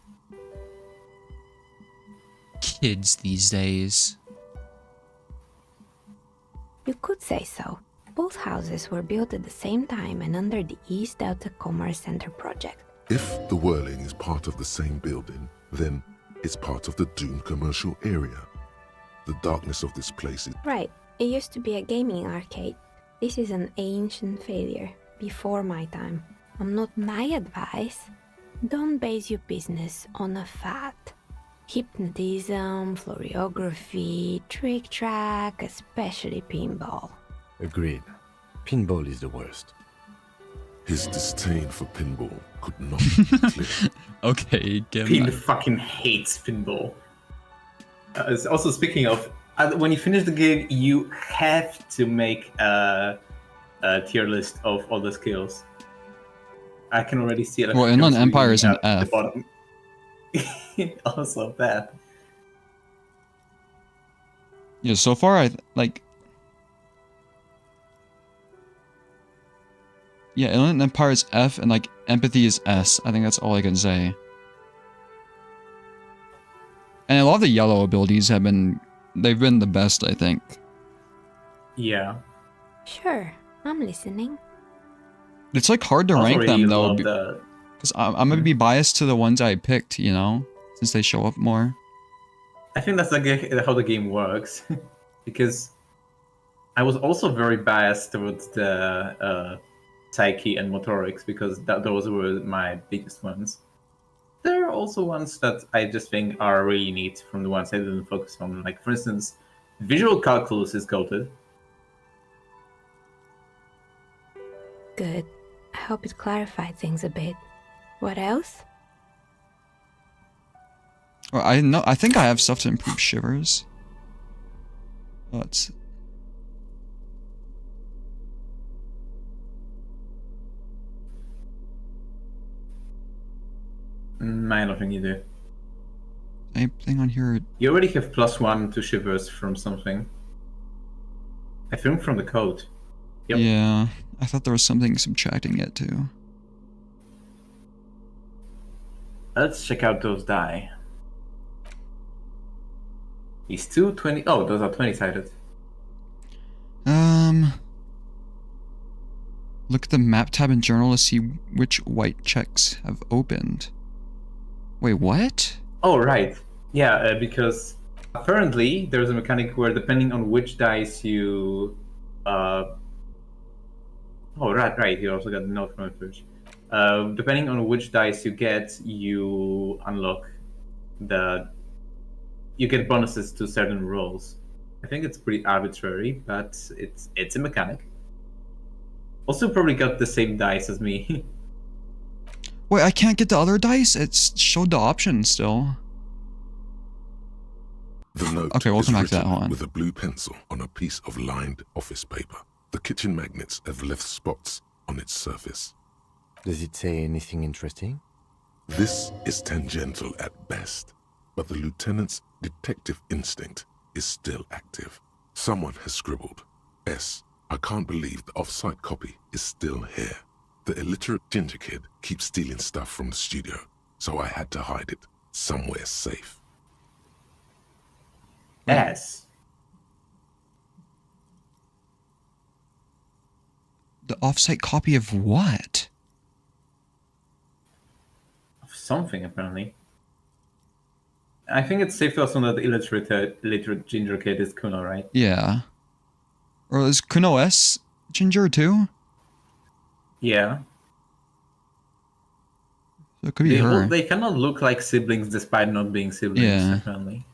Kids these days. You could say so. Both houses were built at the same time and under the East Delta Commerce Center project. If the Whirling is part of the same building, then it's part of the doomed commercial area. The darkness of this place is... Right. It used to be a gaming arcade. This is an ancient failure, before my time. My advice, don't base your business on a fad. Hypnotism, floriography, trick-track, especially pinball. Agreed. Pinball is the worst. His disdain for pinball could not be clear. Okay, give Pin fucking hates pinball. Also, speaking of, when you finish the game, you have to make a tier list of all the skills. I can already see it. Well, Inland Empire is an F. Also that. Yeah, so far yeah, Inland Empire is F and like empathy is S. I think that's all I can say. And a lot of the yellow abilities they've been the best, I think. Yeah. Sure, I'm listening. It's like hard to Also rank really them though, love because I'm gonna be biased to the ones I picked, you know, since they show up more. I think that's like how the game works, because I was also very biased towards the psyche and motorics because those were my biggest ones. There are also ones that I just think are really neat from the ones I didn't focus on. Like, for instance, visual calculus is goated. Good. I hope it clarified things a bit. What else? Well, I think I have stuff to improve shivers. Let's... I don't think you do. Anything on here? You already have +1 to shivers from something. I think from the code. Yep. Yeah, I thought there was something subtracting it too. Let's check out those die. These two 20. Oh, those are 20-sided. Look at the map tab in journal to see which white checks have opened. Wait, what? Oh, right. Yeah, because apparently there's a mechanic where depending on which dice you... Oh, right. You also got the note from the fridge. Depending on which dice you get, you unlock you get bonuses to certain rolls. I think it's pretty arbitrary, but it's a mechanic. Also, probably got the same dice as me. Wait, I can't get the other dice? It's showed the option still. The note Okay, we'll is come back to that, written hold on. with a blue pencil on a piece of lined office paper. The kitchen magnets have left spots on its surface. Does it say anything interesting? This is tangential at best, but the lieutenant's detective instinct is still active. Someone has scribbled, S. I can't believe the off-site copy is still here. The illiterate ginger kid keeps stealing stuff from the studio, so I had to hide it somewhere safe. S. The offsite copy of what? Of something, apparently. I think it's safe to assume that the illiterate ginger kid is Kuno, right? Yeah. Or is Kuno S ginger too? Yeah. So it could be her. They cannot look like siblings despite not being siblings, Yeah. apparently.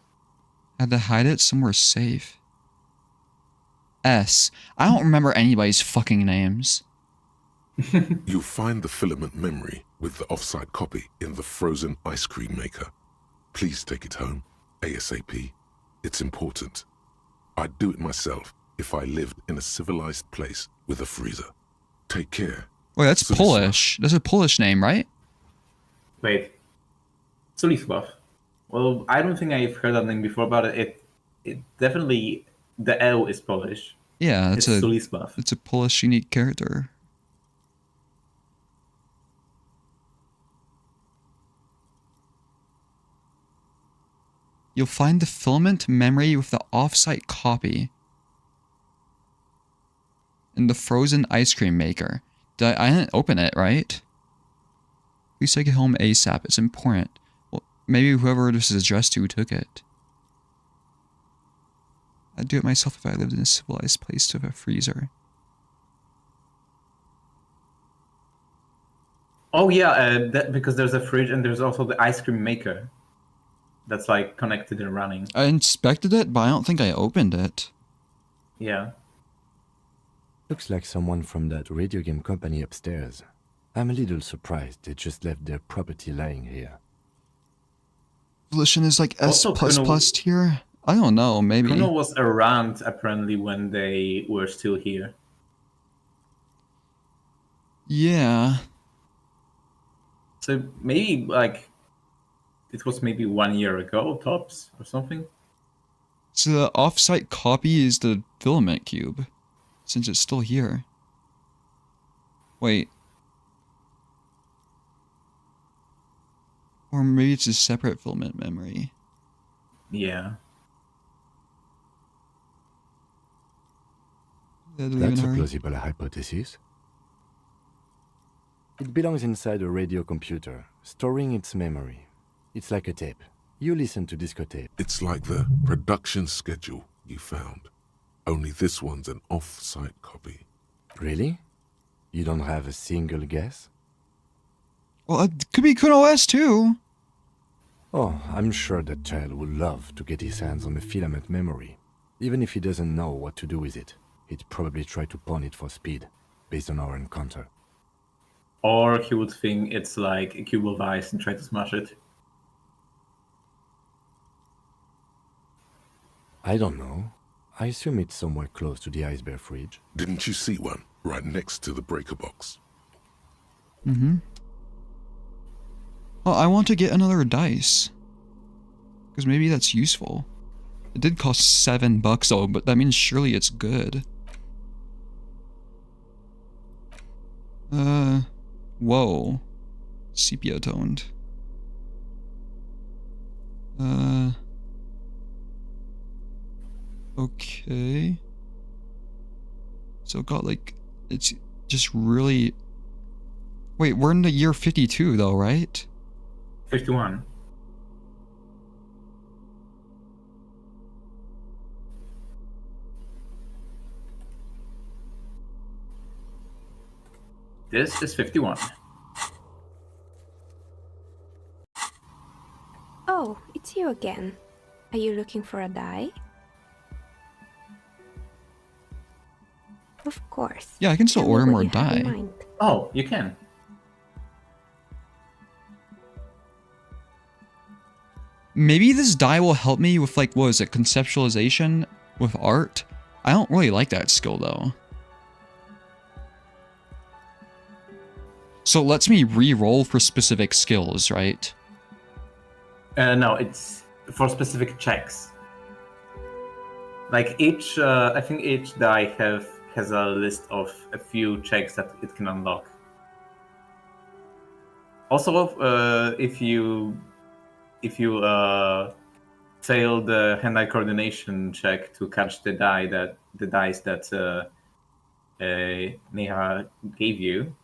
Had to hide it somewhere safe. S. I don't remember anybody's fucking names. You'll find the filament memory with the off-site copy in the frozen ice cream maker. Please take it home, ASAP. It's important. I'd do it myself if I lived in a civilized place with a freezer. Take care. Wait, that's Sulisław. Polish. That's a Polish name, right? Wait. Sulisław. Well, I don't think I've heard that name before, but it definitely, the L is Polish. Yeah, It's Sulisław. it's a Polish unique character. You'll find the filament memory with the offsite copy in the frozen ice cream maker. I didn't open it, right? Please take it home ASAP. It's important. Well, maybe whoever this is addressed to took it. I'd do it myself if I lived in a civilized place to have a freezer. Oh yeah, because there's a fridge and there's also the ice cream maker that's like connected and running. I inspected it, but I don't think I opened it. Yeah. Looks like someone from that radio game company upstairs. I'm a little surprised they just left their property lying here. Volition is like S++ Also, Kuno- tier? I don't know, maybe. Kuno was around apparently when they were still here. Yeah. So maybe like it was maybe 1 year ago tops or something. So the offsite copy is the filament cube, since it's still here. Wait. Or maybe it's a separate filament memory. Yeah. That's a plausible hypothesis. It belongs inside a radio computer, storing its memory. It's like a tape. You listen to disco tape. It's like the production schedule you found. Only this one's an off-site copy. Really? You don't have a single guess? Well, it could be Kuno S too. Oh, I'm sure that child would love to get his hands on a filament memory. Even if he doesn't know what to do with it, he'd probably try to pawn it for speed, based on our encounter. Or he would think it's like a cube of ice and try to smash it. I don't know. I assume it's somewhere close to the ice bear fridge. Didn't you see one right next to the breaker box? Mm-hmm. Well, I want to get another dice. Because maybe that's useful. It did cost $7 though, but that means surely it's good. Whoa. Sepia toned. Okay. So it got like, it's just really... Wait, we're in the year 52 though, right? 51. This is 51. it's you again. Are you looking for a die? Of course. Yeah, I can still Tell me order what more you have in die. mind. Oh, you can. Maybe this die will help me with, like, what is it, conceptualization with art? I don't really like that skill, though. So it lets me re-roll for specific skills, right? No, it's for specific checks. Like each, I think each die has a list of a few checks that it can unlock. Also, if you fail the hand-eye coordination check to catch the dice that Neha gave you,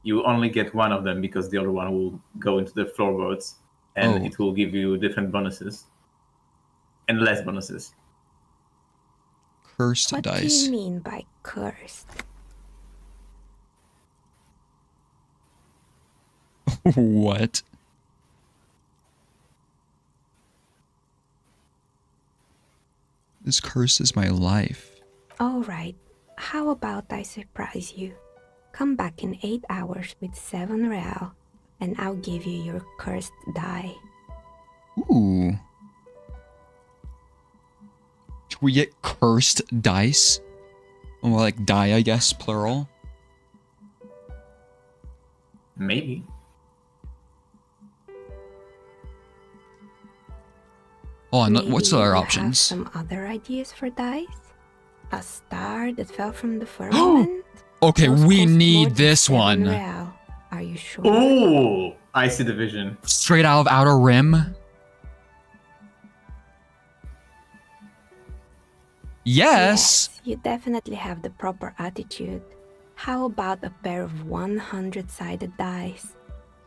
you only get one of them because the other one will go into the floorboards, and it will give you different bonuses and less bonuses. Cursed What dice. do you mean by cursed? What? This curse is my life. Alright, how about I surprise you? Come back in 8 hours with 7 real, and I'll give you your cursed die. Ooh. Should we get cursed dice? Or like die, I guess, plural. Maybe. Oh, and Maybe what's the other you options? have some other ideas for dice? A star that fell from the firmament? Okay, Those we cost more need than this 7 one. real. Are you sure? Oh, I see the vision. Straight out of Outer Rim. Yes. You definitely have the proper attitude. How about a pair of 100-sided dice?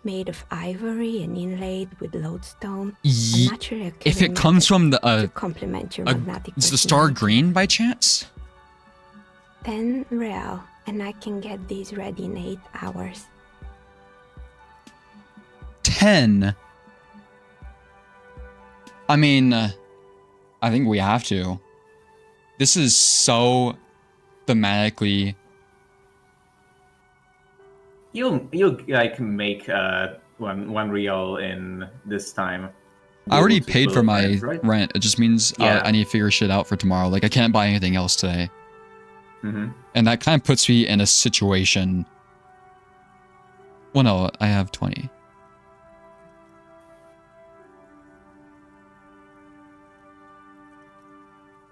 Made of ivory and inlaid with lodestone. Ye- A naturally occurring if it comes from the to complement your magnetic is the star personality. green by chance? 10 real, and I can get these ready in 8 hours. 10. I mean, I think we have to. This is so thematically. You like make one real in this time. I already Be able to paid for build my rent, right? rent. It just means Yeah. I need to figure shit out for tomorrow. Like, I can't buy anything else today. Mm-hmm. And that kind of puts me in a situation. Well, no, I have 20.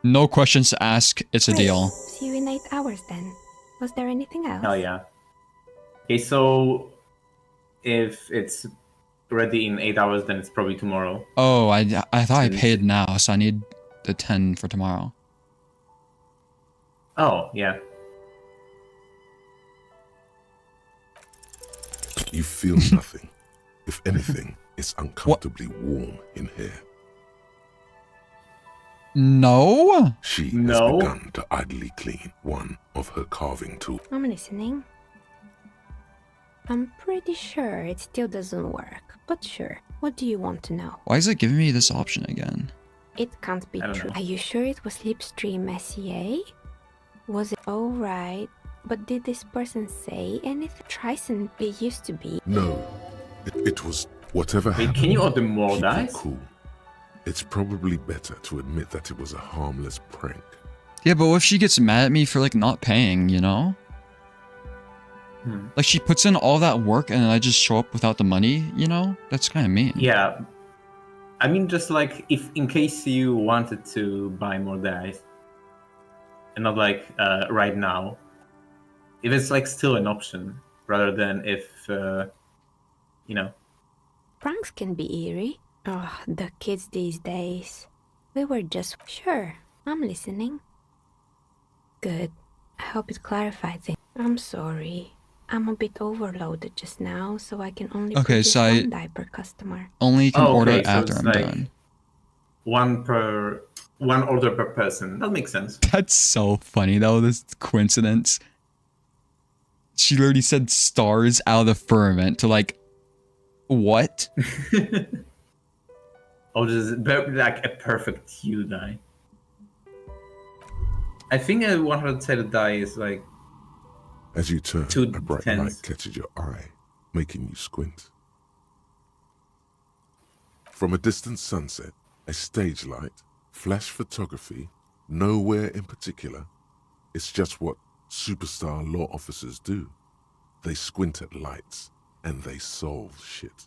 No questions to ask. It's a Great. deal. See you in 8 hours then. Was there anything else? Oh yeah. Okay, so if it's ready in 8 hours, then it's probably tomorrow. Oh, I thought I Since- paid now, so I need the 10 for tomorrow. Oh yeah. You feel nothing. If anything, it's uncomfortably warm in here. No? She No. has begun to idly clean one of her carving tools. I'm listening. I'm pretty sure it still doesn't work, but sure. What do you want to know? Why is it giving me this option again? It can't be I don't true. know. Are you sure it was Slipstream SEA? Was it alright? But did this person say anything? Trison, it used to be. No, it was whatever Wait, happened. can you order more Keep dice? it cool. It's probably better to admit that it was a harmless prank. Yeah, but what if she gets mad at me for, like, not paying, you know? Like, she puts in all that work and I just show up without the money, you know? That's kind of mean. Yeah. I mean, just like if in case you wanted to buy more dice, and not like right now, if it's like still an option rather than if you know. Pranks can be eerie. Oh, the kids these days. We were just. Sure, I'm listening. Good. I hope it clarified things. I'm sorry. I'm a bit overloaded just now, so I can only Okay, purchase so one die per customer. Only can Oh, order okay, so after it's I'm like- done. One order per person. That makes sense. That's so funny, though, this coincidence. She literally said stars out of the firmament to, like, what? Oh, this is like a perfect hue dye. I think a 100-sided die is like... As you turn, Two a bright tens. light catches your eye, making you squint. From a distant sunset, a stage light, flash photography, nowhere in particular. It's just what superstar law officers do. They squint at lights, and they solve shit.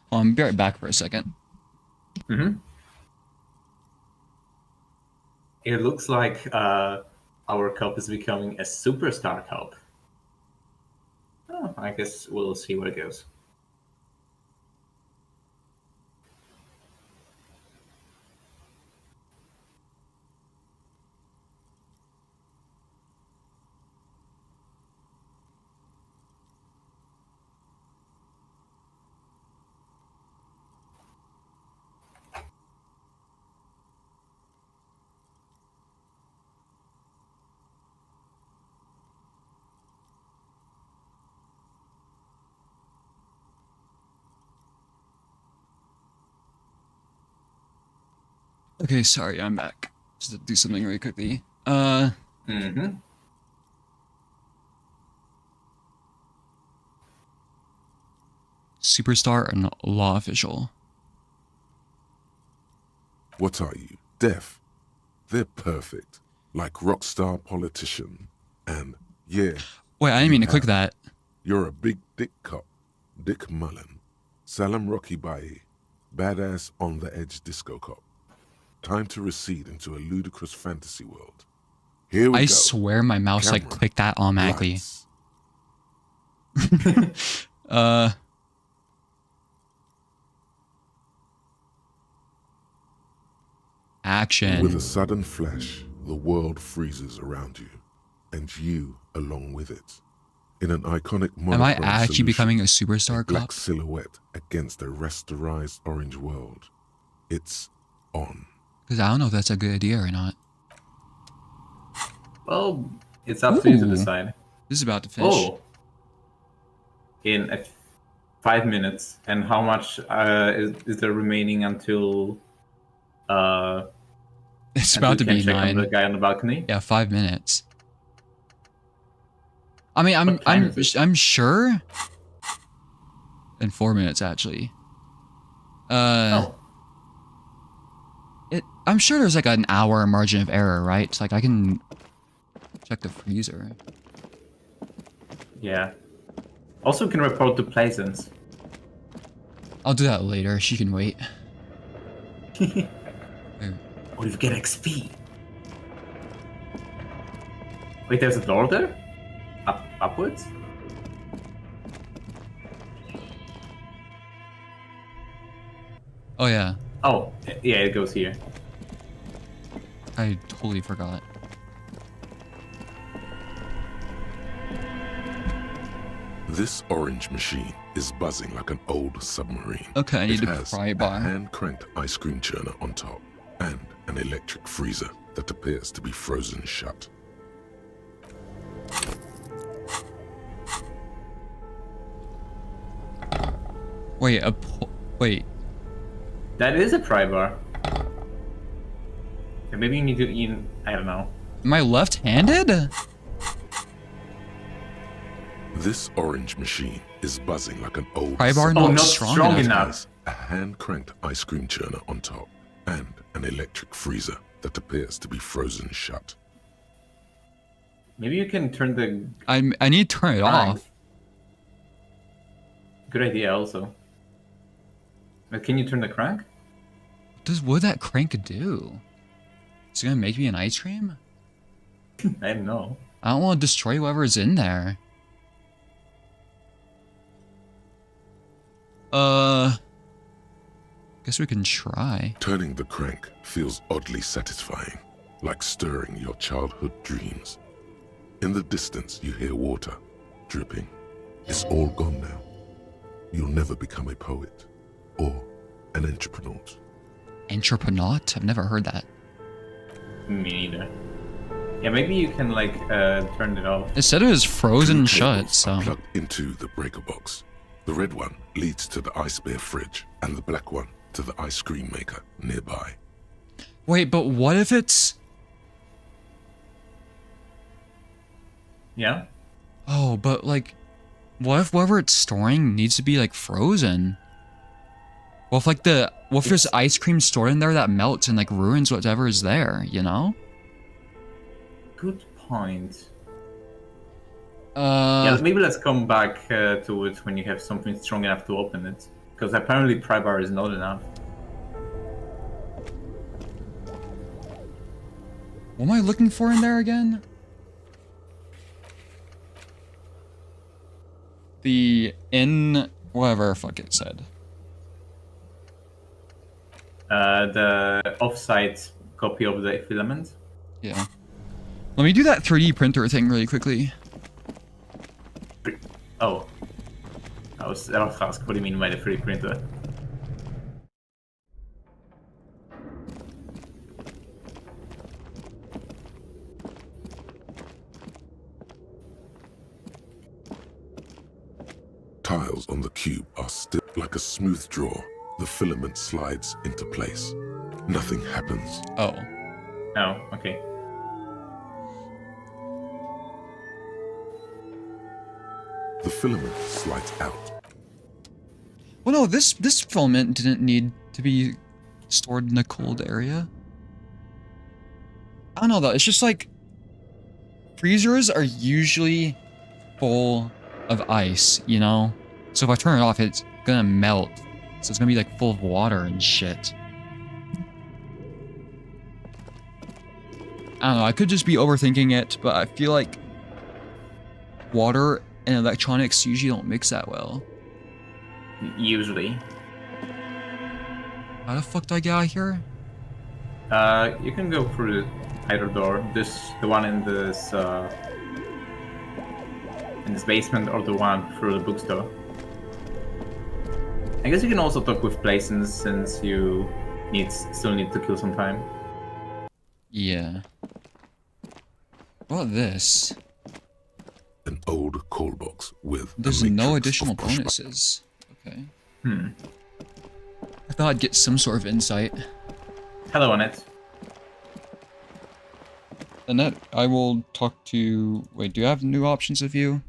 Be right back for a second. Mm-hmm. It looks like our cup is becoming a superstar cup. Oh, I guess we'll see where it goes. Okay, sorry, I'm back. Just to do something really quickly. Mm-hmm. Superstar and law official. What are you, deaf? They're perfect, like rockstar politician. And yeah, Wait, I didn't mean to click that. you're a big dick cop, Dick Mullen, Salam Rocky Baye, badass on the edge disco cop. Time to recede into a ludicrous fantasy world. Here we I go. swear my mouse like Camera, clicked that automatically. lights. Action. With a sudden flash, the world freezes around you, and you along with it. In an iconic Am I monochrome actually solution, becoming a superstar black cop? silhouette against a rasterized orange world. It's on. Because I don't know if that's a good idea or not. Well, it's up to you to Ooh. decide. This is about to finish. Oh. In 5 minutes. And how much is there remaining until... It's until about to you can be check on 9. the guy on the balcony? Yeah, 5 minutes. I mean, What time is it? I'm sure. In 4 minutes, actually. Oh. I'm sure there's like an hour margin of error, right? It's like I can check the freezer. Yeah. Also can report to Plaisance. I'll do that later. She can wait. Or you get XP. Wait, there's a door there? Upwards? Oh yeah, Oh, yeah, it goes here. I totally forgot. This orange machine is buzzing like an old submarine. Okay, I need It to has pry a bar. hand-cranked ice cream churner on top and an electric freezer that appears to be frozen shut. Wait, wait. That is a pry bar. Okay, maybe you need to I don't know. Am I left-handed? This orange machine is buzzing like an old Pry bar submarine. not not strong strong enough. enough. Has a hand-cranked ice cream churner on top and an electric freezer that appears to be frozen shut. Maybe you can turn the I need to turn it crank. off. Good idea also. But can you turn the crank? What would that crank do? Is it gonna make me an ice cream? I don't know. I don't want to destroy whoever's in there. Guess we can try. Turning the crank feels oddly satisfying, like stirring your childhood dreams. In the distance, you hear water dripping. It's all gone now. You'll never become a poet or an entrepreneur. Entrepreneur? I've never heard that. Me neither. Yeah, maybe you can like turn it off. It said it was frozen Two shut, cables so. are plugged into the breaker box. The red one leads to the ice bear fridge, and the black one to the ice cream maker nearby. Wait, but what if it's... Yeah. Oh, but like, what if whatever it's storing needs to be like frozen? What if like what if there's ice cream stored in there that melts and like ruins whatever is there, you know? Good point. Yeah, Uh, maybe let's come back to it when you have something strong enough to open it. Because apparently pry bar is not enough. what am I looking for in there again? Whatever fuck it said. The offsite copy of the filament. Yeah. Let me do that 3D printer thing really quickly. Oh. I was ask, what do you mean by the 3D printer? Tiles on the cube are still like a smooth draw. The filament slides into place. Nothing happens. Oh. Oh, okay. The filament slides out. Well, no, this filament didn't need to be stored in a cold area. I don't know though. It's just like freezers are usually full of ice, you know? So if I turn it off, it's gonna melt. So it's gonna be like full of water and shit. I don't know, I could just be overthinking it, but I feel like water and electronics usually don't mix that well. Usually. How the fuck do I get out of here? You can go through either door. The one in this basement, or the one through the bookstore. I guess you can also talk with Plaisance since you still need to kill some time. Yeah. What about this? An old call box with There's a no matrix additional of push bonuses. Okay. Hmm. I thought I'd get some sort of insight. Hello, Annette. Annette, I will talk to... Wait, do you have new options of you?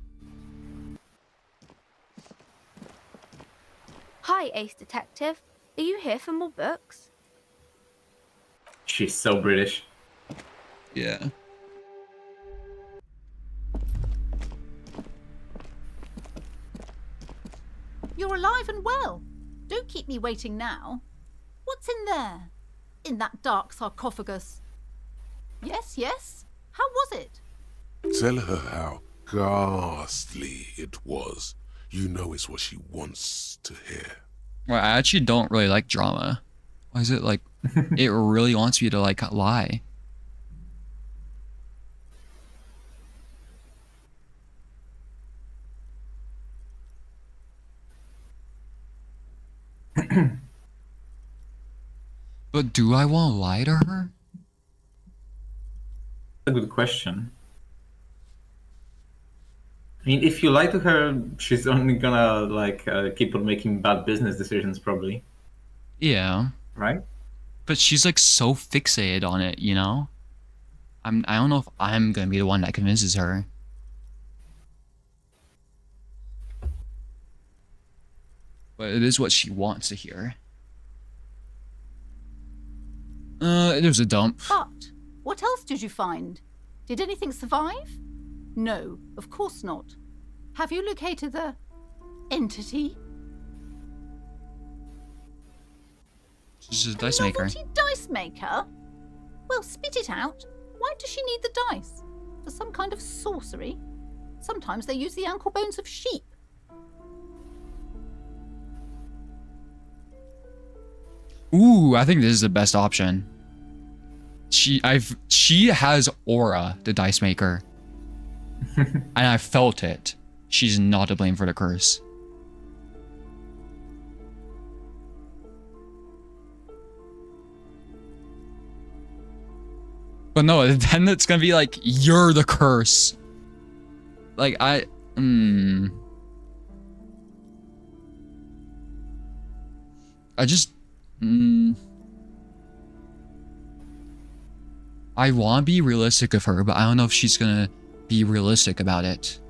Hi, Ace Detective. Are you here for more books? She's so British. Yeah. You're alive and well. Don't keep me waiting now. What's in there? In that dark sarcophagus? Yes, yes. How was it? Tell her how ghastly it was. You know it's what she wants to hear. Well, I actually don't really like drama. Why is it like... it really wants me to like lie. But do I want to lie to her? That's a good question. I mean, if you lie to her, she's only gonna like keep on making bad business decisions, probably. Yeah. Right? But she's like so fixated on it, you know? I don't know if I'm gonna be the one that convinces her. But it is what she wants to hear. It was a dump. But what else did you find? Did anything survive? No, of course not. Have you located the entity? She's a dice maker. Novelty dice maker? Well, spit it out. Why does she need the dice? For some kind of sorcery? Sometimes they use the ankle bones of sheep. Ooh, I think this is the best option. She has aura, the dice maker. And I felt it. She's not to blame for the curse. But no, then it's gonna be like, you're the curse. Like, I just, I want to be realistic of her, but I don't know if she's gonna be realistic about it.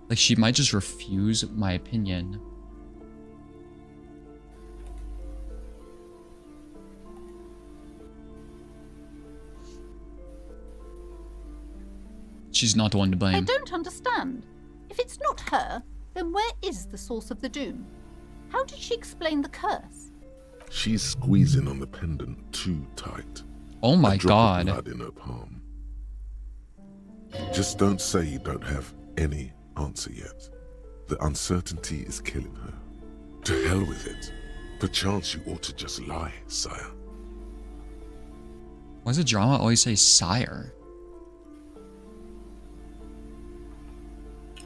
Like, she might just refuse my opinion. She's not the one to I blame. don't understand. If it's not her, then where is the source of the doom? How did she explain the curse? She's squeezing on the pendant too tight. Oh my A drop god. of blood in her palm. Just don't say you don't have any answer yet. The uncertainty is killing her. To hell with it. Perchance you ought to just lie, sire. Why does the drama always say sire?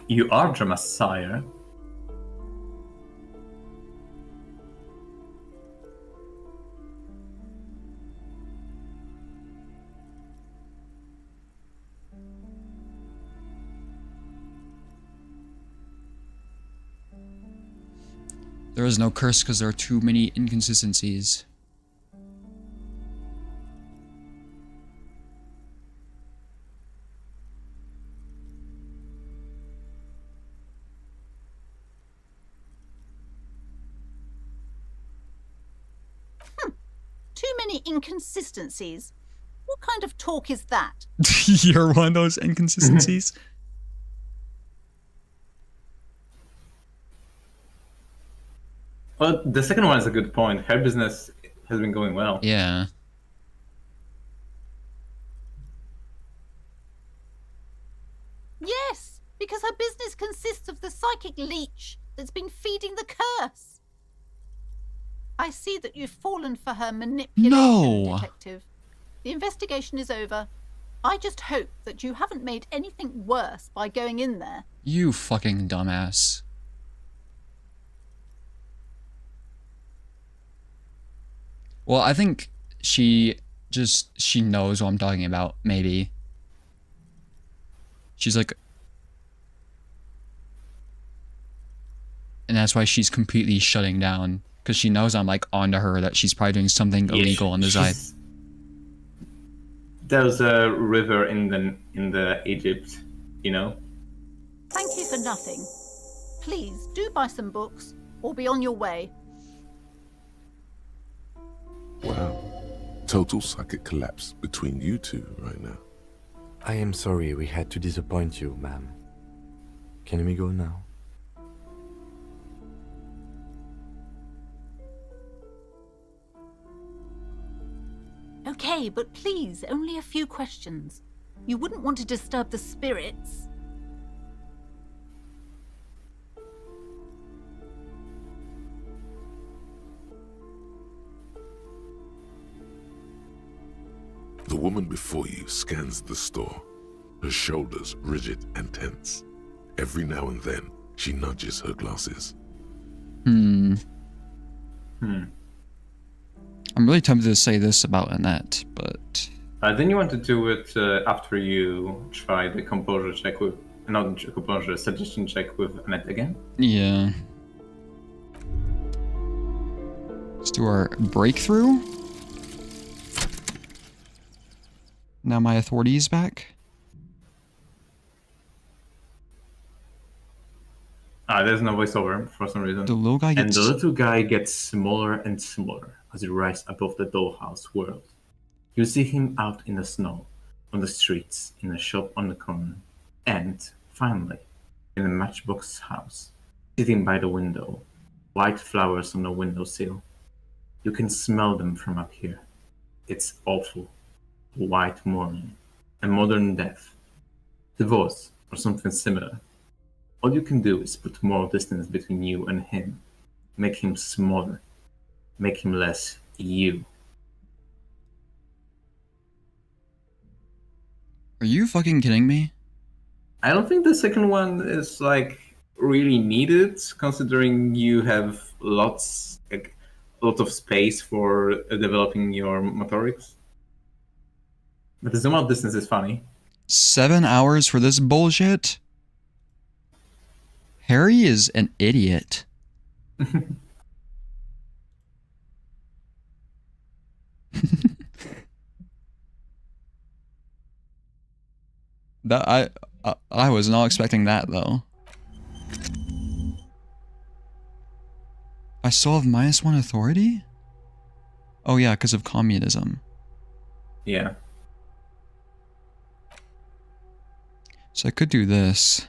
You are the Messiah. There is no curse because there are too many inconsistencies. Too many inconsistencies? What kind of talk is that? You're one of those inconsistencies? Well, the second one is a good point. Her business has been going well. Yeah. Yes, because her business consists of the psychic leech that's been feeding the curse. I see that you've fallen for her manipulation, No. Detective. The investigation is over. I just hope that you haven't made anything worse by going in there. You fucking dumbass. Well, I think she knows what I'm talking about, maybe. She's like... And that's why she's completely shutting down. Because she knows I'm like onto her, that she's probably doing something illegal on the side. There's a river in the Egypt, you know? Thank you for nothing. Please do buy some books or be on your way. Wow. Total psychic collapse between you two right now. I am sorry we had to disappoint you, ma'am. Can we go now? Okay, but please, only a few questions. You wouldn't want to disturb the spirits. The woman before you scans the store, her shoulders rigid and tense. Every now and then, she nudges her glasses. I'm really tempted to say this about Annette, but... Then you want to do it after you try the composure check with... Not composure, suggestion check with Annette again? Yeah. Let's do our breakthrough. Now my authority is back. There's no voiceover for some reason. The little guy gets... And the little guy gets smaller and smaller as he rises above the dollhouse world. You see him out in the snow, on the streets, in a shop on the corner, and, finally, in a matchbox house, sitting by the window, white flowers on the windowsill. You can smell them from up here. It's awful. White morning, a modern death, divorce, or something similar. All you can do is put more distance between you and him, make him smaller, make him less you. Are you fucking kidding me? I don't think the second one is like really needed, considering you have lots, like a lot of space for developing your motorics. But the zoom out distance is funny. 7 hours for this bullshit? Harry is an idiot. That I was not expecting that though. I still have -1 authority? Oh yeah, because of communism. Yeah. So I could do this.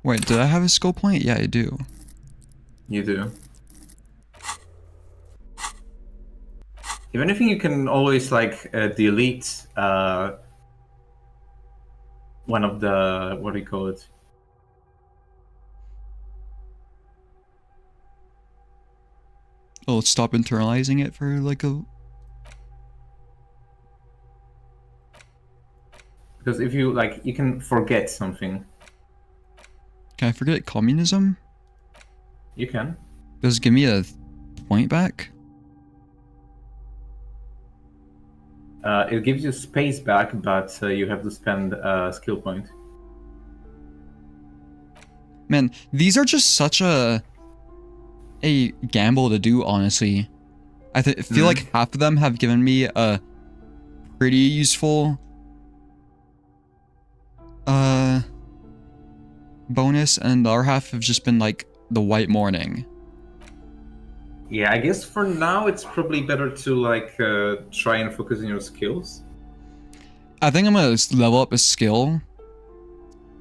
Wait, did I have a skill point? Yeah, I do. You do. If anything, you can always like delete one of the, what do you call it? Oh, stop internalizing it for like a... Because if you like, you can forget something. Can I forget communism? You can. Does it give me a point back? It gives you space back, but you have to spend a skill point. Man, these are just such a gamble to do, honestly. I feel like half of them have given me a pretty useful bonus, and the other half have just been like the white morning. Yeah, I guess for now it's probably better to like try and focus on your skills. I think I'm gonna level up a skill,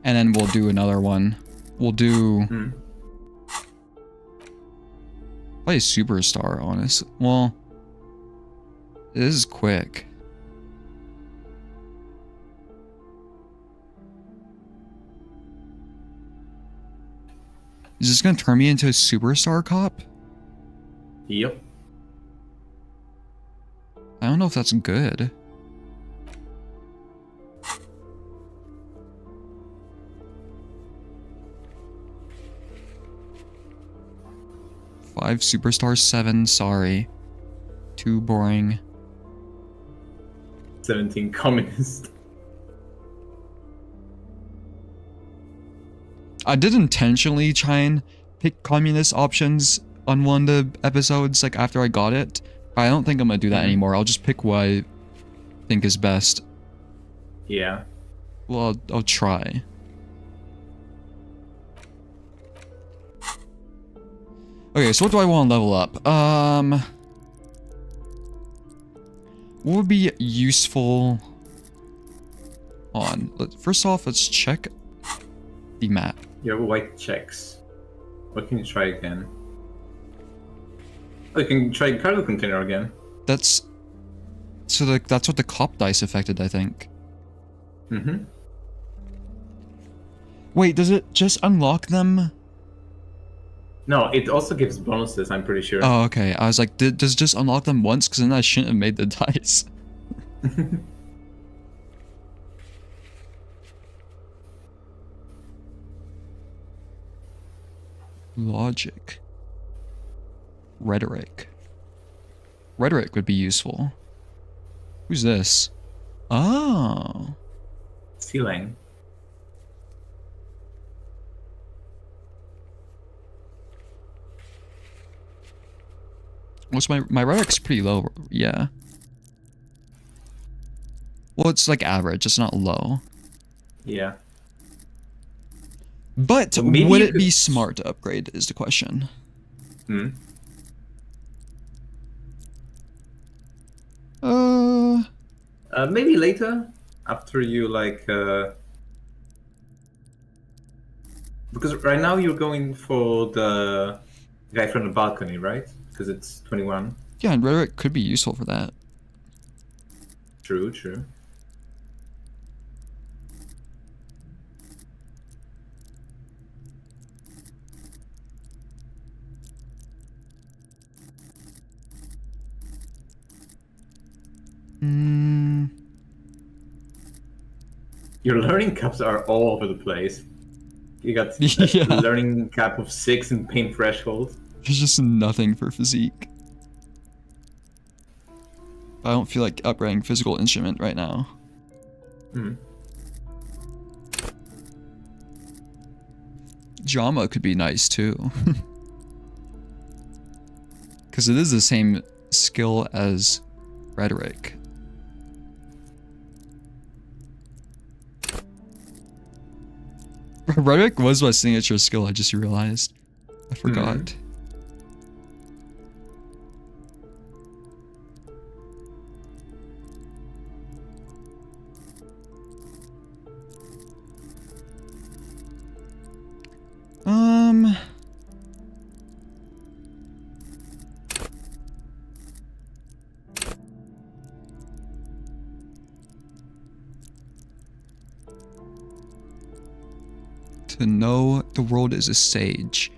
and then we'll do another one. We'll do probably superstar, honestly. Well, this is quick. Is this gonna turn me into a superstar cop? Yep. I don't know if that's good. Five superstar, 7, sorry. Too boring. 17 communist. I did intentionally try and pick communist options on one of the episodes, like after I got it. But I don't think I'm gonna do that anymore. I'll just pick what I think is best. Yeah. Well, I'll try. Okay, so what do I want to level up? What would be useful? First off, let's check the map. You have white checks. What can you try again? Oh, you can try cargo container again. That's what the cop dice affected, I think. Mm-hmm. Wait, does it just unlock them? No, it also gives bonuses, I'm pretty sure. Oh, okay. I was like, does it just unlock them once? Because then I shouldn't have made the dice. Logic. Rhetoric. Rhetoric would be useful. Who's this? Oh. Ceiling. What's my rhetoric's pretty low, yeah. Well, it's like average, it's not low. Yeah. But Well, maybe would you it be smart to upgrade is the question. Maybe later, after you like, because right now you're going for the guy from the balcony, right? Because it's 21. Yeah, and rhetoric could be useful for that. True, true. Your learning caps are all over the place. You got a Yeah. learning cap of 6 and pain threshold. There's just nothing for physique. I don't feel like upgrading physical instrument right now. Hmm. Drama could be nice too. Because it is the same skill as rhetoric. Rhetoric was my signature skill, I just realized. I forgot. To know the world is a sage.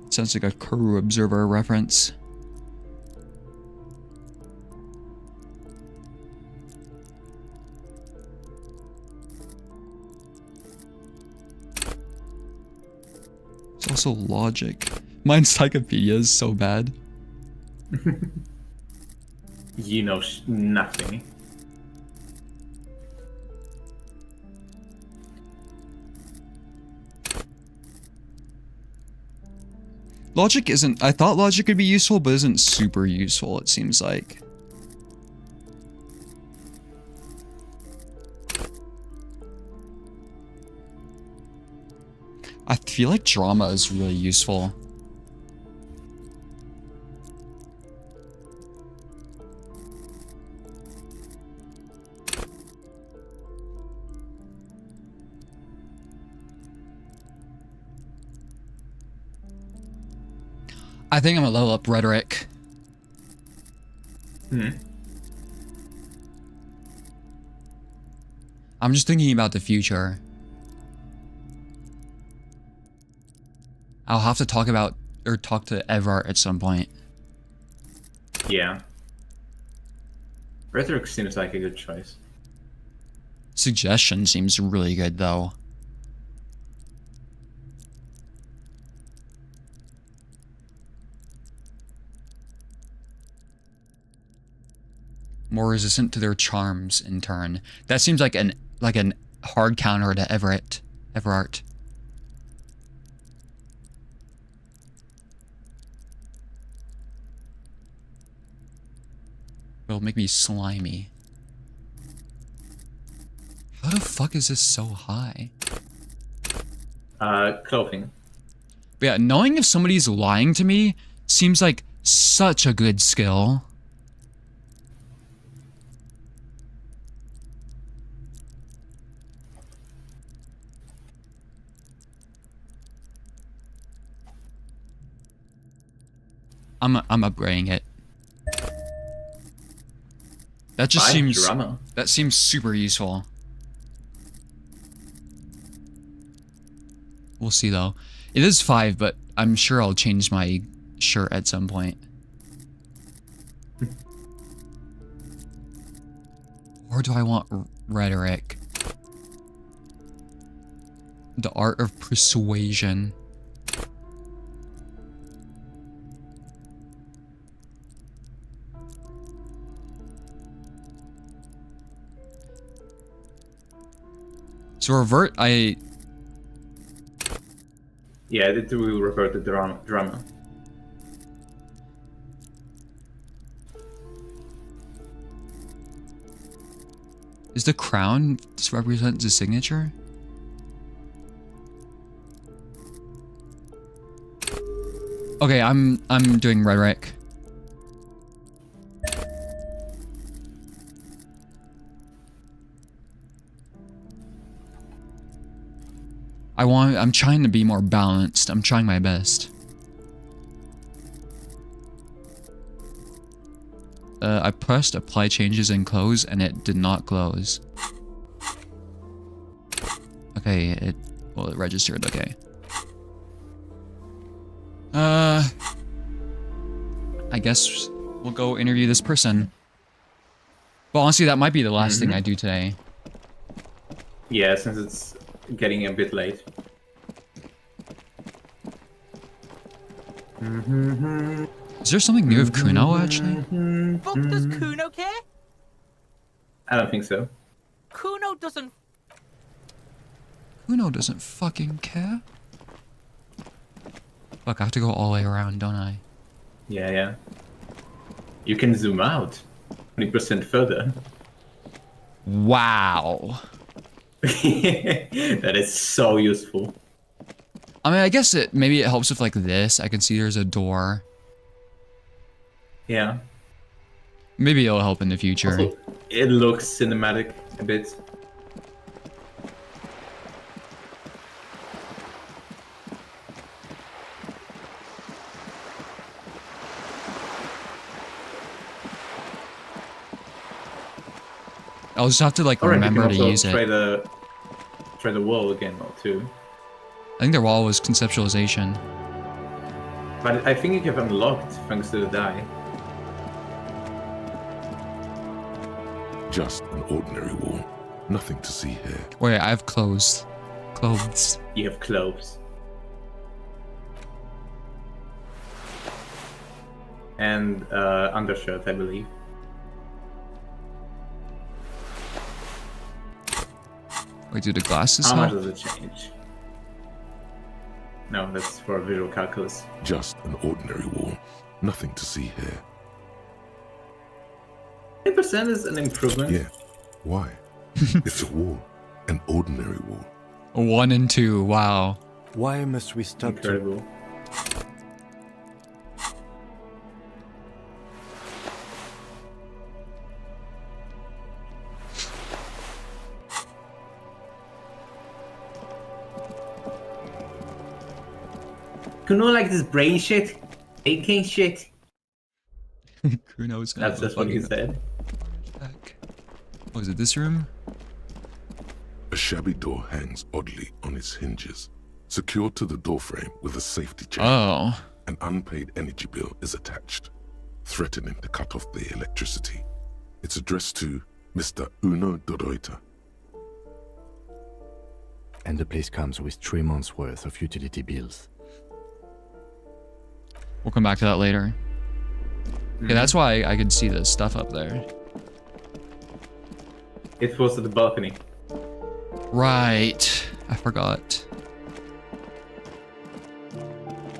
Sounds like a Kuru Observer reference. It's also logic. My encyclopedia is so bad. You know nothing. Logic isn't... I thought logic could be useful, but isn't super useful, it seems like. I feel like drama is really useful. I think I'm gonna level up rhetoric. I'm just thinking about the future. I'll have to talk about, or talk to Everard at some point. Yeah. Rhetoric seems like a good choice. Suggestion seems really good, though. More resistant to their charms in turn. That seems like an hard counter to Everard. It'll make me slimy. How the fuck is this so high? Clothing. But yeah, knowing if somebody's lying to me seems like such a good skill. I'm upgrading it. That just seems drama. That seems super useful. We'll see though. It is 5, but I'm sure I'll change my shirt at some point. Or do I want rhetoric? The art of persuasion. So revert, Yeah, it will revert the drama. Is the crown this represents the signature? Okay, I'm doing rhetoric. I'm trying to be more balanced. I'm trying my best. I pressed apply changes and close and it did not close. Okay, it registered, okay. I guess we'll go interview this person. But honestly, that might be the last thing I do today. Yeah, since it's getting a bit late. Is there something new of Kuno, actually? Fuck, does Kuno care? I don't think so. Kuno doesn't. Kuno doesn't fucking care. Fuck, I have to go all the way around, don't I? Yeah. You can zoom out 20% further. Wow. That is so useful. I mean, I guess maybe it helps with like this. I can see there's a door. Yeah. Maybe it'll help in the future. Also, it looks cinematic a bit. I'll just have to like Alright, remember you to can also use it. try the wall again too. I think the wall was conceptualization. But I think you have unlocked thanks to the die. Just an ordinary wall. Nothing to see here. Wait, I have clothes. Clothes. You have clothes. And undershirt, I believe. Wait, do the glasses How much help? does it change? No, that's for visual calculus. Just an ordinary wall. Nothing to see here. 10% is an improvement. Yeah. Why? It's a wall. An ordinary wall. 1 and 2, wow. Why must we stop to... Incredible. Kuno like this brain shit, aching shit. Kuno's gonna That's have a just what he fucking said. attack. Oh, is it this room? A shabby door hangs oddly on its hinges. Secured to the doorframe with a safety chain. Oh. An unpaid energy bill is attached, threatening to cut off the electricity. It's addressed to Mr. Uno Doroita. And the place comes with 3 months' worth of utility bills. We'll come back to that later. Yeah, that's why I could see the stuff up there. It was at the balcony. Right. I forgot.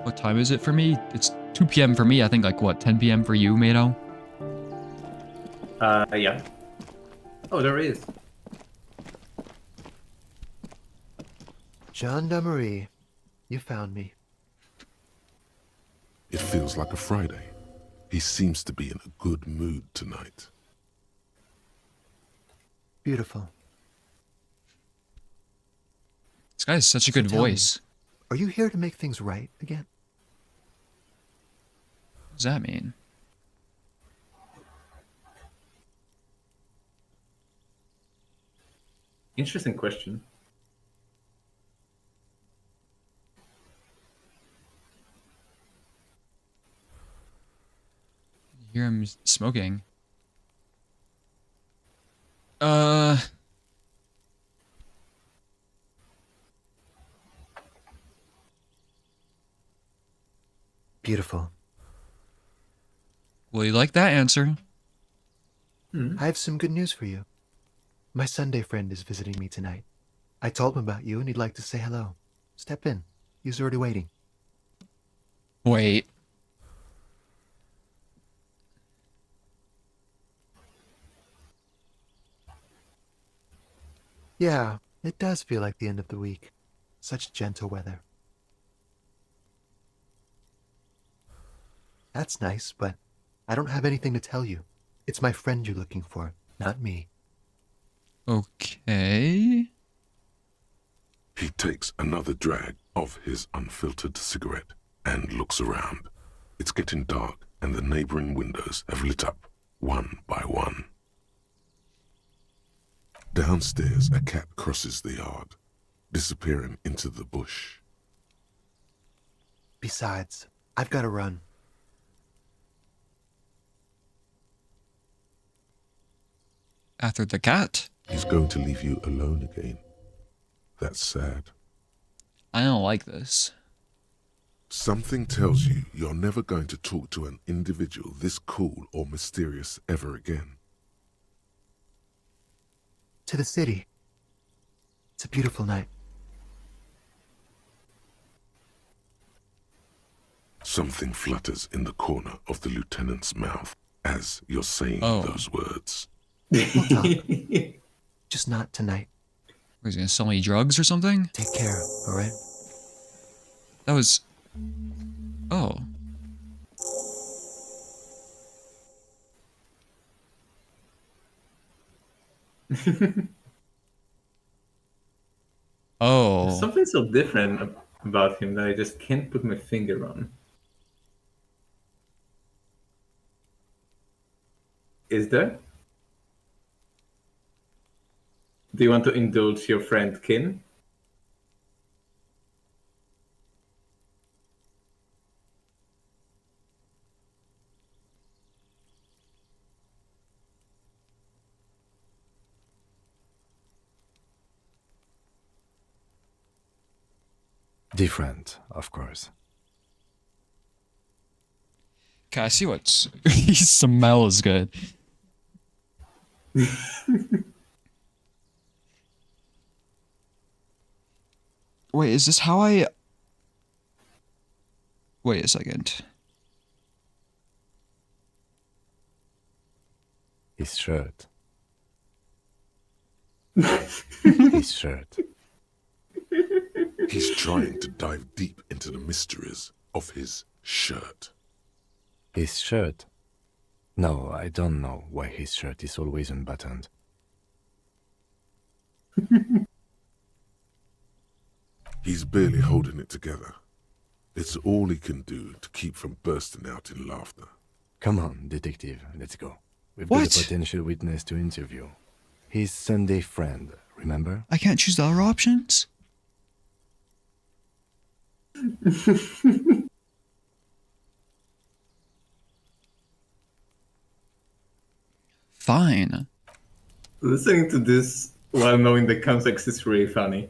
What time is it for me? It's 2 p.m. for me. I think like what, 10 p.m. for you, Mato? Yeah. Oh, there is. Gendarmerie, you found me. It feels like a Friday. He seems to be in a good mood tonight. Beautiful. This guy has such a good tell me, voice. Are you here to make things right again? What does that mean? Interesting question. You hear him smoking. Beautiful. Well, you like that answer? I have some good news for you. My Sunday friend is visiting me tonight. I told him about you and he'd like to say hello. Step in. He's already waiting. Wait. Yeah, it does feel like the end of the week. Such gentle weather. That's nice, but I don't have anything to tell you. It's my friend you're looking for, not me. Okay. He takes another drag of his unfiltered cigarette and looks around. It's getting dark and the neighboring windows have lit up one by one. Downstairs, a cat crosses the yard, disappearing into the bush. Besides, I've got to run. After the cat? He's going to leave you alone again. That's sad. I don't like this. Something tells you you're never going to talk to an individual this cool or mysterious ever again. To the city. It's a beautiful night. Something flutters in the corner of the lieutenant's mouth as you're saying those words. We'll talk. Just not tonight. He's gonna sell me drugs or something? Take care, alright? That was... Oh. Oh. There's something so different about him that I just can't put my finger on. Is there? Do you want to indulge your friend Kin? Different, of course. Okay, I see what's... He smells good. Wait, is this how I... Wait a second. His shirt. His shirt. He's trying to dive deep into the mysteries of his shirt. His shirt? No, I don't know why his shirt is always unbuttoned. He's barely holding it together. It's all he can do to keep from bursting out in laughter. Come on, detective, let's go. We've What? got a potential witness to interview. His Sunday friend, remember? I can't choose the other options? Fine. Listening to this while knowing the context is really funny.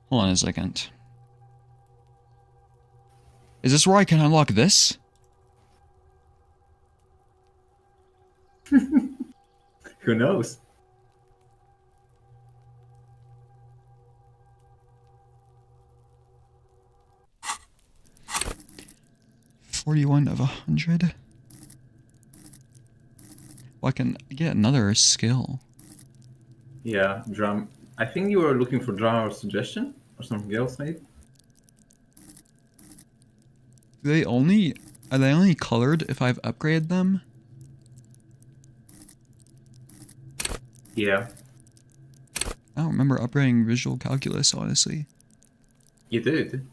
Hold on a second. Is this where I can unlock this? Who knows? $41 of 100. Well, I can get another skill. Yeah, drum. I think you were looking for drama or suggestion or something else, maybe. Are they only colored if I've upgraded them? Yeah, I don't remember upgrading visual calculus, honestly. you did.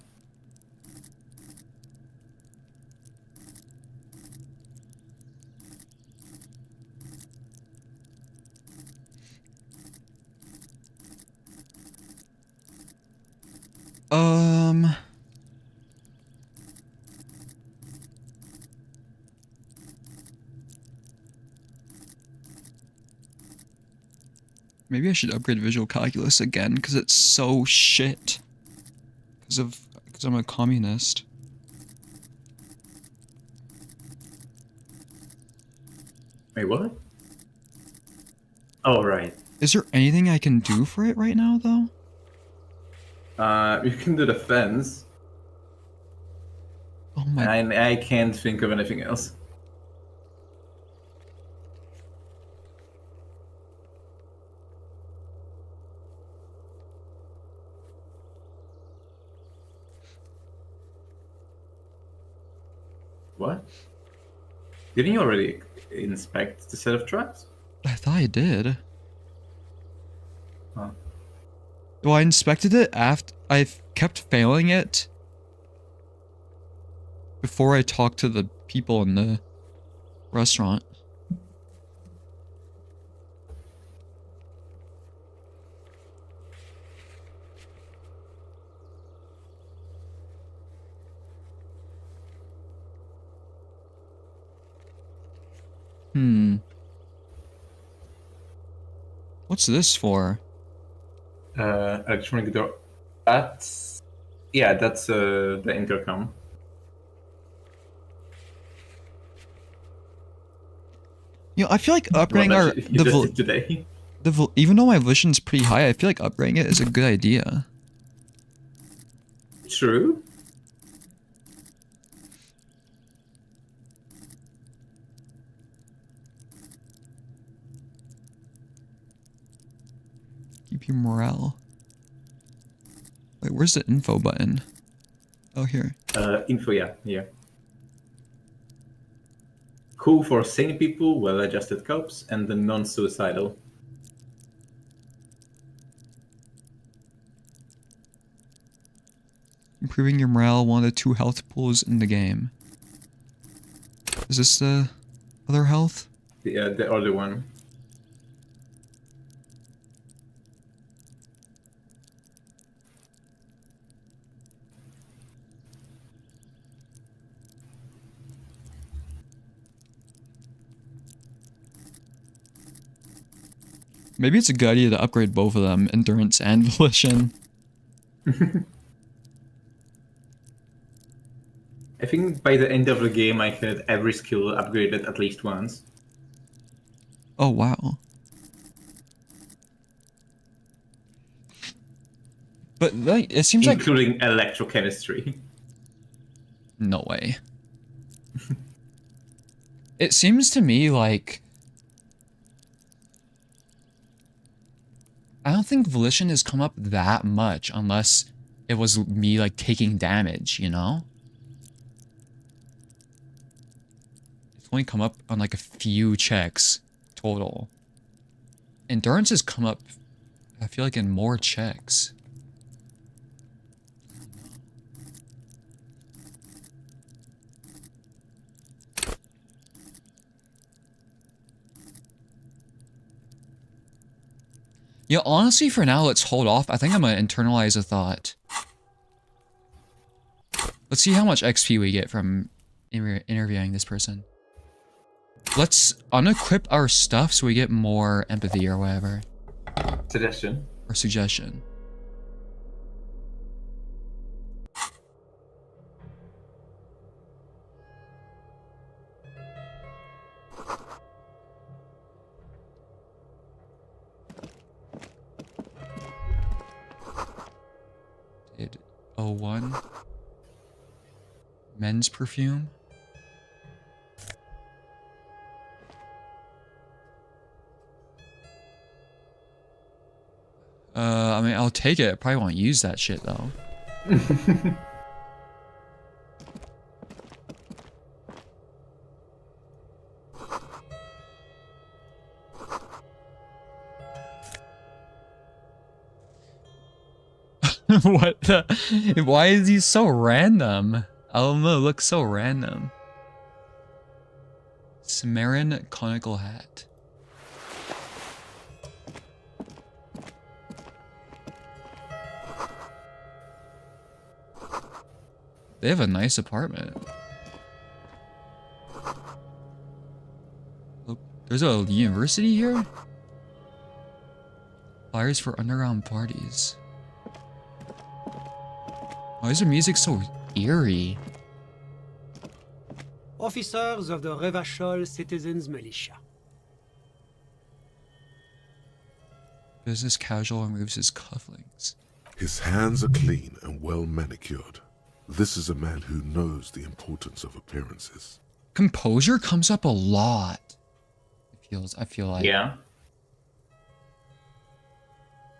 Maybe I should upgrade visual calculus again, because it's so shit. Because I'm a communist. Wait, what? Oh, right. Is there anything I can do for it right now, though? You can do the fence. Oh my... I can't think of anything else. What? Didn't you already inspect the set of traps? I thought I did. Huh. Well, I inspected it after... I kept failing it before I talked to the people in the restaurant. What's this for? Electronic door. That's the intercom. You know, I feel like upgrading our today. Even though my vision's pretty high, I feel like upgrading it is a good idea. True. Keep your morale. Wait, where's the info button? Oh, here. Info, yeah. Cool for sane people, well-adjusted cops, and the non-suicidal. Improving your morale, one of the 2 health pools in the game. Is this the other health? The other one. Maybe it's a good idea to upgrade both of them, endurance and volition. I think by the end of the game I had every skill upgraded at least once. Oh, wow. But like, it seems including electrochemistry. No way. It seems to me like... I don't think volition has come up that much unless it was me like taking damage, you know? It's only come up on like a few checks total. Endurance has come up, I feel like, in more checks. Yeah, honestly, for now, let's hold off. I think I'm gonna internalize a thought. Let's see how much XP we get from interviewing this person. Let's unequip our stuff so we get more empathy or whatever. Suggestion. Or suggestion. Did 01. Men's perfume. I mean, I'll take it. I probably won't use that shit, though. What the? Why is he so random? I don't know, it looks so random. Sumerian conical hat. They have a nice apartment. Look, there's a university here? Flyers for underground parties. Why is the music so eerie? Officers of the Revachol Citizens Militia. Business casual removes his cufflinks. His hands are clean and well manicured. This is a man who knows the importance of appearances. Composure comes up a lot. I feel like. Yeah.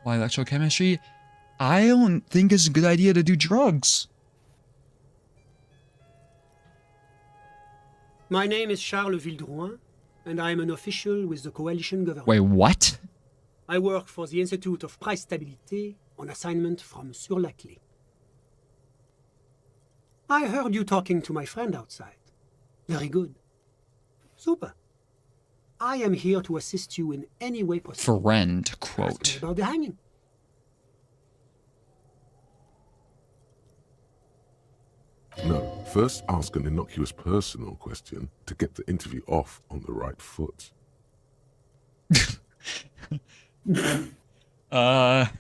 Why electrochemistry? I don't think it's a good idea to do drugs. My name is Charles Vildrouin, and I am an official with the coalition government. Wait, what? I work for the Institute of Price Stabilité on assignment from Sur-la-Clé. I heard you talking to my friend outside. Very good. Super. I am here to assist you in any way possible. Friend, quote. About the hanging. No, First, ask an innocuous personal question to get the interview off on the right foot. Why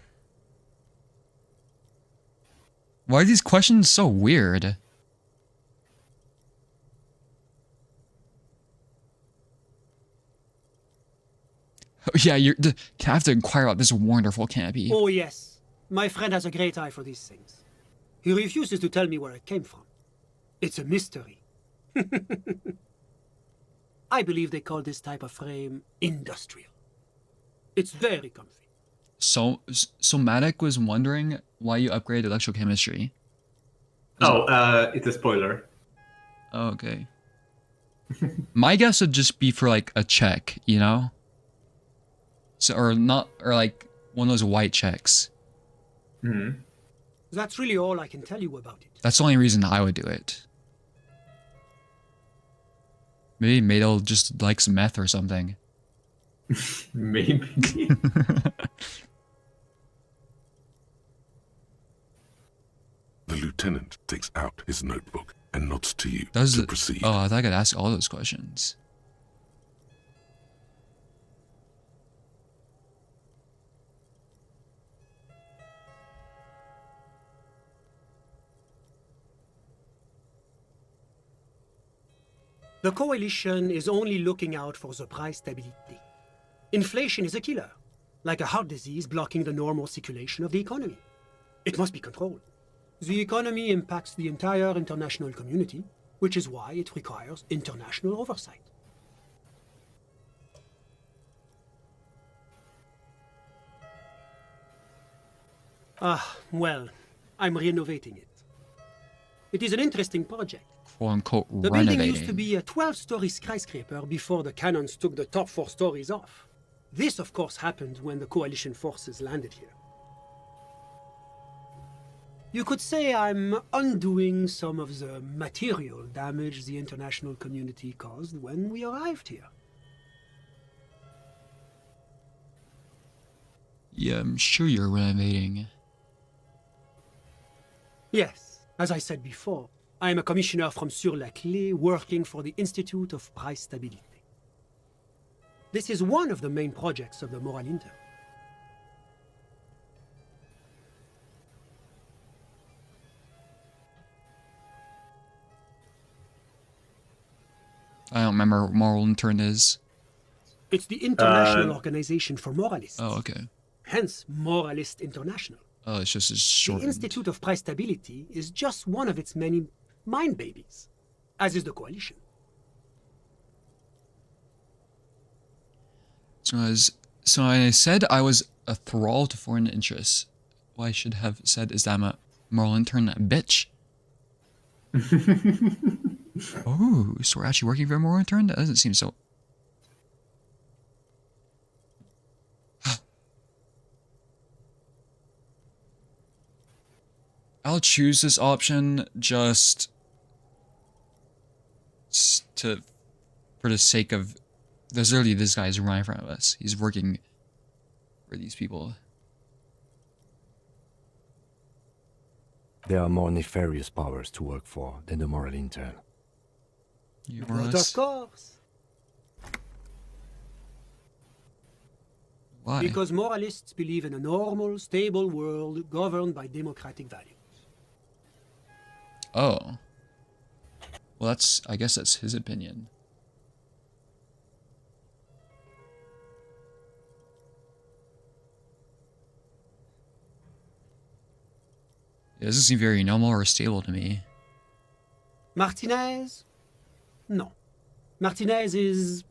are these questions so weird? Oh, yeah, you have to inquire about this wonderful canopy. Oh, yes. My friend has a great eye for these things. He refuses to tell me where it came from. It's a mystery. I believe they call this type of frame industrial. It's very comfy. So Matic was wondering why you upgraded electrochemistry. It's a spoiler. Oh, okay. My guess would just be for like a check, you know? So or like one of those white checks. Mm-hmm. That's really all I can tell you about it. That's the only reason I would do it. Maybe Madel just likes meth or something. Maybe. The lieutenant takes out his notebook and nods to you Does to it, proceed. Oh, I thought I could ask all those questions. The coalition is only looking out for the price stability. Inflation is a killer, like a heart disease blocking the normal circulation of the economy. It must be controlled. The economy impacts the entire international community, which is why it requires international oversight. Well, I'm renovating it. It is an interesting project. Quote-unquote The renovating. building used to be a 12-story skyscraper before the cannons took the top 4 stories off. This, of course, happened when the coalition forces landed here. You could say I'm undoing some of the material damage the international community caused when we arrived here. Yeah, I'm sure you're renovating. Yes, as I said before, I am a commissioner from Sur-la-Clé working for the Institute of Price Stability. This is one of the main projects of the UraniumEater. I don't remember what moral intern is. It's the International Organization for Moralists. Oh, okay. Hence, Moralist International. Oh, it's just a short. The Institute of Price Stability is just one of its many mind babies, as is the coalition. So I said I was a thrall to foreign interests. What I should have said is that I'm a moral intern bitch. Oh, so we're actually working for a moral intern? That doesn't seem so. I'll choose this option just for the sake of there's literally this guy's right in front of us. He's working for these people. There are more nefarious powers to work for than the moral intern. But of course. Why? Because moralists believe in a normal, stable world governed by democratic values. Oh. Well, I guess that's his opinion. It doesn't seem very normal or stable to me. Martinez? No. Martinez is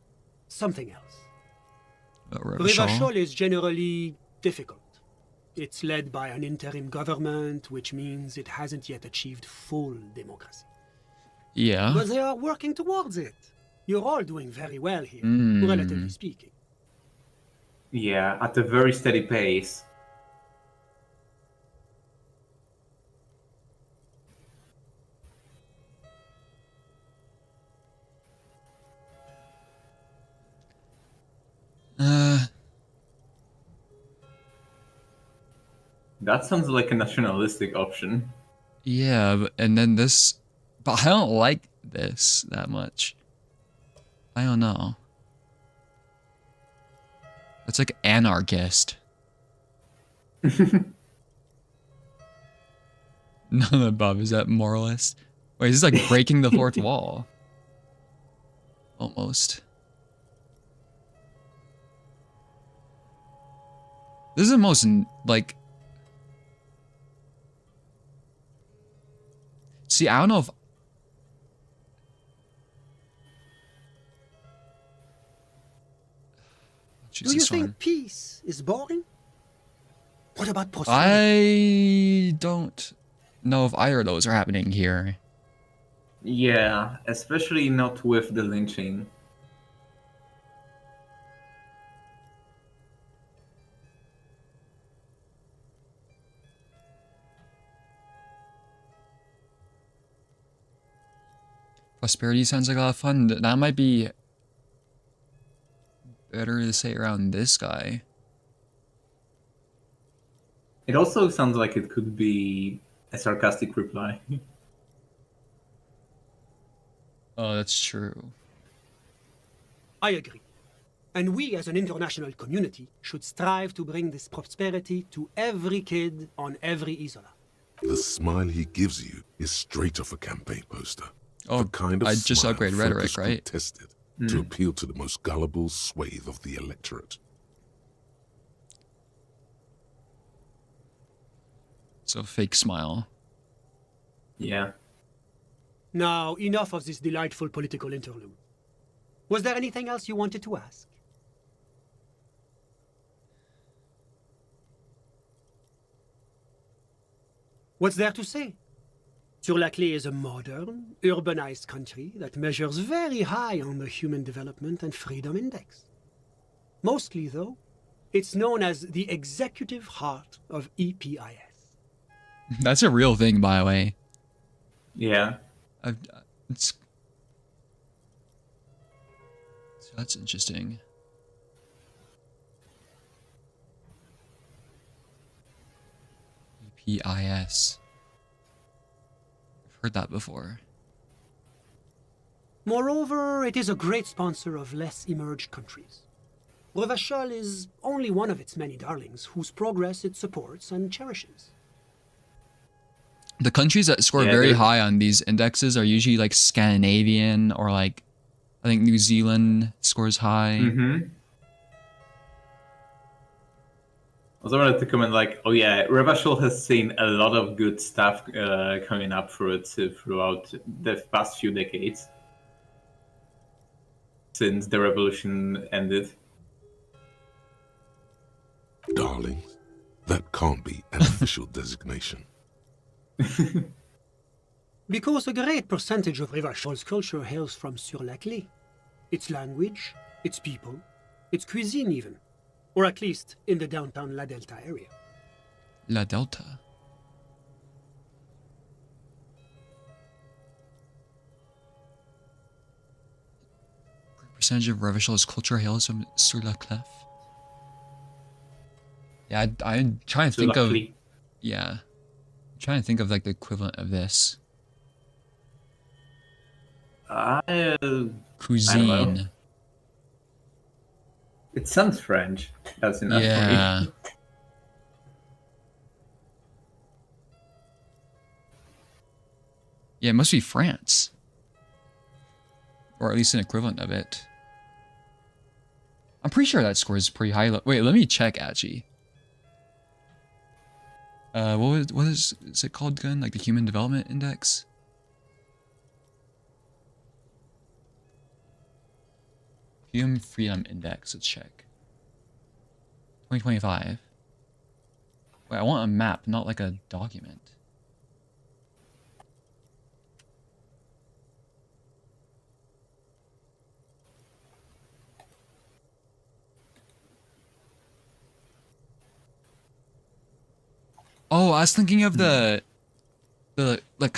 something else. Rygel is generally difficult. It's led by an interim government, which means it hasn't yet achieved full democracy. Yeah. But they are working towards it. You're all doing very well here, relatively speaking. Yeah, at a very steady pace. That sounds like a nationalistic option. Yeah, and then this But I don't like this that much. I don't know. It's like anarchist. None above. Is that moralist? Wait, this is like breaking the fourth wall. Almost. This is the most, like... See, I don't know if... Do you think peace is boring? What about prosperity? I don't know if either of those are happening here. Yeah, especially not with the lynching. Prosperity sounds like a lot of fun. That might be better to say around this guy. It also sounds like it could be a sarcastic reply. Oh, that's true. I agree. And we as an international community should strive to bring this prosperity to every kid on every Isola. The smile he gives you is straight off a campaign poster. Oh, the kind of I just smile upgrade rhetoric, focus group right? tested to appeal to the most gullible swathe of the electorate. So fake smile. Yeah. Now, enough of this delightful political interlude. Was there anything else you wanted to ask? What's there to say? Sur-la-Clé is a modern, urbanized country that measures very high on the Human Development and Freedom Index. Mostly, though, it's known as the executive heart of EPIS. That's a real thing, by the way. Yeah. So that's interesting. EPIS. I've heard that before. Moreover, it is a great sponsor of less emerged countries. Revachol is only one of its many darlings whose progress it supports and cherishes. The countries that score very high on these indexes are usually like Scandinavian or like, I think New Zealand scores high. Also wanted to comment like, oh yeah, Revachol has seen a lot of good stuff coming up through it throughout the past few decades. Since the revolution ended. Darlings, that can't be an official designation. Because a great percentage of Revachol's culture hails from Sur-la-Clé. Its language, its people, its cuisine even. Or at least in the downtown La Delta area. La Delta? Great percentage of Revachol's culture hails from Sur-la-Clé. Yeah, I'm trying to think of... Yeah. I'm trying to think of like the equivalent of this. Cuisine. It sounds French. That's enough yeah. for me. Yeah, it must be France. Or at least an equivalent of it. I'm pretty sure that score is pretty high. Wait, let me check actually. What is it called again? Like the Human Development Index? Human Freedom Index, let's check. 2025. Wait, I want a map, not like a document. Oh, I was thinking of the like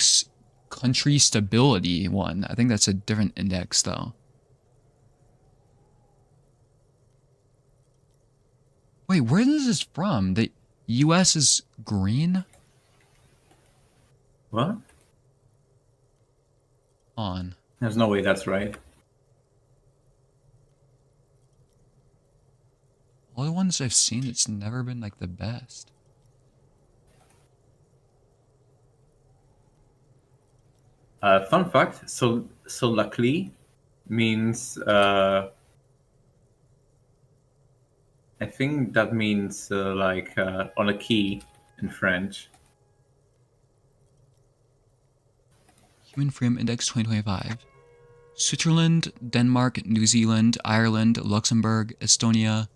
country stability one. I think that's a different index though. Wait, where is this from? The US is green? What? on. There's no way that's right. All the ones I've seen, it's never been like the best. Fun fact, so luckily means I think that means like on a key in French. Human Freedom Index 2025. Switzerland, Denmark, New Zealand, Ireland, Luxembourg, Estonia,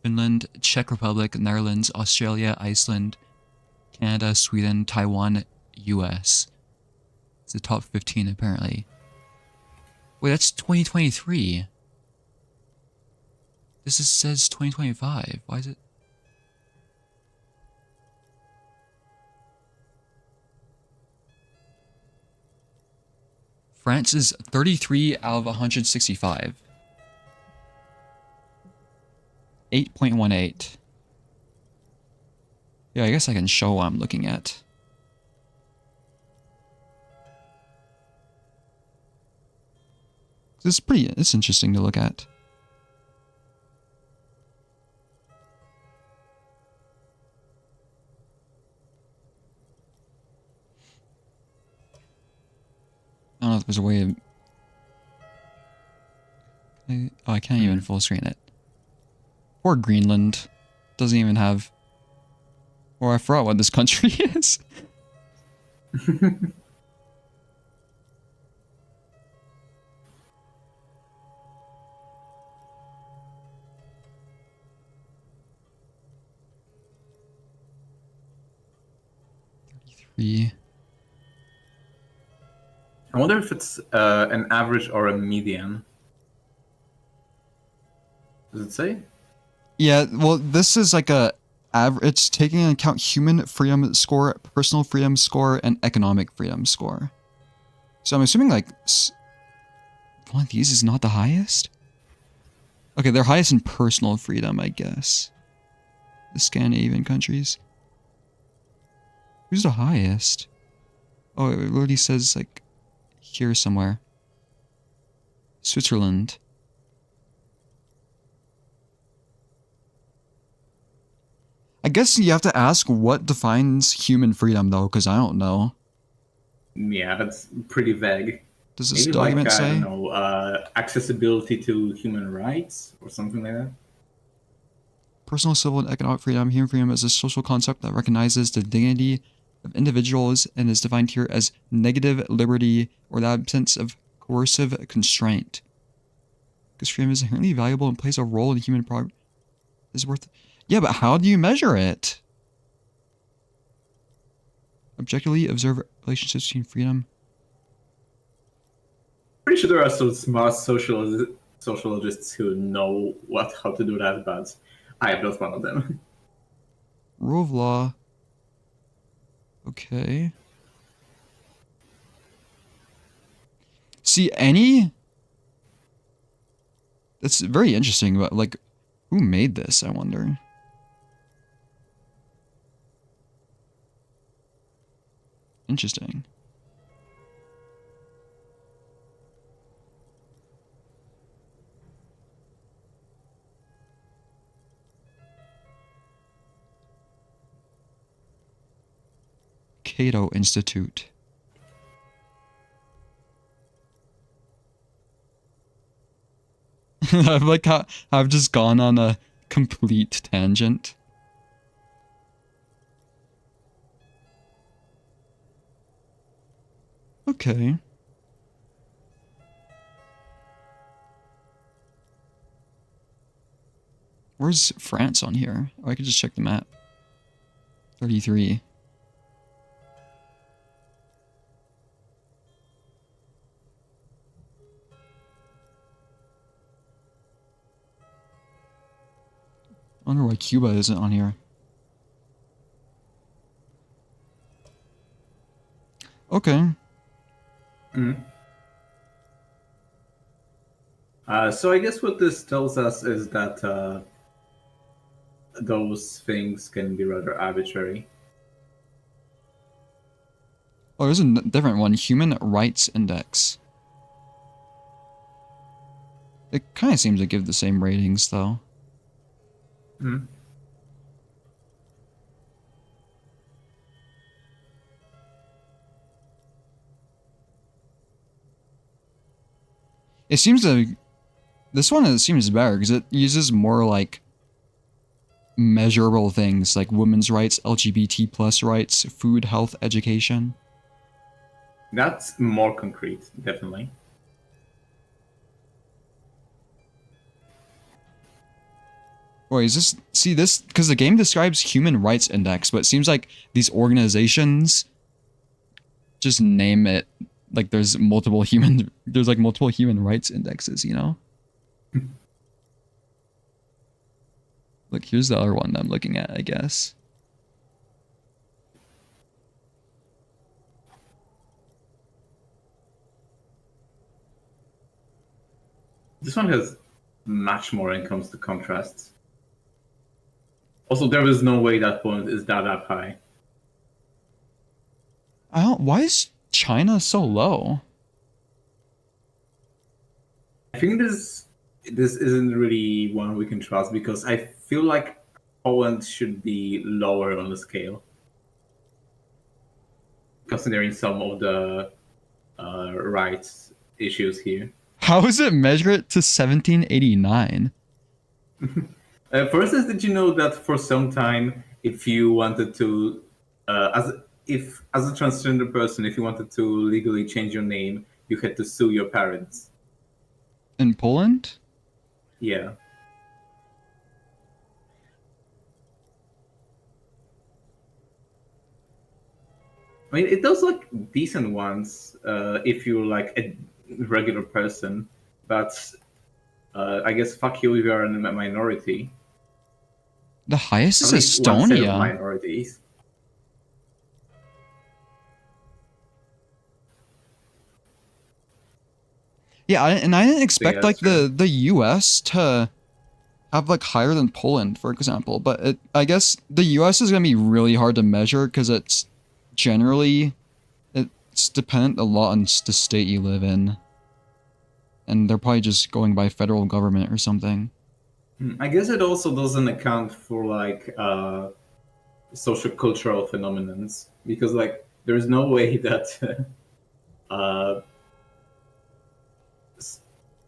Finland, Czech Republic, Netherlands, Australia, Iceland, Canada, Sweden, Taiwan, US. It's the top 15 apparently. Wait, that's 2023. This says 2025. Why is it? France is 33 out of 165. 8.18. Yeah, I guess I can show what I'm looking at. It's interesting to look at. I don't know if there's a way of... I can't even full screen it. Or Greenland. Doesn't even have... Or I forgot what this country is. I wonder if it's an average or a median. Does it say? Yeah, well, this is like a average. It's taking into account human freedom score, personal freedom score, and economic freedom score. So I'm assuming like one of these is not the highest. Okay, they're highest in personal freedom, I guess. The Scandinavian countries. Who's the highest? Oh, it already says like here somewhere. Switzerland. I guess you have to ask what defines human freedom though, because I don't know. Yeah, that's pretty vague. Does this Maybe document like, say? I don't know, accessibility to human rights or something like that? Personal, civil, and economic freedom. Human freedom is a social concept that recognizes the dignity of individuals and is defined here as negative liberty or the absence of coercive constraint. Because freedom is inherently valuable and plays a role in human progress. Is worth. Yeah, but how do you measure it? Objectively observe relationships between freedom. Pretty sure there are some smart sociologists who know how to do that, but I am not one of them. Rule of law. Okay. See, that's very interesting, but like, who made this, I wonder? Interesting. Cato Institute. I've like I've just gone on a complete tangent. Okay. Where's France on here? Oh, I could just check the map. 33. I wonder why Cuba isn't on here. Okay. So I guess what this tells us is that those things can be rather arbitrary. Oh, there's a different one. Human Rights Index. It kind of seems to give the same ratings, though. Hmm. It seems to... This one seems better, because it uses more, like, measurable things, like women's rights, LGBT plus rights, food, health, education. That's more concrete, definitely. Wait, is this... See, this... Because the game describes human rights index, but it seems like these organizations just name it like there's multiple human... There's like multiple human rights indexes, you know? Look, here's the other one I'm looking at, I guess. This one has much more when it comes to contrasts. Also, there is no way that point is that up high. I don't... Why is China so low? I think this isn't really one we can trust because I feel like Poland should be lower on the scale, considering some of the rights issues here. How is it measured to 1789? For instance, did you know that for some time, if you wanted to, as a transgender person, if you wanted to legally change your name, you had to sue your parents? In Poland? Yeah. I mean, it does like decent ones if you're like a regular person, but I guess fuck you if you're a minority. The highest is At least 1/3 of Estonia. minorities. Yeah, and I didn't expect Yeah, like that's the US to have like higher than Poland, for example. But I guess the US is gonna be really hard to measure because it's generally it's dependent a lot on the state you live in, and they're probably just going by federal government or something. I guess it also doesn't account for like social cultural phenomenons because like there's no way that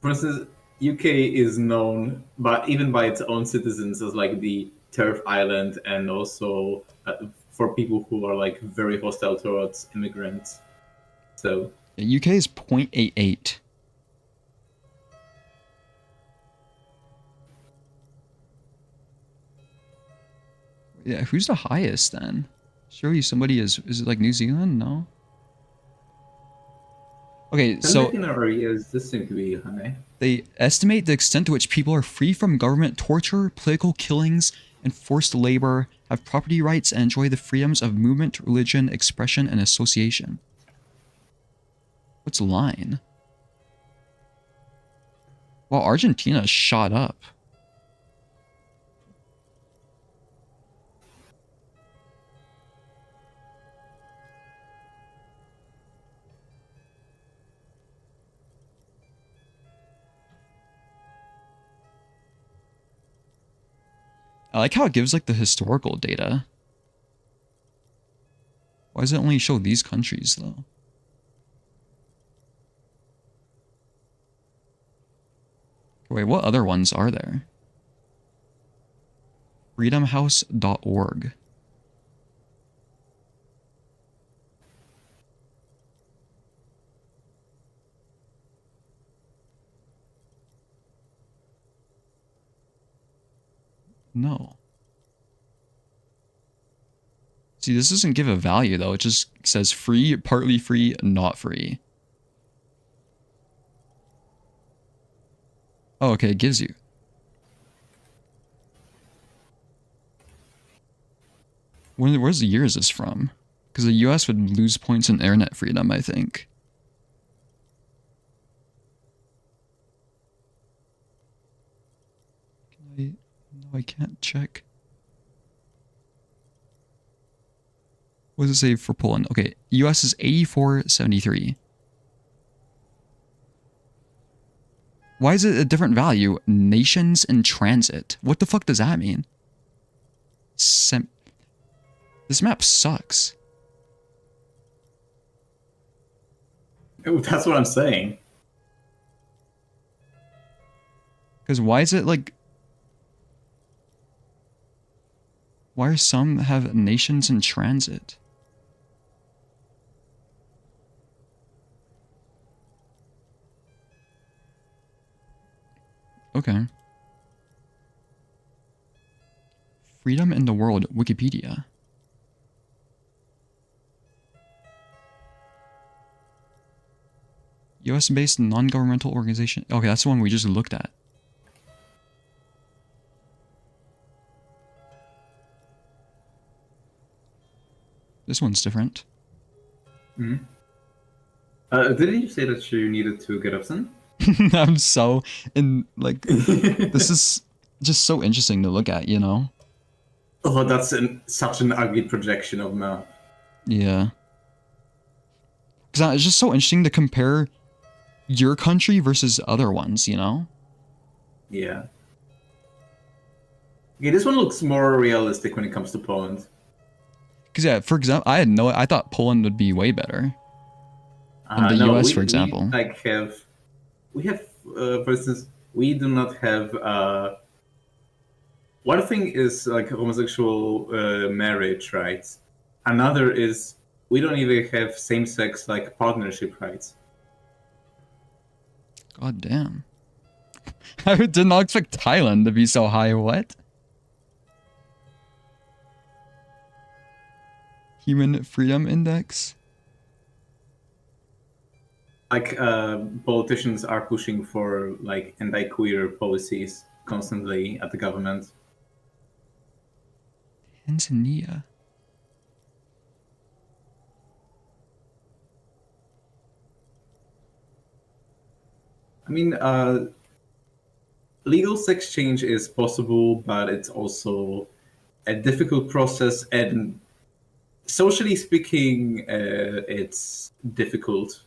for instance UK is known even by its own citizens as like the turf island and also for people who are like very hostile towards immigrants. So The UK is 0.88. Yeah, who's the highest then? Surely somebody is it like New Zealand? No. Okay, so in areas this seems to be high. they estimate the extent to which people are free from government torture, political killings, and forced labor, have property rights, and enjoy the freedoms of movement, religion, expression, and association. What's line? Well, Argentina shot up. I like how it gives like the historical data. Why does it only show these countries though? Wait, what other ones are there? freedomhouse.org. No. See, this doesn't give a value though. It just says free, partly free, not free. Oh, okay, it gives you. Where's the year is this from? Because the US would lose points in internet freedom, I think. No, I can't check. What does it say for Poland? Okay, US is 84.73. Why is it a different value? Nations in transit. What the fuck does that mean? This map sucks. Oh, that's what I'm saying. Because why is it like... Why are some have nations in transit? Okay. Freedom in the World, Wikipedia. US-based non-governmental organization. Okay, that's the one we just looked at. This one's different. Mm-hmm. Didn't you say that you needed to get up soon? I'm so like this is just so interesting to look at, you know? Oh, that's such an ugly projection of map. Yeah. Because it's just so interesting to compare your country versus other ones, you know? Yeah. Okay, this one looks more realistic when it comes to Poland. Because yeah, for example, I thought Poland would be way better than the US, for example. We have, for instance, we do not have. One thing is like homosexual marriage rights. Another is we don't even have same-sex like partnership rights. God damn. I did not expect Thailand to be so high. What? Human Freedom Index? Like politicians are pushing for like anti-queer policies constantly at the government. Tanzania. I mean, legal sex change is possible, but it's also a difficult process, and socially speaking, it's difficult,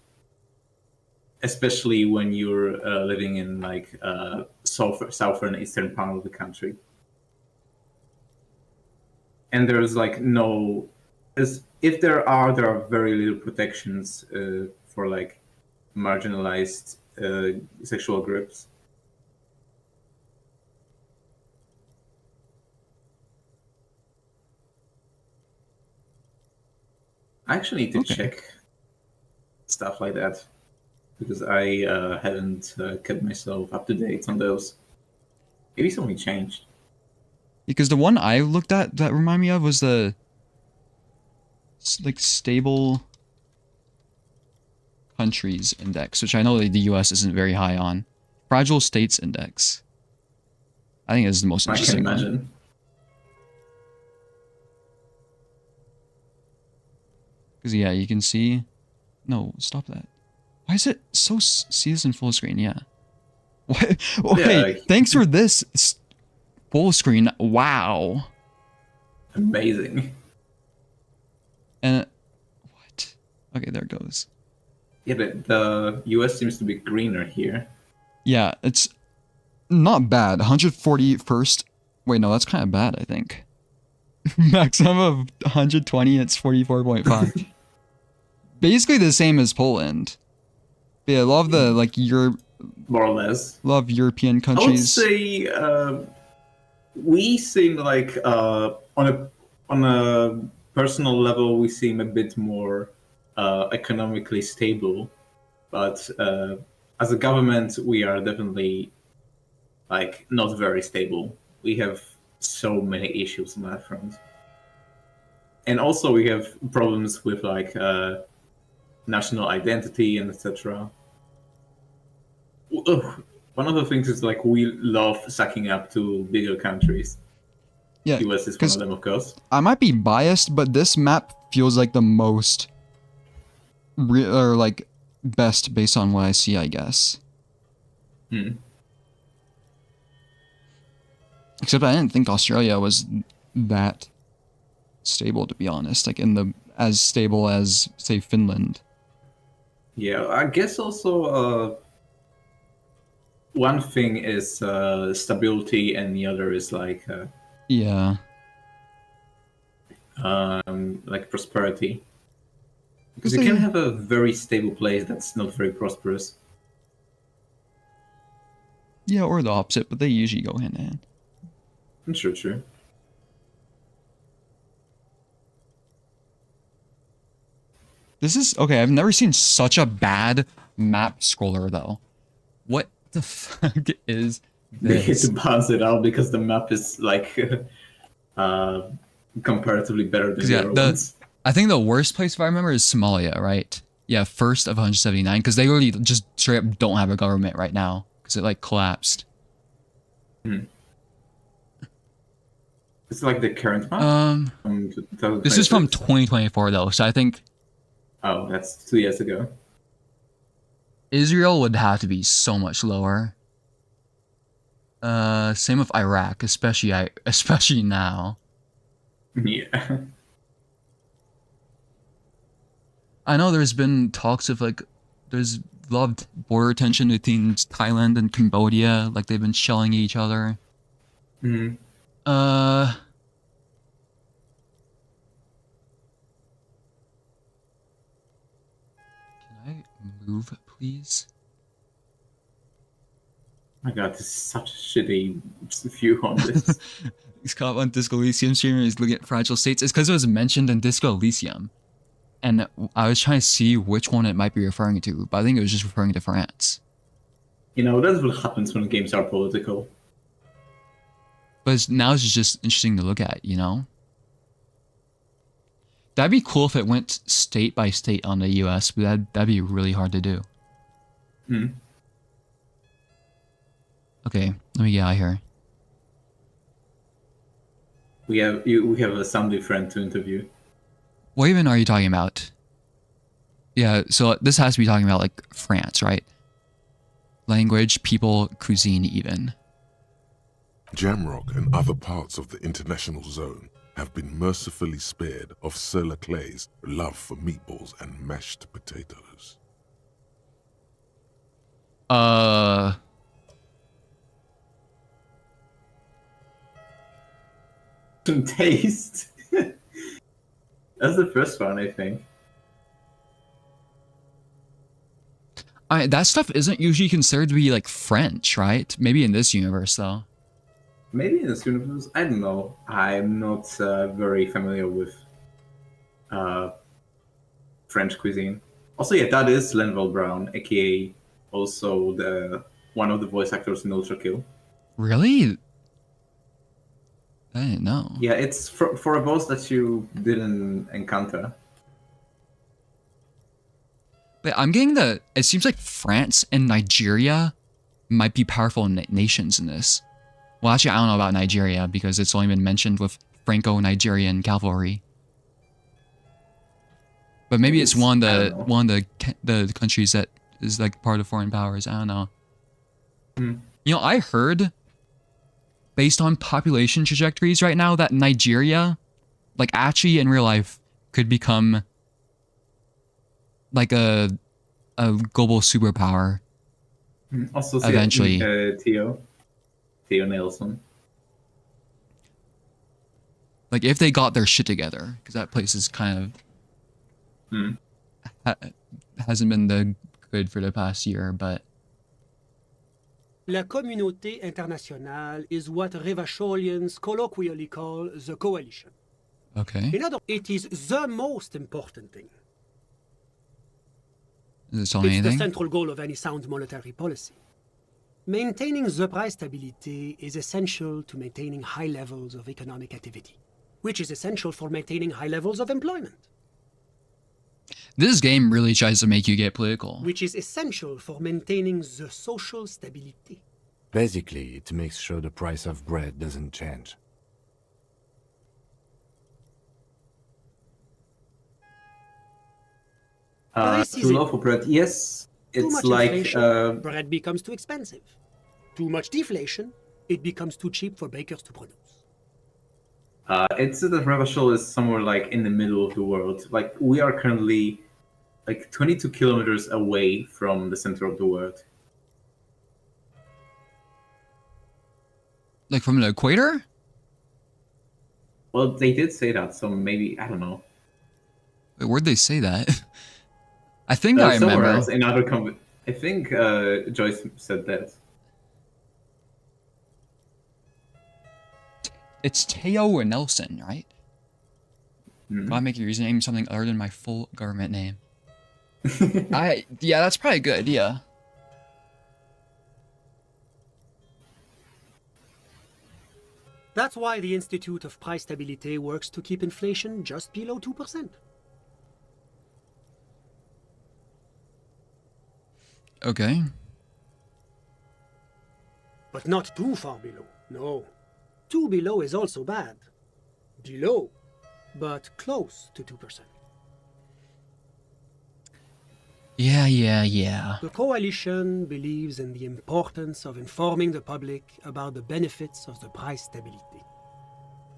especially when you're living in like southern eastern part of the country. And there's like if there are very little protections for like marginalized sexual groups. I actually need to check stuff like that because I haven't kept myself up to date on those. Maybe something changed. Because the one I looked at that reminded me of was the like stable countries index, which I know the US isn't very high on. Fragile states index. I think is the most interesting I can imagine. one. Because yeah, you can see. No, stop that. Why is it so? See this in full screen? Yeah. Why? Okay, Yeah, thanks for this full screen. Wow. Amazing. And what? Okay, there it goes. Yeah, the US seems to be greener here. Yeah, it's not bad. 141st. Wait, no, that's kind of bad, I think. Maximum of 120, it's 44.5. Basically the same as Poland. But yeah, I love the, like, more or less. Love European countries. I would say we seem like on a personal level we seem a bit more economically stable, but as a government we are definitely like not very stable. We have so many issues on that front, and also we have problems with like national identity and etc. One of the things is like we love sucking up to bigger countries. Yeah, US is one of them, of course. I might be biased, but this map feels like the most or like best based on what I see, I guess. Except I didn't think Australia was that stable, to be honest. Like as stable as say Finland. Yeah, I guess also one thing is stability, and the other is like Yeah. like prosperity. Because Because you can they- have a very stable place that's not very prosperous. Yeah, or the opposite, but they usually go hand in hand. True. This is okay. I've never seen such a bad map scroller though. What the fuck is They hit this? to balance it out because the map is like comparatively better than the Yeah, other ones. I think the worst place if I remember is Somalia, right? Yeah, first of 179 because they really just straight up don't have a government right now because it like collapsed. It's like the current map. This is from 2024 though, so I think. Oh, that's 2 years ago. Israel would have to be so much lower. Same with Iraq, especially now. Yeah. I know there's been talks of like, there's a lot of border tension between Thailand and Cambodia, like they've been shelling each other. Mm-hmm. Can I move, please? My god, this is such a shitty view on this. He's caught on Disco Elysium streamer. He's looking at fragile states. It's because it was mentioned in Disco Elysium, and I was trying to see which one it might be referring to, but I think it was just referring to France. You know, that's what happens when games are political. But now it's just interesting to look at, you know? That'd be cool if it went state by state on the US, but that'd be really hard to do. Okay, let me get out of here. We have a Sunday friend to interview. What even are you talking about? Yeah, so this has to be talking about like France, right? Language, people, cuisine even. Jamrock and other parts of the international zone have been mercifully spared of Sir Leclerc's love for meatballs and mashed potatoes. Taste. That's the first one, I think. That stuff isn't usually considered to be like French, right? Maybe in this universe though. Maybe in this universe, I don't know. I'm not very familiar with French cuisine. Also, yeah, that is Lenville Brown, aka also the one of the voice actors in Ultra Kill. Really? I didn't know. Yeah, it's for a boss that you didn't encounter. But I'm getting it seems like France and Nigeria might be powerful nations in this. Well, actually, I don't know about Nigeria because it's only been mentioned with Franco-Nigerian cavalry. But maybe it's one of the countries that is like part of foreign powers. I don't know. You know, I heard, based on population trajectories right now, that Nigeria, like actually in real life, could become like a global superpower. Also, eventually. Theo Nelson. Like if they got their shit together, because that place is kind of hasn't been the good for the past year, but. La communauté internationale is what Revacholians colloquially call the coalition. Okay. In other words, it is the most important thing. Does it tell me It's the anything? central goal of any sound monetary policy. Maintaining the price stability is essential to maintaining high levels of economic activity, which is essential for maintaining high levels of employment. This game really tries to make you get political. Which is essential for maintaining the social stability. Basically, it makes sure the price of bread doesn't change. Too low for bread. Yes, Too it's much like inflation, bread becomes too expensive. Too much deflation, it becomes too cheap for bakers to produce. it's that Revachol is somewhere like in the middle of the world. Like we are currently like 22 kilometers away from the center of the world. Like from the equator? Well, they did say that, so maybe I don't know. Wait, where'd they say that? I think I Somewhere remember. else, in other I think Joyce said that. It's Teo Nelson, right? Hmm. Gotta make your username something other than my full government name. Yeah, that's probably a good idea. That's why the Institute of Price Stability works to keep inflation just below 2%. Okay. But not too far below, no. Too below is also bad. Below, but close to 2%. Yeah. The coalition believes in the importance of informing the public about the benefits of the price stability.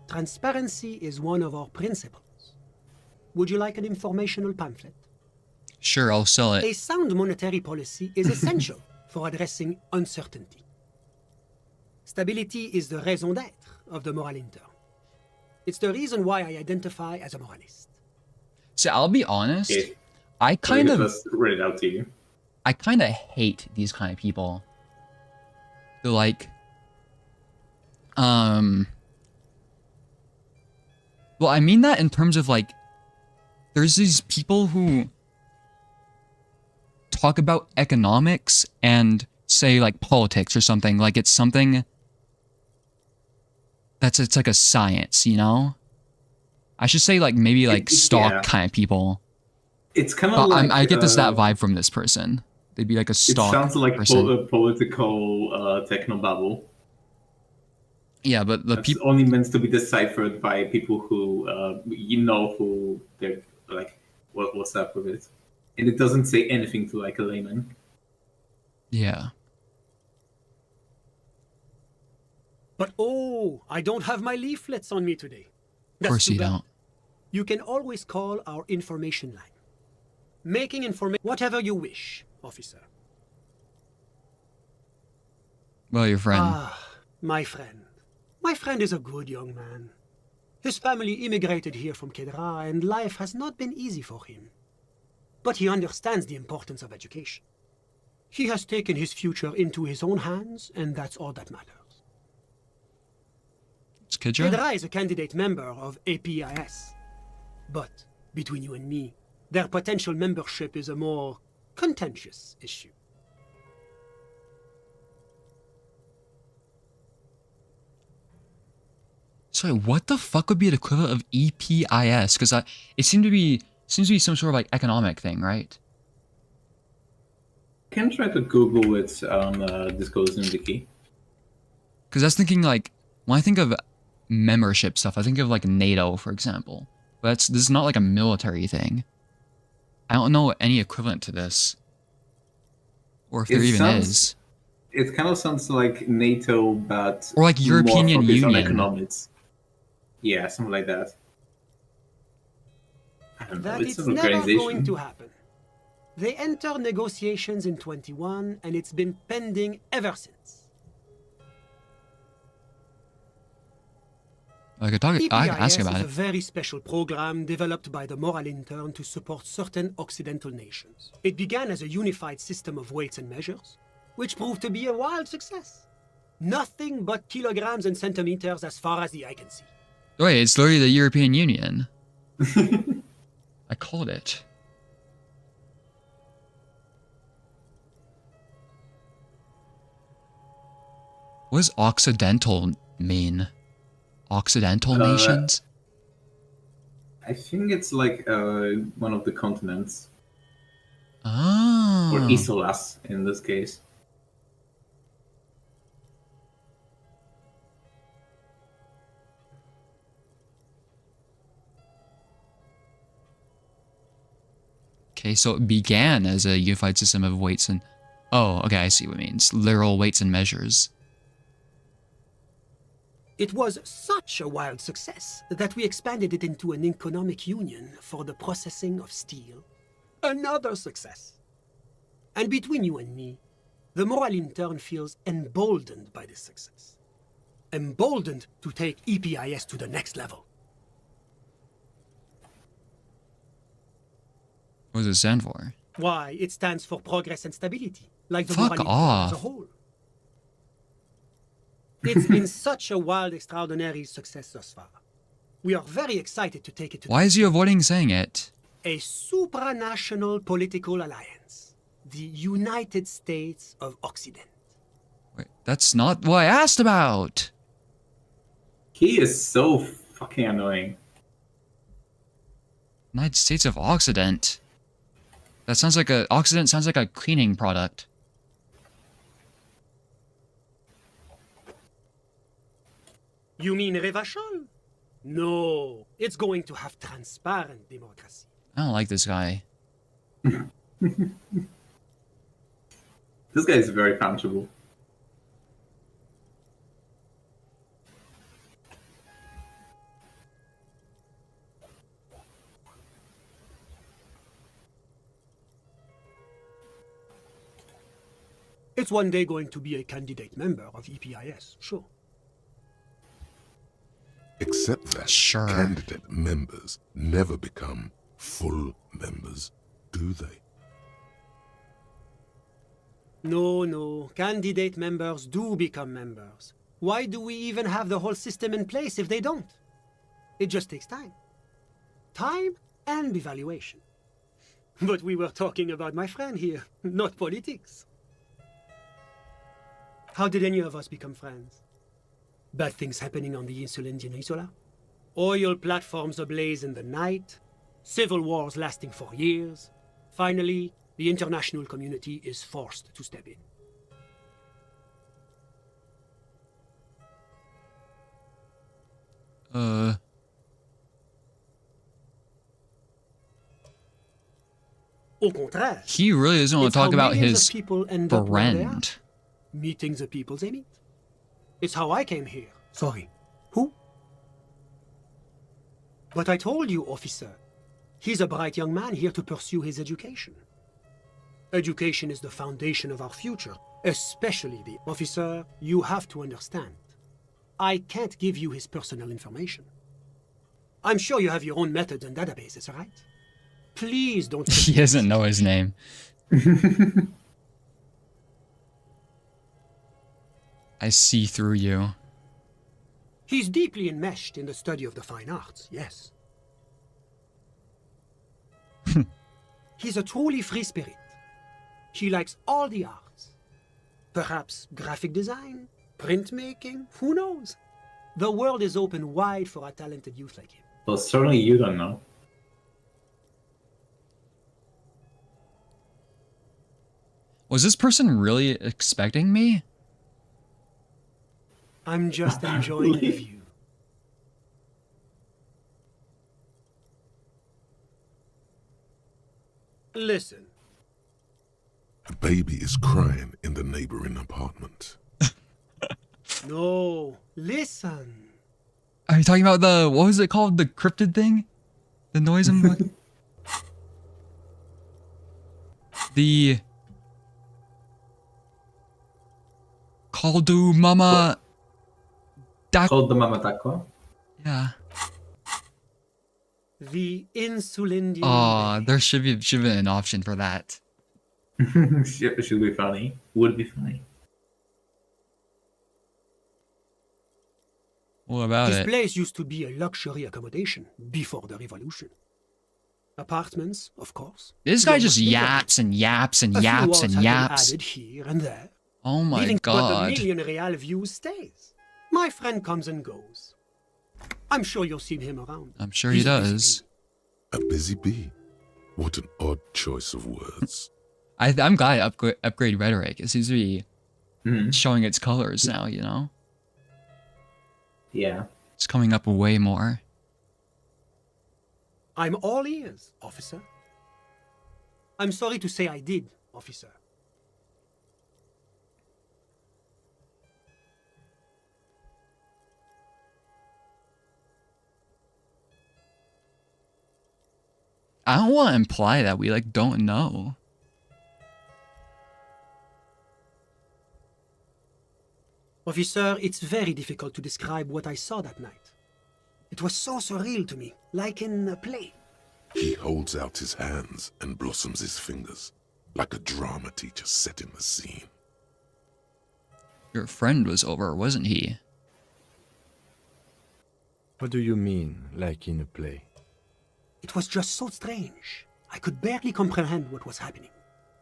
Transparency is one of our principles. Would you like an informational pamphlet? Sure, I'll sell it. A sound monetary policy is essential for addressing uncertainty. Stability is the raison d'être of the moral intern. It's the reason why I identify as a moralist. So I'll be honest, Okay. I kind of Just read it out to you. I kind of hate these kind of people. They're like, well, I mean that in terms of like, there's these people who talk about economics and say like politics or something, like it's something it's like a science, you know? I should say like maybe like stock kind of people. It's kind of like I get that vibe from this person. They'd be like a stock. It sounds like person. a political technobabble. Yeah, but the people only meant to be deciphered by people who who they're like. What's up with it? And it doesn't say anything to like a layman. Yeah. But oh, I don't have my leaflets on me today. Of course you don't. You can always call our information line. Making information whatever you wish, officer. Well, your friend. Ah, my friend. My friend is a good young man. His family immigrated here from Kedra, and life has not been easy for him. But he understands the importance of education. He has taken his future into his own hands, and that's all that matters. Kedra is a candidate member of APIS. But, between you and me, their potential membership is a more contentious issue. So what the fuck would be the equivalent of EPIS? Because it seems to be some sort of like economic thing, right? You can try to Google it on Disclosing the Key. Because I was thinking like, when I think of membership stuff, I think of like NATO, for example. But this is not like a military thing. I don't know any equivalent to this. Or if there even is. It kind of sounds like NATO, but or like European Union. On economics. Yeah, something like that. I don't know. It's an never organization. Going to happen. They entered negotiations in 21, and it's been pending ever since. I can ask about is it. a very special program developed by the Moral Intern to support certain Occidental nations. It began as a unified system of weights and measures, which proved to be a wild success. Nothing but kilograms and centimeters as far as the eye can see. Wait, it's literally the European Union. I called it. What does Occidental mean? Occidental nations? I think it's like one of the continents. Oh. Or Isolas, in this case. Okay, so it began as a unified system of weights and... Oh, okay, I see what it means. Literal weights and measures. It was such a wild success that we expanded it into an economic union for the processing of steel. Another success. And between you and me, the Moral Intern feels emboldened by this success. emboldened to take EPIS to the next level. What does it stand for? Why, it stands for progress and stability, like the Fuck UraniumEater off. as a whole. It's been such a wild, extraordinary success thus far. We are very excited to take it to Why is he avoiding saying it? a supranational political alliance, the United States of Occident. Wait, that's not what I asked about. He is so fucking annoying. United States of Occident. That sounds like a Occident sounds like a cleaning product. You mean Revachol? No, it's going to have transparent democracy. I don't like this guy. This guy is very punchable. It's one day going to be a candidate member of EPIS, sure. Except that candidate members never become full members, do they? No, candidate members do become members. Why do we even have the whole system in place if they don't? It just takes time. Time and evaluation. But we were talking about my friend here, not politics. How did any of us become friends? Bad things happening on the Insulindian Peninsula? Oil platforms ablaze in the night? Civil wars lasting for years? Finally, the international community is forced to step in. Au contraire, He really doesn't want it's to talk how about millions his of people end up where they are. friend. Meeting the people they meet. It's how I came here. Sorry. Who? But I told you, officer. He's a bright young man here to pursue his education. Education is the foundation of our future, especially the officer. You have to understand. I can't give you his personal information. I'm sure you have your own methods and databases, right? Please don't. He doesn't know his name. I see through you. He's deeply enmeshed in the study of the fine arts, yes. He's a truly free spirit. He likes all the arts. Perhaps graphic design, printmaking, who knows? The world is open wide for a talented youth like him. Well, certainly you don't know. Was this person really expecting me? I'm just enjoying the view. Listen. A baby is crying in the neighboring apartment. No, listen. Are you talking about the, what was it called? The cryptid thing? The noise I'm The Caldu Mama Called the Mama Taco? Yeah. The Insulindian. Oh, there should be an option for that. Should be funny. Would be funny. What about This it? place used to be a luxury accommodation before the revolution. Apartments, of course. This guy There just must be yaps and yaps and a few yaps walls and have been yaps. added here and there. Oh my But the god. million real view stays. My friend comes and goes. I'm sure you'll see him around. I'm sure he does. A busy bee? What an odd choice of words. I'm glad upgrade rhetoric. It seems to be showing its colors now, you know? Yeah. It's coming up way more. I'm all ears, officer. I'm sorry to say I did, officer. I don't want to imply that we like don't know. Officer, it's very difficult to describe what I saw that night. It was so surreal to me, like in a play. He holds out his hands and blossoms his fingers, like a drama teacher setting the scene. Your friend was over, wasn't he? What do you mean, like in a play? It was just so strange. I could barely comprehend what was happening.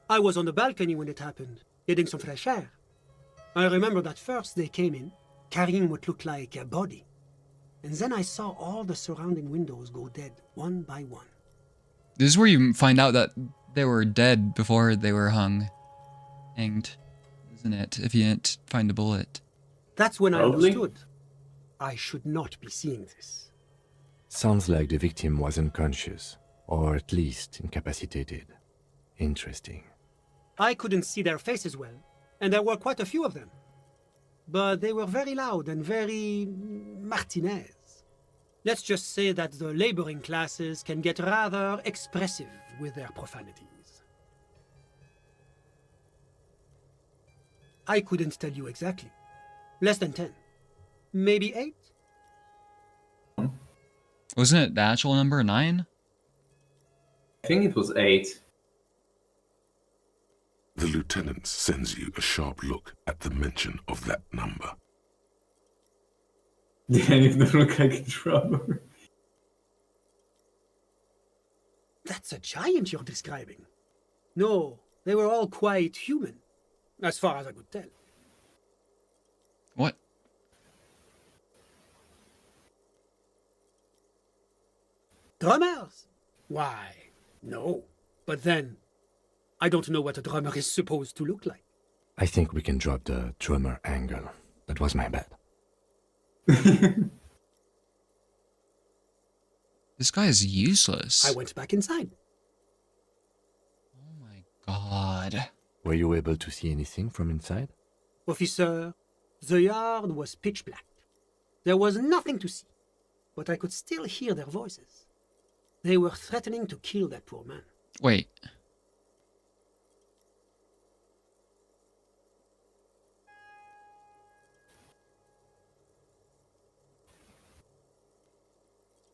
I was on the balcony when it happened, getting some fresh air. I remember that first they came in, carrying what looked like a body. And then I saw all the surrounding windows go dead, one by one. This is where you find out that they were dead before they were hanged, isn't it? If you didn't find the bullet. That's when I Probably. understood. I should not be seeing this. Sounds like the victim was unconscious, or at least incapacitated. Interesting. I couldn't see their faces well, and there were quite a few of them. But they were very loud and very Martinez. Let's just say that the laboring classes can get rather expressive with their profanities. I couldn't tell you exactly. Less than 10. Maybe 8? Wasn't it the actual number 9? I think it was 8. The lieutenant sends you a sharp look at the mention of that number. Didn't even look like a drummer. That's a giant you're describing. No, they were all quite human, as far as I could tell. What? Drummers? Why, no. But then, I don't know what a drummer is supposed to look like. I think we can drop the drummer angle. That was my bad. This guy is useless. I went back inside. Oh my god. Were you able to see anything from inside? Officer, the yard was pitch black. There was nothing to see, but I could still hear their voices. They were threatening to kill that poor man. Wait.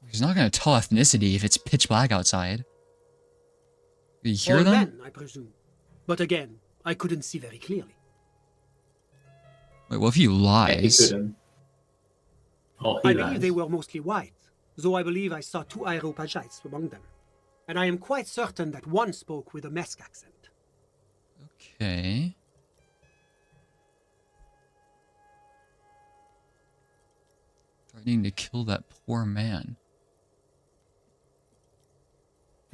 He's not gonna tell ethnicity if it's pitch black outside. Do you hear All them? men, I presume. But again, I couldn't see very clearly. Wait, what if he Yeah, he lies? couldn't. Oh, I he believe lies. they were mostly white, though I believe I saw 2 Areopagites among them. And I am quite certain that one spoke with a Mesk accent. Okay. Threatening to kill that poor man.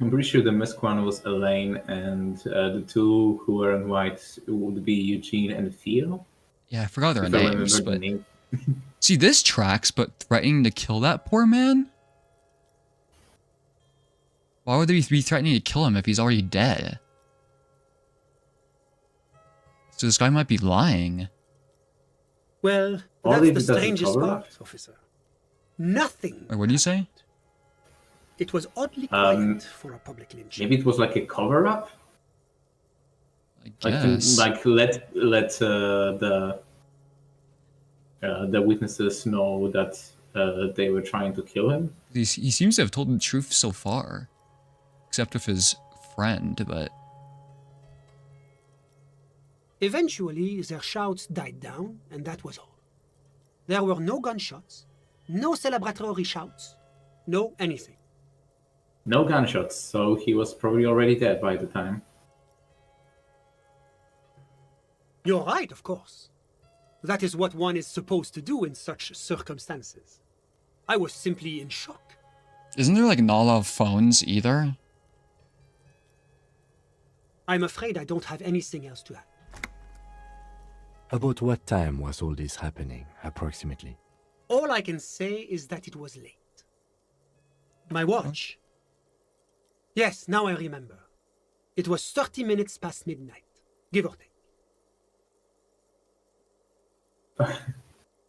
I'm pretty sure the Musk one was Elaine, and the two who were in white would be Eugene and Theo. Yeah, I forgot their If I names, remember the but name. see, this tracks, but threatening to kill that poor man? Why would they be threatening to kill him if he's already dead? So this guy might be lying. Well, Or that's maybe the that's a strangest cover-up. part, officer. Nothing. Wait, what do you say? It was oddly quiet for a public lynching. Maybe it was like a cover-up. I Like, guess. like let the witnesses know that they were trying to kill him. He seems to have told the truth so far. Except with his friend, but... Eventually, their shouts died down, and that was all. There were no gunshots, no celebratory shouts, no anything. No gunshots, so he was probably already dead by the time. You're right, of course. That is what one is supposed to do in such circumstances. I was simply in shock. Isn't there like not a lot of phones either? I'm afraid I don't have anything else to add. About what time was all this happening, approximately? All I can say is that it was late. My watch. Yes, now I remember. It was 30 minutes past midnight, give or take.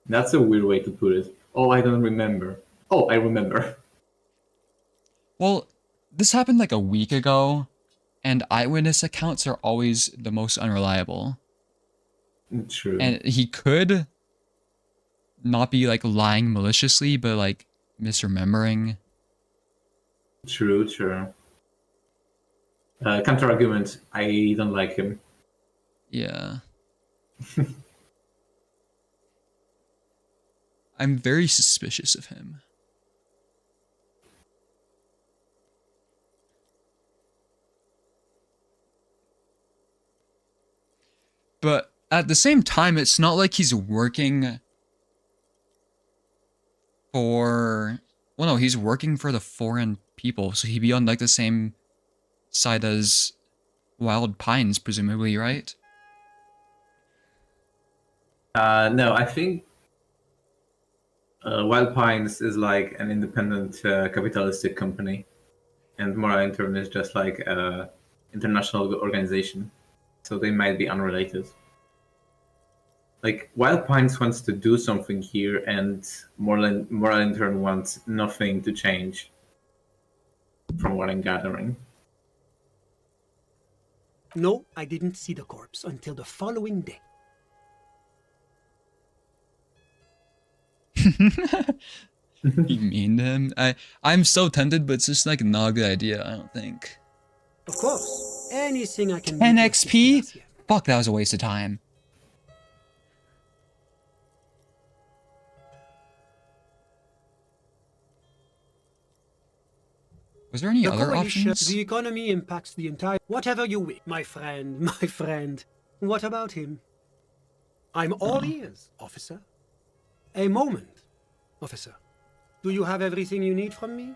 That's a weird way to put it. Oh, I don't remember. Oh, I remember. Well, this happened like a week ago, and eyewitness accounts are always the most unreliable. True. And he could not be like lying maliciously, but like misremembering. True. Counter argument. I don't like him. Yeah. I'm very suspicious of him. But at the same time, it's not like he's working for... Well, no, he's working for the foreign people, so he'd be on like the same side as Wild Pines, presumably, right? No, I think Wild Pines is like an independent capitalistic company, and Mora Intern is just like an international organization, so they might be unrelated. Like Wild Pines wants to do something here, and Mora Intern wants nothing to change, from what I'm gathering. No, I didn't see the corpse until the following day. You mean to him? I'm so tempted, but it's just like not a good idea, I don't think. Of course, anything I can 10 do to XP? assist Garcia. Fuck, that was a waste of time. Was there any The other coalition, options? the economy impacts the entire... Whatever you wish. My friend. What about him? I'm all ears, officer. A moment, officer. Do you have everything you need from me?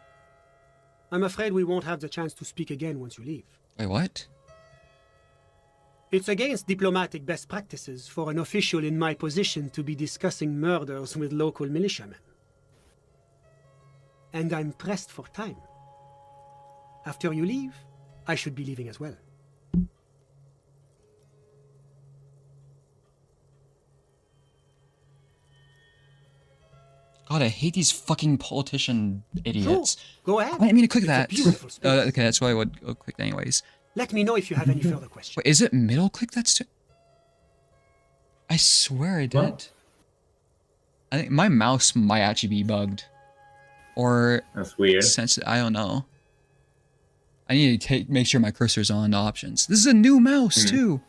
I'm afraid we won't have the chance to speak again once you leave. Wait, what? It's against diplomatic best practices for an official in my position to be discussing murders with local militiamen. And I'm pressed for time. After you leave, I should be leaving as well. God, I hate these fucking politician idiots. Sure, go ahead. I didn't mean to click It's a that. beautiful space. Okay, that's why I would click anyways. Let me know if you have any further questions. Wait, is it middle click that's... I swear I did. What? I think my mouse might actually be bugged. Or... That's weird. I don't know. I need to make sure my cursor's on options. This is a new mouse, too!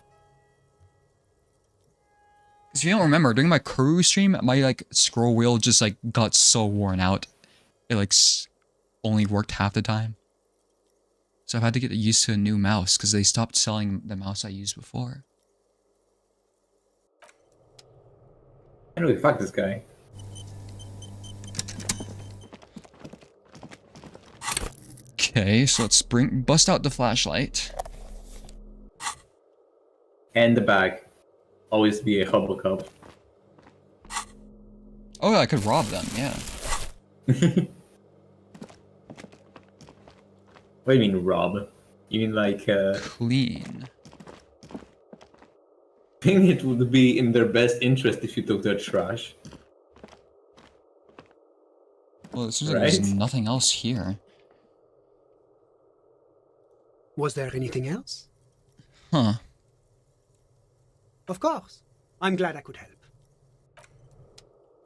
Because if you don't remember, during my Kuru stream, my, like, scroll wheel just, like, got so worn out. It, like, only worked half the time. So I've had to get used to a new mouse, because they stopped selling the mouse I used before. Anyway, fuck this guy. Okay, so let's bust out the flashlight. And the bag. Always be a Hobocop. Oh, yeah, I could rob them, yeah. What do you mean rob? You mean like clean? I think it would be in their best interest if you took their trash. Well, it seems like there's nothing else here. Was there anything else? Huh. Of course. I'm glad I could help.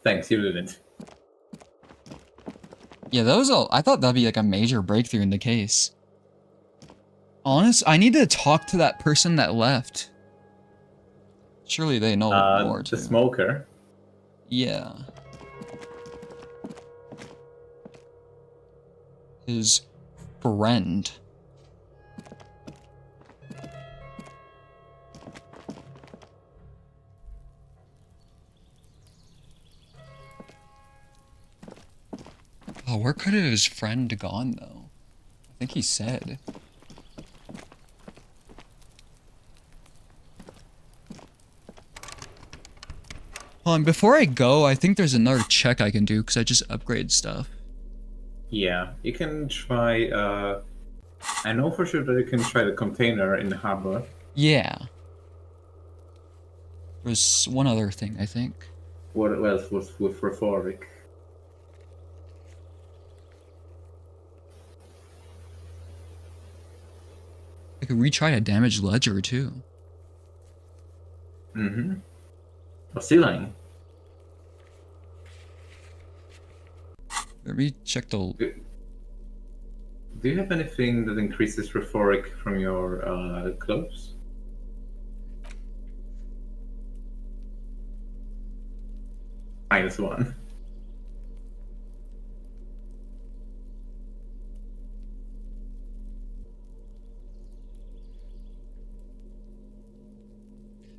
Thanks, you didn't. Yeah, that was I thought that'd be like a major breakthrough in the case. I need to talk to that person that left. Surely they know more too. The smoker. Yeah. His friend. Oh, where could have his friend gone, though? I think he said. Hold on, before I go, I think there's another check I can do, because I just upgraded stuff. Yeah, you can try, I know for sure that you can try the container in the harbor. Yeah. There's one other thing, I think. What else was with rhetoric? I could retry a damaged ledger, too. Mm-hmm. Or ceiling. Let me check the... Do you have anything that increases rhetoric from your clothes? -1.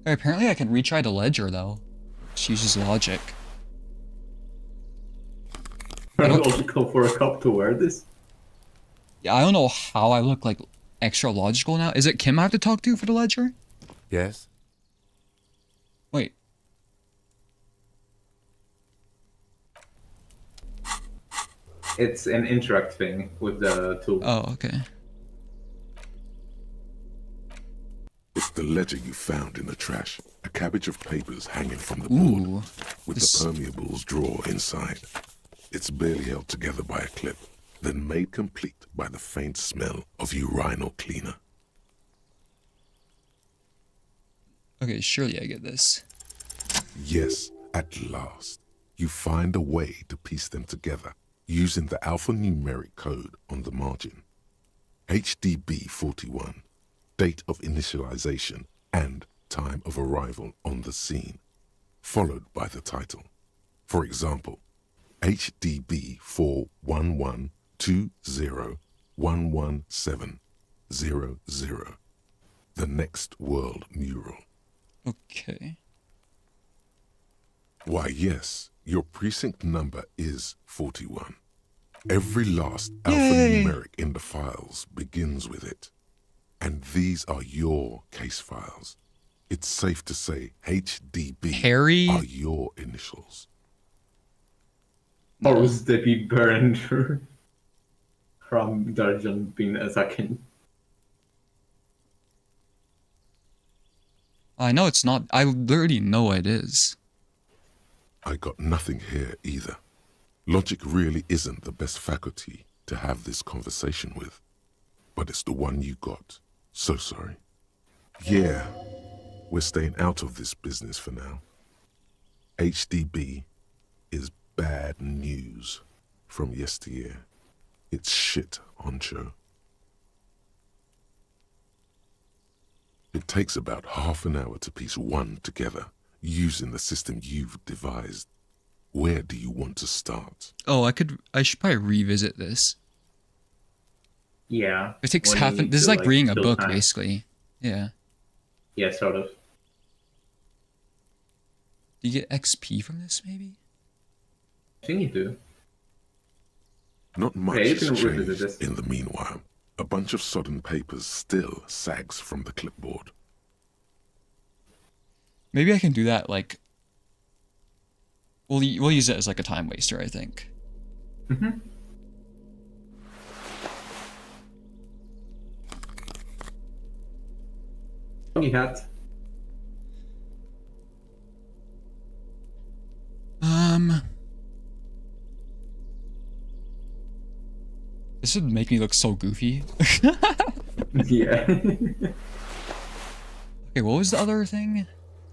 Apparently I can retry the ledger, though. Which uses logic. Logical for a cop to wear this? Yeah, I don't know how I look like extra logical now. Is it Kim I have to talk to for the ledger? Yes? Wait. It's an interact thing with the tool. Oh, okay. It's the ledger you found in the trash. A cabbage of papers hanging from the board, with the permeables drawer inside. It's barely held together by a clip, then made complete by the faint smell of urinal cleaner. Okay, surely I get this. Yes, at last. You find a way to piece them together using the alphanumeric code on the margin. HDB 41, date of initialization and time of arrival on the scene, followed by the title. For example, HDB 41120117000, the next world mural. Okay. Why, yes, your precinct number is 41. Every last alphanumeric in the files begins with it. And these are your case files. It's safe to say HDB are your initials. Or was they be burned from Dungeon being attacking? I know it's not. I literally know it is. I got nothing here either. Logic really isn't the best faculty to have this conversation with. But it's the one you got. So sorry. Yeah, we're staying out of this business for now. HDB is bad news from yesteryear. It's shit, honcho. It takes about half an hour to piece one together, using the system you've devised. Where do you want to start? Oh, I should probably revisit this. Yeah. It takes half an... This is like reading a book, basically. Yeah. Yeah, sort of. Do you get XP from this, maybe? I think you do. Not much Yeah, you has can changed revisit this. in the meanwhile. A bunch of sodden papers still sags from the clipboard. Maybe I can do that, like... We'll use it as like a time waster, I think. Mm-hmm. Funny hat. This would make me look so goofy. Yeah. Okay, what was the other thing?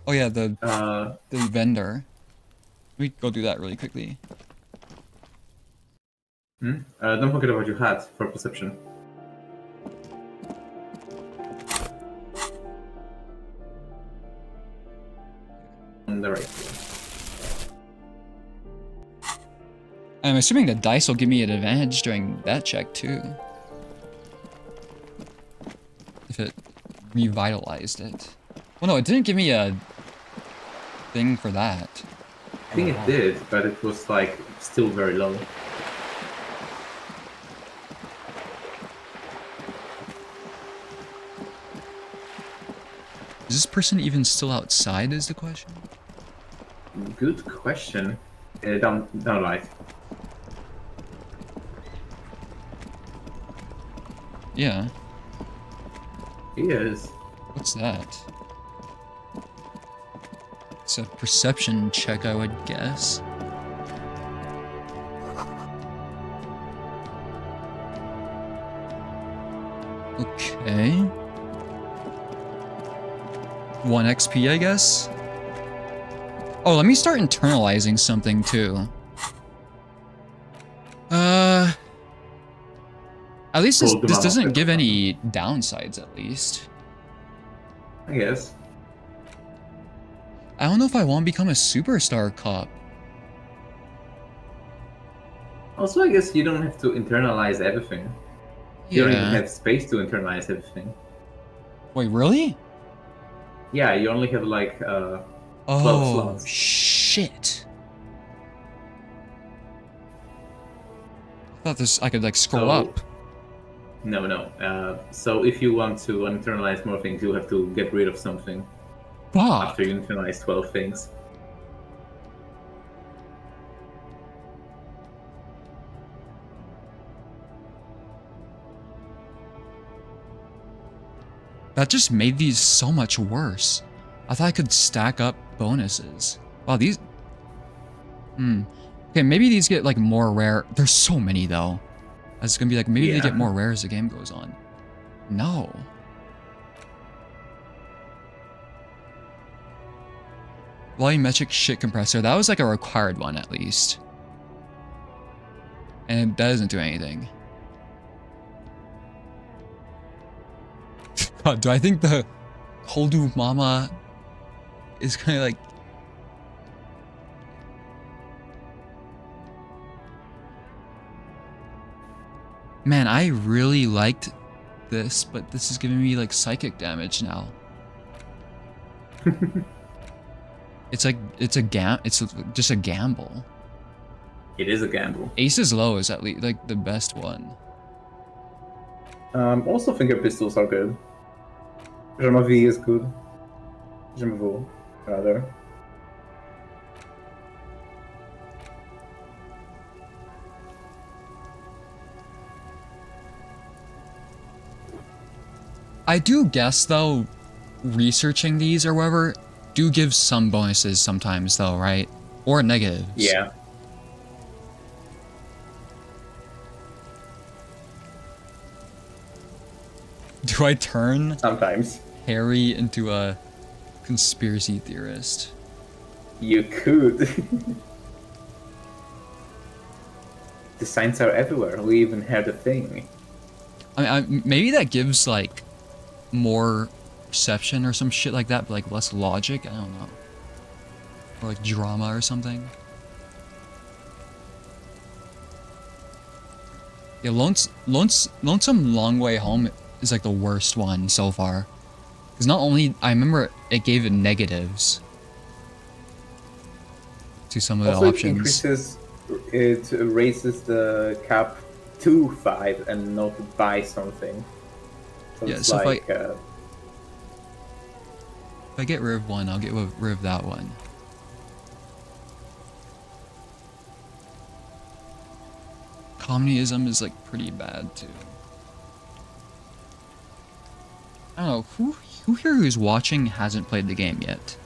Oh yeah, the vendor. Let me go do that really quickly. Don't forget about your hat for perception. On the right. I'm assuming the dice will give me an advantage during that check too. If it revitalized it. Well, no, it didn't give me a thing for that. I think it did, but it was like still very low. Is this person even still outside is the question? Good question. Down right. Yeah. He is. What's that? It's a perception check, I would guess. Okay. 1 XP, I guess? Oh, let me start internalizing something too. At least this, pulled them this off doesn't and give whatnot. any downsides, at least. I guess. I don't know if I want to become a superstar cop. Also, I guess you don't have to internalize everything. You don't even Yeah. have space to internalize everything. Wait, really? Yeah, you only have like 12 Oh, slots. shit. I thought this, I could like scroll So- up. No. So if you want to internalize more things, you have to get rid of something Fuck. after you internalize 12 things. That just made these so much worse. I thought I could stack up bonuses. Wow, these... Okay, maybe these get like more rare. There's so many though. It's gonna be like, maybe they Yeah. get more rare as the game goes on. No. Volumetric shit compressor. That was like a required one at least. And that doesn't do anything. God, do I think the Holdu Mama is kind of like... Man, I really liked this, but this is giving me like psychic damage now. It's like, it's just a gamble. It is a gamble. Ace's Low is at least like the best one. Also, finger pistols are good. Jama V is good. Jama V, rather. I do guess though, researching these or whatever do give some bonuses sometimes though, right? Or negatives. Yeah. Do I turn Sometimes. Harry into a conspiracy theorist? You could. The signs are everywhere. We even had a thing. I mean, maybe that gives like more perception or some shit like that, but like less logic. I don't know. Or like drama or something. Yeah, Lonesome Long Way Home is like the worst one so far. Because not only, I remember it gave it negatives to some of the Also, options. it raises the cap to 5 and not by something. So Yeah, it's so like, if I get rid of one, I'll get rid of that one. Communism is like pretty bad too. I don't know, who here who's watching hasn't played the game yet?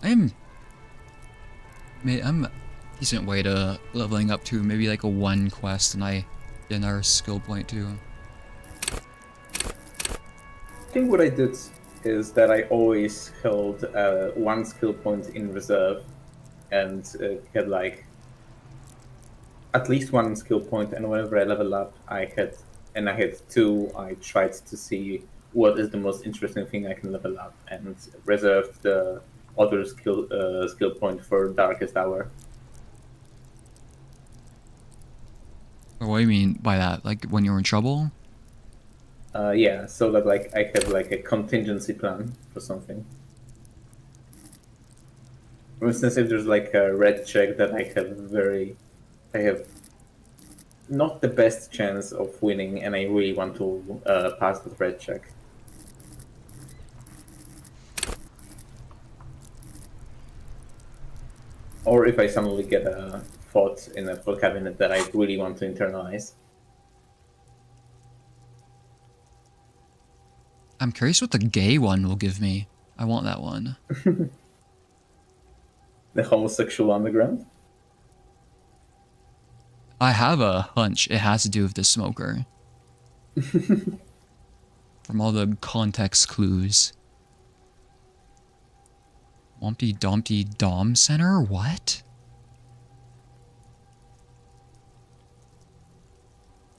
I'm a decent way to leveling up to maybe like a 1 quest and I get another skill point too. I think what I did is that I always held 1 skill point in reserve and had like at least 1 skill point, and whenever I level up, I had 2. I tried to see what is the most interesting thing I can level up, and reserved the other skill point for Darkest Hour. What do you mean by that? Like when you're in trouble? Yeah, so that like I have like a contingency plan for something. For instance, if there's like a red check that I have not the best chance of winning, and I really want to pass the red check. Or if I suddenly get a thought in a full cabinet that I really want to internalize. I'm curious what the gay one will give me. I want that one. The homosexual underground? I have a hunch it has to do with the smoker. From all the context clues. Humpty Dumpty Dom Center? What?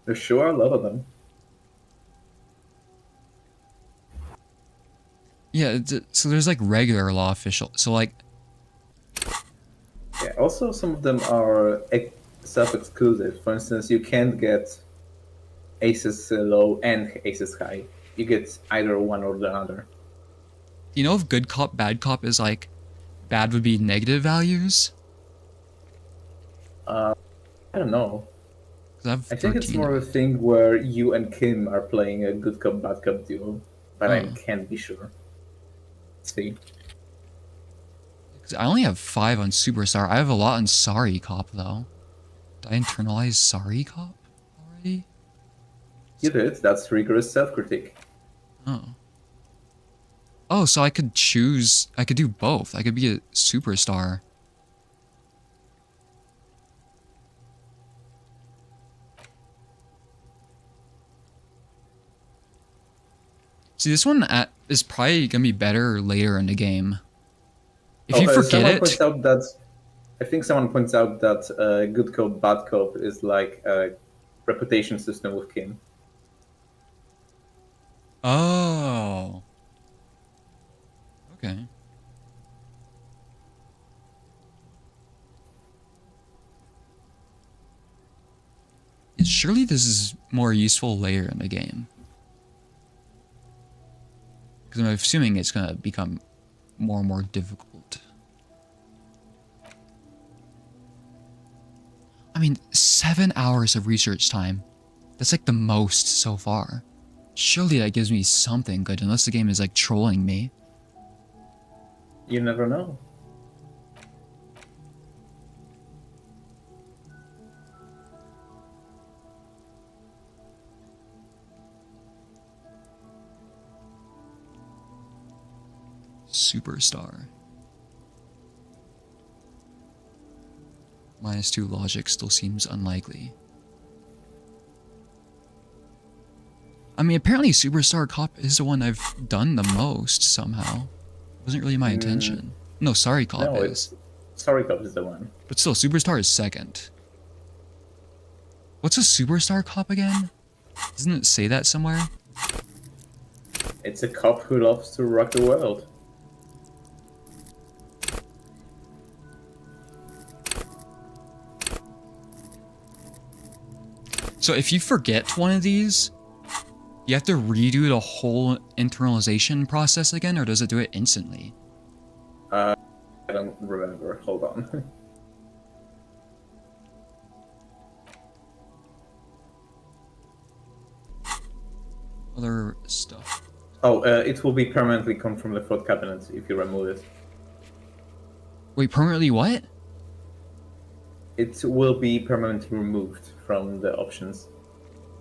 There sure are a lot of them. Yeah, so there's like regular law official. So like, Yeah, also some of them are self-exclusive. For instance, you can't get aces low and aces high. You get either one or the other. you know if good cop, bad cop is like, bad would be negative values? I don't know. 'Cause I have I think it's 13 more of of a thing where you and Kim are playing a good cop, bad cop duo. But I Oh. can't be sure. Let's see. 'Cause I only have 5 on Superstar. I have a lot on Sorry Cop though. Did I internalize Sorry Cop already? You did. That's rigorous self-critique. Oh. Oh, so I could choose, I could do both. I could be a superstar. See, this one is probably gonna be better later in the game. If you forget someone it, points out that I think someone points out that good cop, bad cop is like a reputation system with Kim. oh, okay. Surely this is more useful later in the game. Because I'm assuming it's gonna become more and more difficult. I mean, 7 hours of research time. That's like the most so far. Surely that gives me something good, unless the game is like trolling me. You never know. Superstar. -2 logic still seems unlikely. I mean, apparently Superstar Cop is the one I've done the most somehow. Wasn't really my intention. No, Sorry Cop No, is. Sorry Cop is the one. But still, Superstar is second. What's a Superstar Cop again? Doesn't it say that somewhere? It's a cop who loves to rock the world. So if you forget one of these, you have to redo the whole internalization process again, or does it do it instantly? I don't remember. Hold on. Other stuff. Oh, it will be permanently come from the fraud cabinet if you remove it. Wait, permanently what? It will be permanently removed from the options.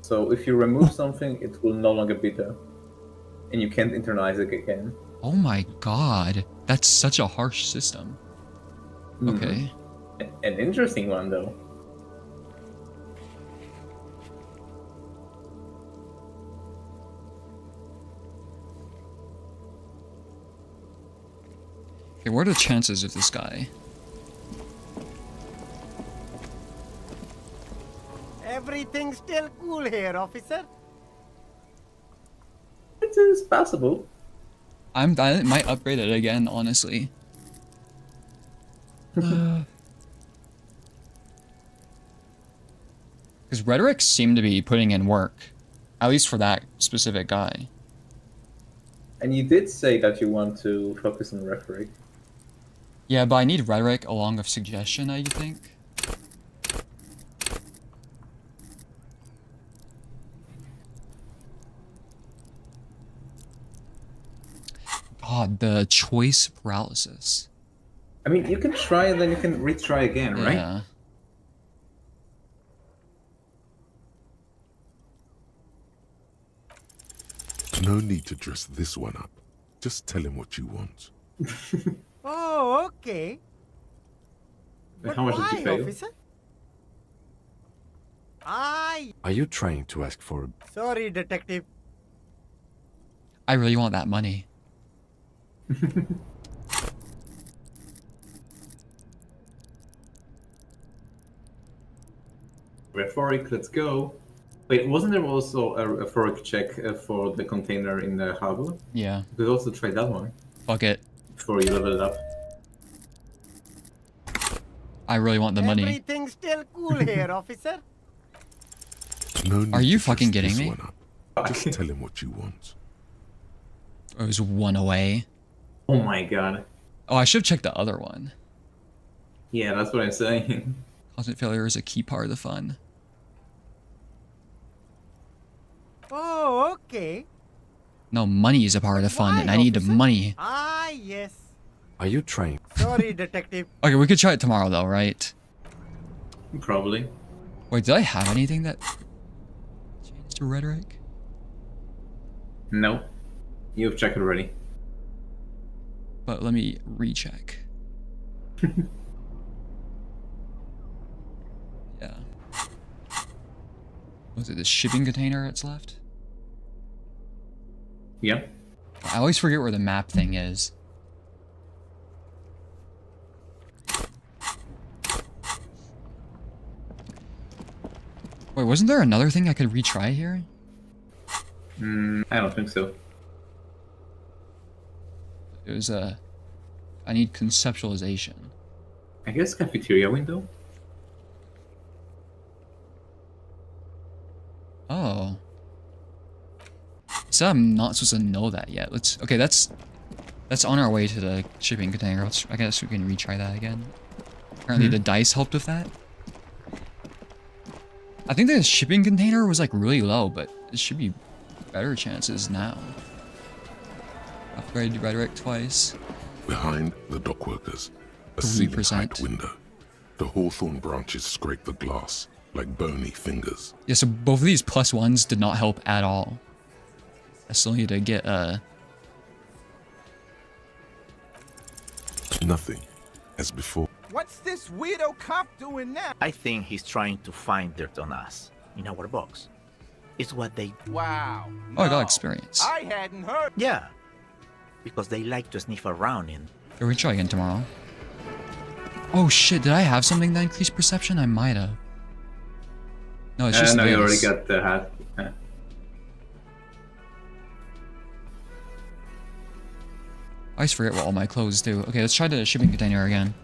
So if you remove something, it will no longer be there. And you can't internalize it again. Oh my god. That's such a harsh system. Okay. An interesting one, though. Okay, what are the chances of this guy? Everything's still cool here, officer. It is possible. I might upgrade it again, honestly. Because rhetoric seemed to be putting in work. At least for that specific guy. And you did say that you want to focus on rhetoric. Yeah, but I need rhetoric along with suggestion, I think. God, the choice paralysis. I mean, you can try and then you can retry again, right? Yeah. No need to dress this one up. Just tell him what you want. Oh, okay. But how much did you Why, fail? officer? Are you trying to ask for... Sorry, detective. I really want that money. Rhetoric, let's go. Wait, wasn't there also a rhetoric check for the container in the harbor? Yeah. You could also try that one. Fuck it. Before you level it up. I really want the money. Everything's still cool here, officer. No need Are you to fucking dress kidding this me? one up. Just tell him what you want. Oh, it was one away. Oh my god. Oh, I should have checked the other one. Yeah, that's what I'm saying. Constant failure is a key part of the fun. Oh, okay. No, money is a part of the fun, Why, and I need the officer? money. Ah, yes. Are you trying? Sorry, detective. Okay, we could try it tomorrow, though, right? Probably. Wait, did I have anything that changed to rhetoric? No. You've checked already. But let me recheck. Yeah. Was it the shipping container that's left? Yeah. I always forget where the map thing is. Wait, wasn't there another thing I could retry here? I don't think so. It was a... I need conceptualization. I guess cafeteria window? Oh. So I'm not supposed to know that yet. Let's... Okay, that's on our way to the shipping container. I guess we can retry that again. Apparently the dice helped with that. I think the shipping container was like really low, but it should be better chances now. Upgrade rhetoric twice. Behind the dockworkers, a 3%. ceiling-height window. The hawthorn branches scrape the glass like bony fingers. Yeah, so both of these +1s did not help at all. I still need to get Nothing, as before. What's this weirdo cop doing now? I think he's trying to find dirt on us in our box. It's what they... Wow. Oh, I got experience. I hadn't heard. Yeah, because they like to sniff around in... Can we try again tomorrow? Oh shit, did I have something that increased perception? I might have. No, it's just no, this. you already got the hat. Yeah. I always forget what all my clothes do. Okay, let's try the shipping container again.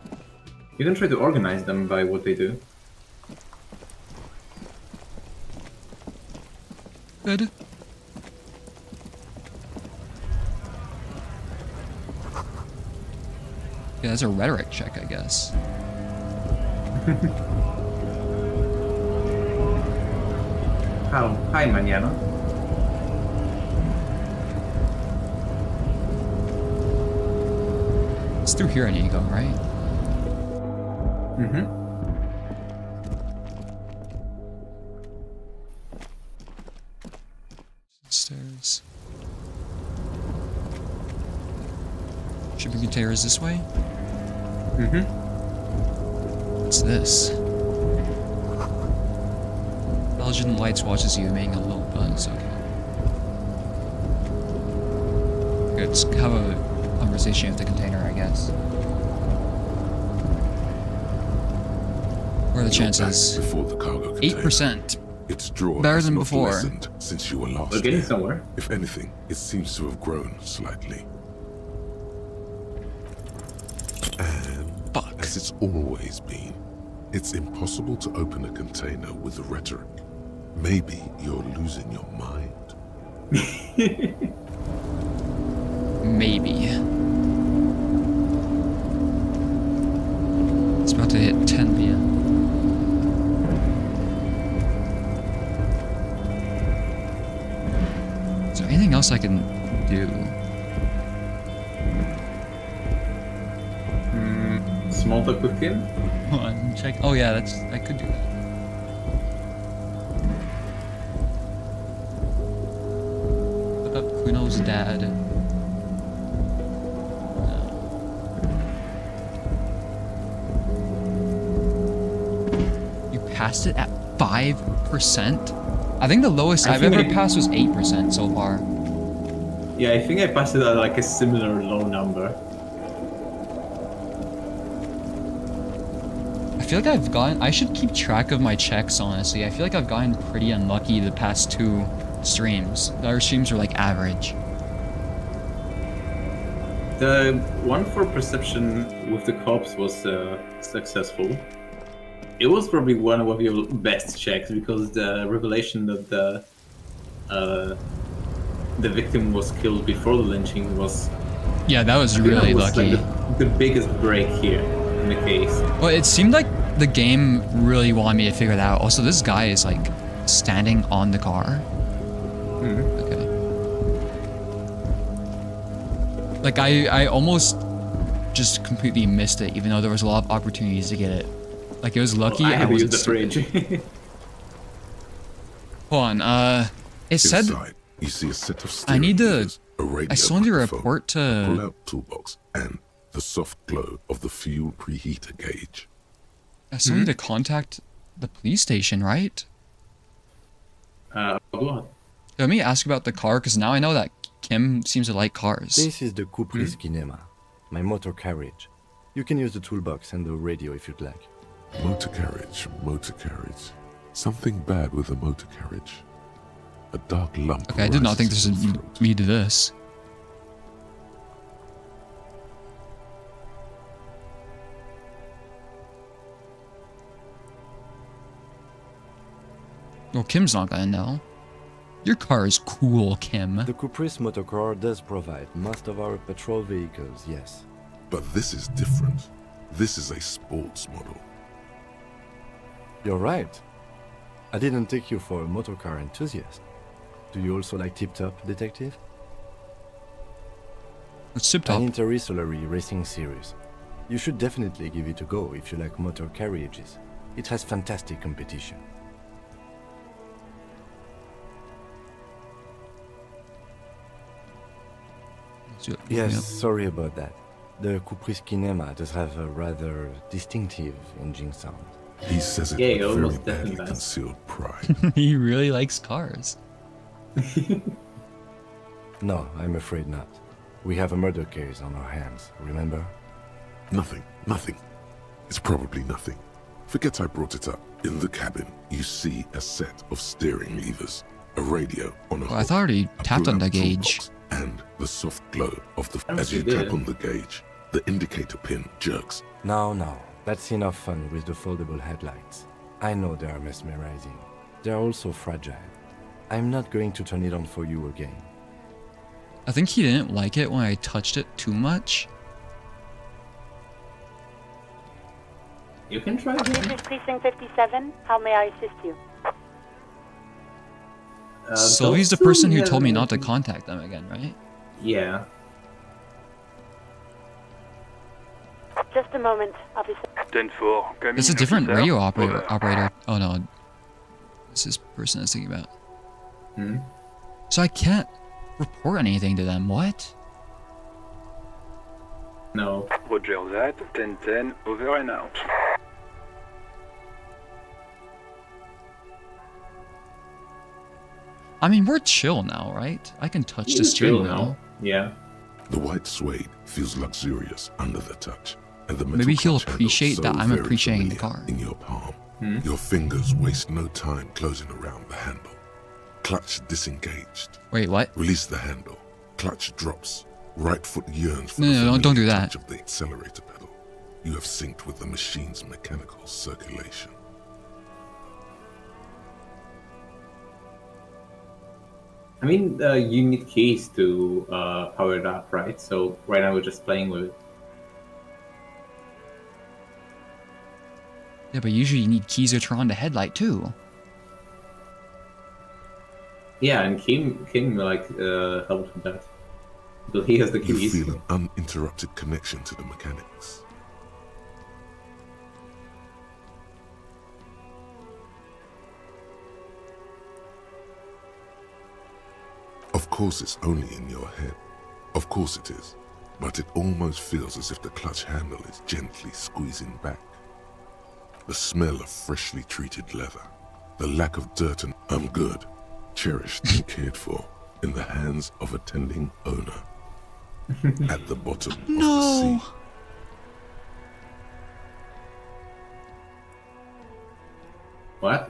You can try to organize them by what they do. Good. Yeah, that's a rhetoric check, I guess. Hi, mañana. It's through here I need to go, right? Mm-hmm. Stairs. Shipping container is this way? Mm-hmm. What's this? Belgian lights watches you, making a low buzz. Okay. Okay, let's have a conversation with the container, I guess. What are the chances? Before the cargo container. 8%. Its draw Better has than not before. lessened since you were last We're getting here. somewhere. If anything, it seems to have grown slightly. And as it's always been, it's impossible to open a container with the rhetoric. Maybe you're losing your mind. Maybe. It's about to hit 10 p.m. Is there anything else I can do? Small talk with him? Hold on, check. Oh yeah, I could do that. Look up Kuno's dad. You passed it at 5%? I think the lowest I've ever passed was 8% so far. Yeah, I think I passed it at like a similar low number. I feel like I should keep track of my checks, honestly. I feel like I've gotten pretty unlucky the past 2 streams. The other streams are like average. The one for perception with the cops was successful. It was probably one of your best checks because the revelation that the victim was killed before the lynching was... Yeah, that was really lucky. Like the biggest break here in the case. Well, it seemed like the game really wanted me to figure it out. Also, this guy is like standing on the car. Okay. Like I almost just completely missed it, even though there was a lot of opportunities to get it. Like it was lucky. I had to use wasn't the fridge. Hold on. It said Inside, you see a set of I need to. levers, a radio I still need to microphone, report a to. pull-out toolbox, and the soft glow of the fuel preheater gauge. I still need to contact the police station, right? Go on. Let me ask about the car, because now I know that Kim seems to like cars. This is the Cupri's Kinema, my motor carriage. You can use the toolbox and the radio if you'd like. Motor carriage, motor carriage. Something bad with the motor carriage. A dark lump. Okay, I did not think rises this in would the throat. lead to this. Well, Kim's not gonna know. Your car is cool, Kim. The Cupri's motorcar does provide most of our patrol vehicles, yes. But this is different. This is a sports model. You're right. I didn't take you for a motorcar enthusiast. Do you also like Tip Top, Detective? What's Tip Top? An interstellary racing series. You should definitely give it a go if you like motor carriages. It has fantastic competition. Yes, sorry about that. The Cupri's Kinema does have a rather distinctive engine sound. He says it Yeah, with you very almost badly definitely does. concealed pride. He really likes cars. No, I'm afraid not. We have a murder case on our hands, remember? Nothing, nothing. It's probably nothing. Forget I brought it up. In the cabin, you see a set of steering levers, a radio on a Well, I hook, thought I already a tapped on the pull-out gauge. toolbox, and the soft glow of the... I As you did. tap on the gauge, the indicator pin jerks. No, that's enough fun with the foldable headlights. I know they are mesmerizing. They are also fragile. I'm not going to turn it on for you again. I think he didn't like it when I touched it too much. You can try This again. is Precinct 57. How may I assist you? Sylvie's the those person two who have told me not to anything- contact them again, right? Yeah. Just a moment, officer. 10-4, coming It's a in, different officer. radio Over. operator. Oh no. This is the person I was thinking about. Hmm? So I can't report anything to them. What? No. Roger that, 10-10, over and out. I mean, we're chill now, right? I can touch You the steering chill wheel. now. Yeah. The white suede feels luxurious under the touch, and the metal Maybe he'll clutch handle appreciate that so I'm very appreciating the familiar car. in your palm. Hmm? Your fingers waste no time closing around the handle. Clutch disengaged. Wait, what? Release the handle. Clutch drops. Right foot yearns for No, the no, familiar don't do touch that. of the accelerator pedal. You have synced with the machine's mechanical circulation. I mean, you need keys to power it up, right? So right now we're just playing with it. Yeah, but usually you need keys to turn on the headlight too. Yeah, and Kim like helped with that. But he has the You keys. feel an uninterrupted connection to the mechanics. Of course it's only in your head. Of course it is. But it almost feels as if the clutch handle is gently squeezing back. The smell of freshly treated leather. The lack of dirt and I'm good, cherished and cared for in the hands of a tending owner. At the bottom of the sea. What?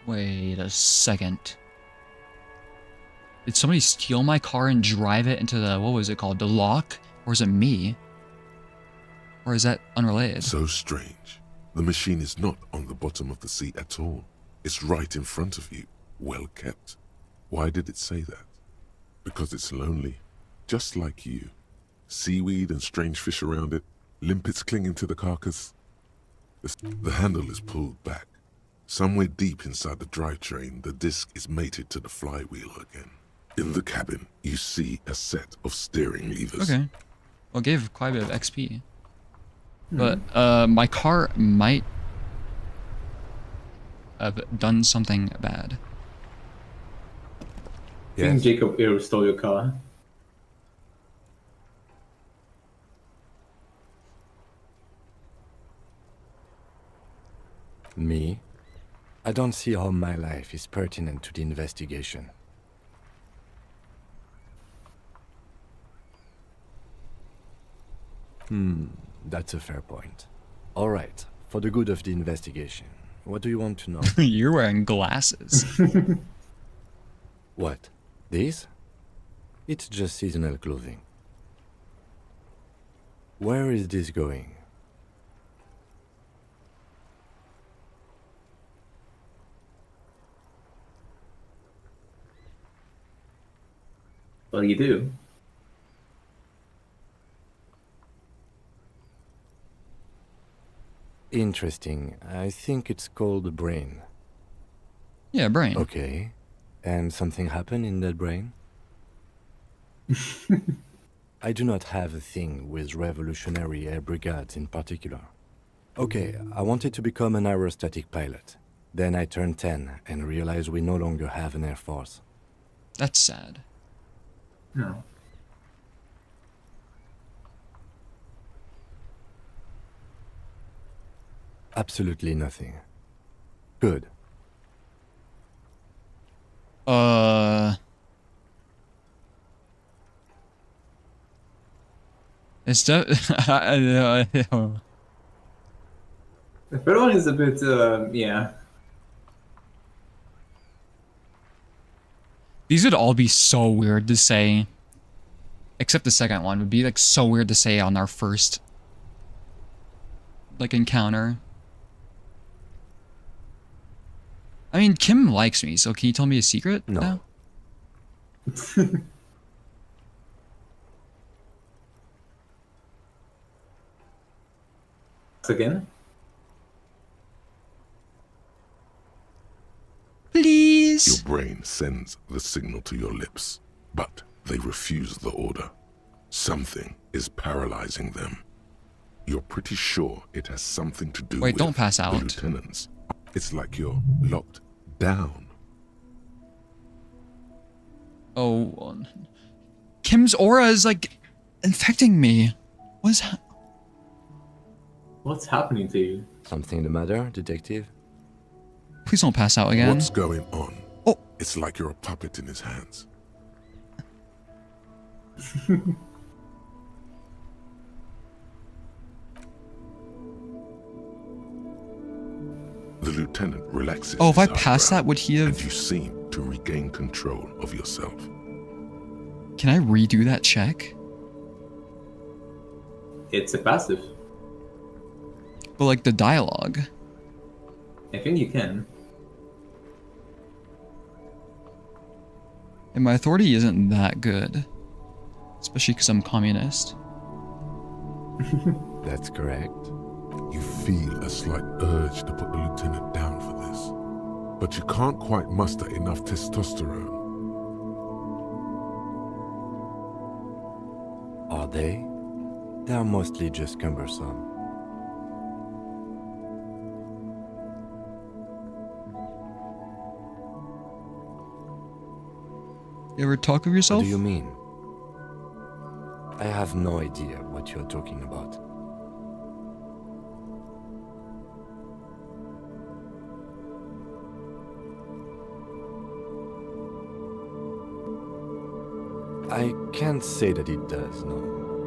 Wait a second. Did somebody steal my car and drive it into the, what was it called, the lock? Or is it me? Or is that unrelated? So strange. The machine is not on the bottom of the sea at all. It's right in front of you, well kept. Why did it say that? Because it's lonely, just like you. Seaweed and strange fish around it, limpets clinging to the carcass. The handle is pulled back. Somewhere deep inside the drivetrain, the disc is mated to the flywheel again. In the cabin, you see a set of steering levers. Okay. Well, it gave quite a bit of XP. But my car might have done something bad. I think Jacob stole your car. Me? I don't see how my life is pertinent to the investigation. That's a fair point. All right, for the good of the investigation, what do you want to know? You're wearing glasses. What? These? It's just seasonal clothing. Where is this going? What do you do? Interesting. I think it's called a brain. Yeah, brain. Okay. And something happened in that brain? I do not have a thing with revolutionary air brigades in particular. Okay, I wanted to become an aerostatic pilot. Then I turned 10 and realized we no longer have an air force. That's sad. No. Absolutely nothing. Good. It's the third one is a bit, yeah. These would all be so weird to say. Except the second one would be like so weird to say on our first like encounter. I mean, Kim likes me, so can you tell me a secret now? Again? Please. Your brain sends the signal to your lips, but they refuse the order. Something is paralyzing them. You're pretty sure it has something to do with don't pass out. the lieutenants. It's like you're locked down. Oh, Kim's aura is like infecting me. What's happening to you? Something the matter, detective? Please don't pass out again. What's going on? Oh, it's like you're a puppet in his hands. The lieutenant relaxes. Oh, if I his passed eyebrow, that, would he have? And you seem to regain control of yourself. Can I redo that check? It's a passive. But like the dialogue. I think you can. And my authority isn't that good. Especially because I'm communist. That's correct. You feel a slight urge to put the lieutenant down for this, but you can't quite muster enough testosterone. Are they? They are mostly just cumbersome. You ever talk of yourself? What do you mean? I have no idea what you're talking about. I can't say that it does, no.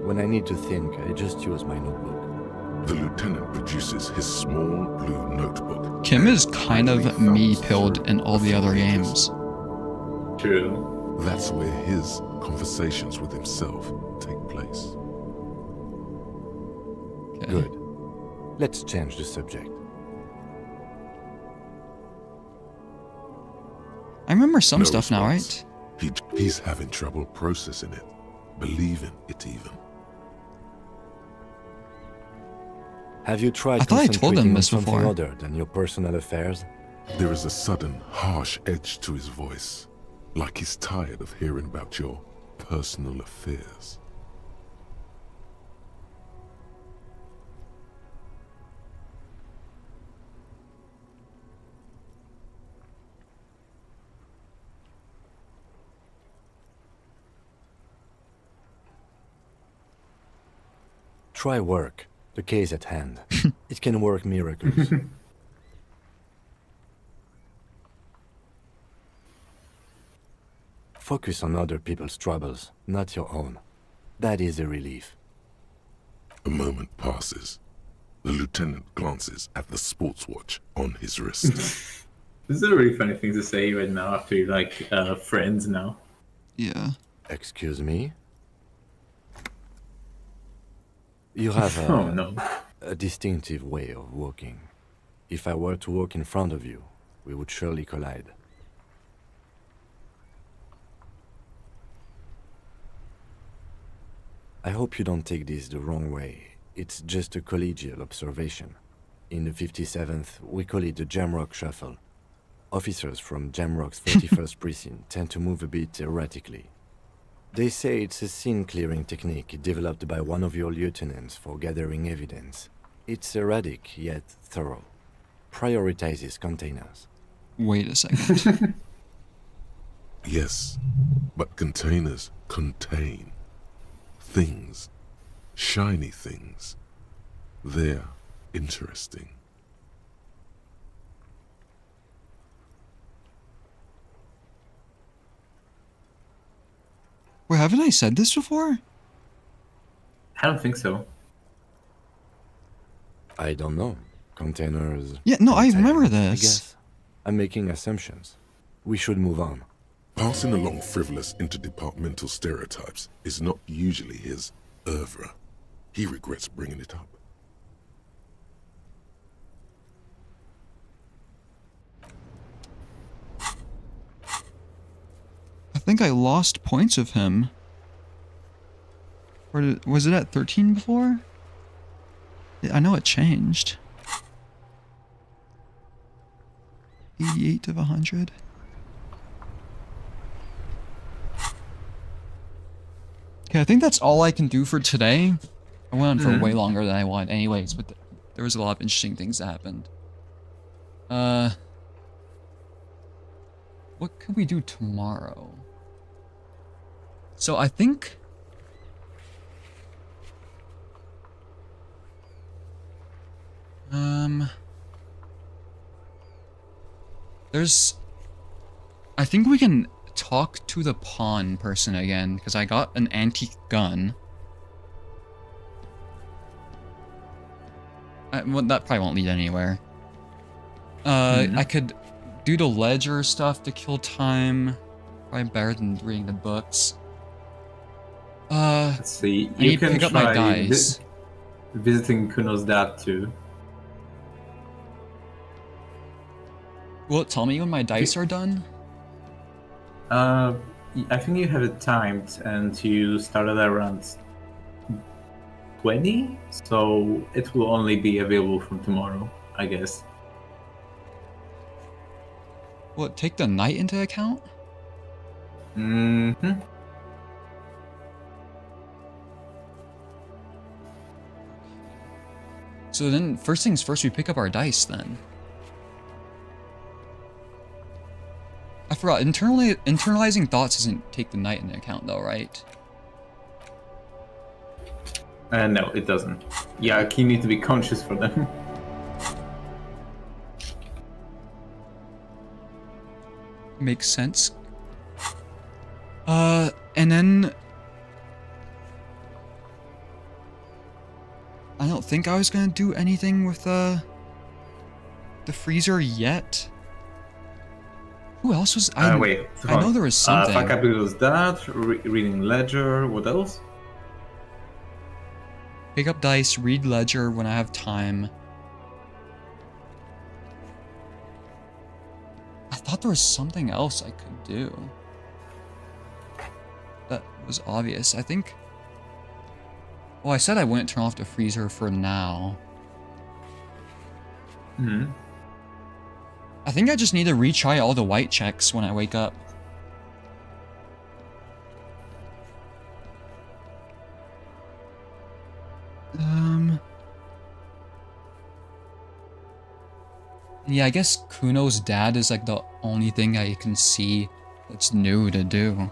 When I need to think, I just use my notebook. The lieutenant produces his small blue notebook. Kim is kind of me-pilled in all the other games. True. That's where his conversations with himself take place. Okay. Good. Let's change the subject. I remember some No stuff now, response. right? He's having trouble processing it, believing it even. Have you tried I thought I told concentrating him on this something before. other than your personal affairs? There is a sudden, harsh edge to his voice, like he's tired of hearing about your personal affairs. Try work. The case at hand. It can work miracles. Focus on other people's troubles, not your own. That is a relief. A moment passes. The lieutenant glances at the sports watch on his wrist. This is a really funny thing to say right now after you're like friends now. Yeah. Excuse me? You have a, Oh, no. a distinctive way of walking. If I were to walk in front of you, we would surely collide. I hope you don't take this the wrong way. It's just a collegial observation. In the 57th, we call it the Jamrock Shuffle. Officers from Jamrock's 31st Precinct tend to move a bit erratically. They say it's a scene-clearing technique developed by one of your lieutenants for gathering evidence. It's erratic, yet thorough. Prioritizes containers. Wait a second. Yes, but containers contain things, shiny things. They're interesting. Wait, haven't I said this before? I don't think so. I don't know. Containers... Yeah, no, I remember I this. guess. I'm making assumptions. We should move on. Passing along frivolous interdepartmental stereotypes is not usually his oeuvre. He regrets bringing it up. I think I lost points of him. Or was it at 13 before? I know it changed. 88 of 100. Okay, I think that's all I can do for today. I went on for way longer than I wanted anyways, but there was a lot of interesting things that happened. What can we do tomorrow? So I think... I think we can talk to the pawn person again, because I got an antique gun. Well, that probably won't lead anywhere. I could do the ledger stuff to kill time. Probably better than reading the books. Let's see. I need to pick up my dice. Visiting Kuno's dad too. Will it tell me when my dice are done? I think you have it timed, and you started around 20, so it will only be available from tomorrow, I guess. Will it take the night into account? Mm-hmm. So then, first things first, we pick up our dice then. I forgot, internalizing thoughts doesn't take the night into account though, right? No, it doesn't. Yeah, you need to be conscious for them. Makes sense. And then I don't think I was gonna do anything with the freezer yet. Who else was Wait. I know there was something. Facabil was that. Reading ledger. What else? Pick up dice, read ledger when I have time. I thought there was something else I could do. That was obvious. I think... Well, I said I wouldn't turn off the freezer for now. Hmm. I think I just need to retry all the white checks when I wake up. Yeah, I guess Kuno's dad is like the only thing I can see that's new to do.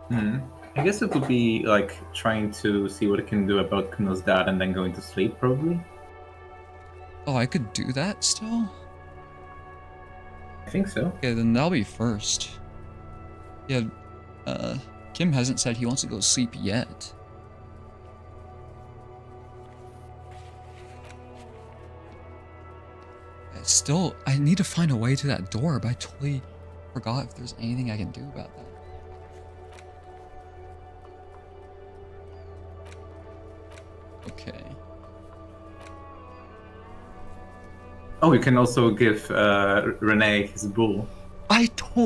Hmm. I guess it would be like trying to see what it can do about Kuno's dad and then going to sleep, probably. Oh, I could do that still? I think so. Okay, then that'll be first. Yeah, Kim hasn't said he wants to go to sleep yet. I need to find a way to that door, but I totally forgot if there's anything I can do about that. Okay. Oh, you can also give Renee his bull.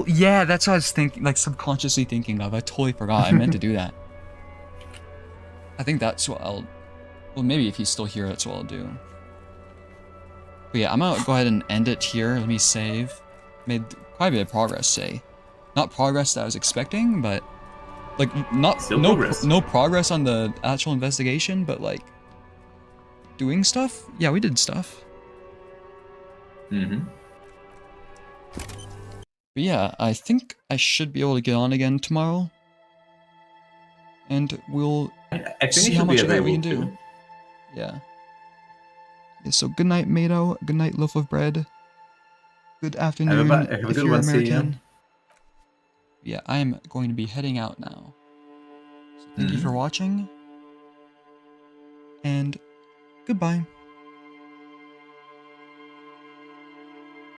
Yeah, that's what I was thinking, like subconsciously thinking of. I totally forgot. I meant to do that. I think that's what well, maybe if he's still here, that's what I'll do. But yeah, I'm gonna go ahead and end it here. Let me save. Made quite a bit of progress, say. Not progress that I was expecting, but like no progress on the actual investigation, but like doing stuff. Yeah, we did stuff. Mm-hmm. But yeah, I think I should be able to get on again tomorrow. And we'll see how much of that we can do. Yeah. So good night, Mato. Good night, loaf of bread. Good afternoon, if you're American. Yeah, I am going to be heading out now. So thank you for watching. And goodbye.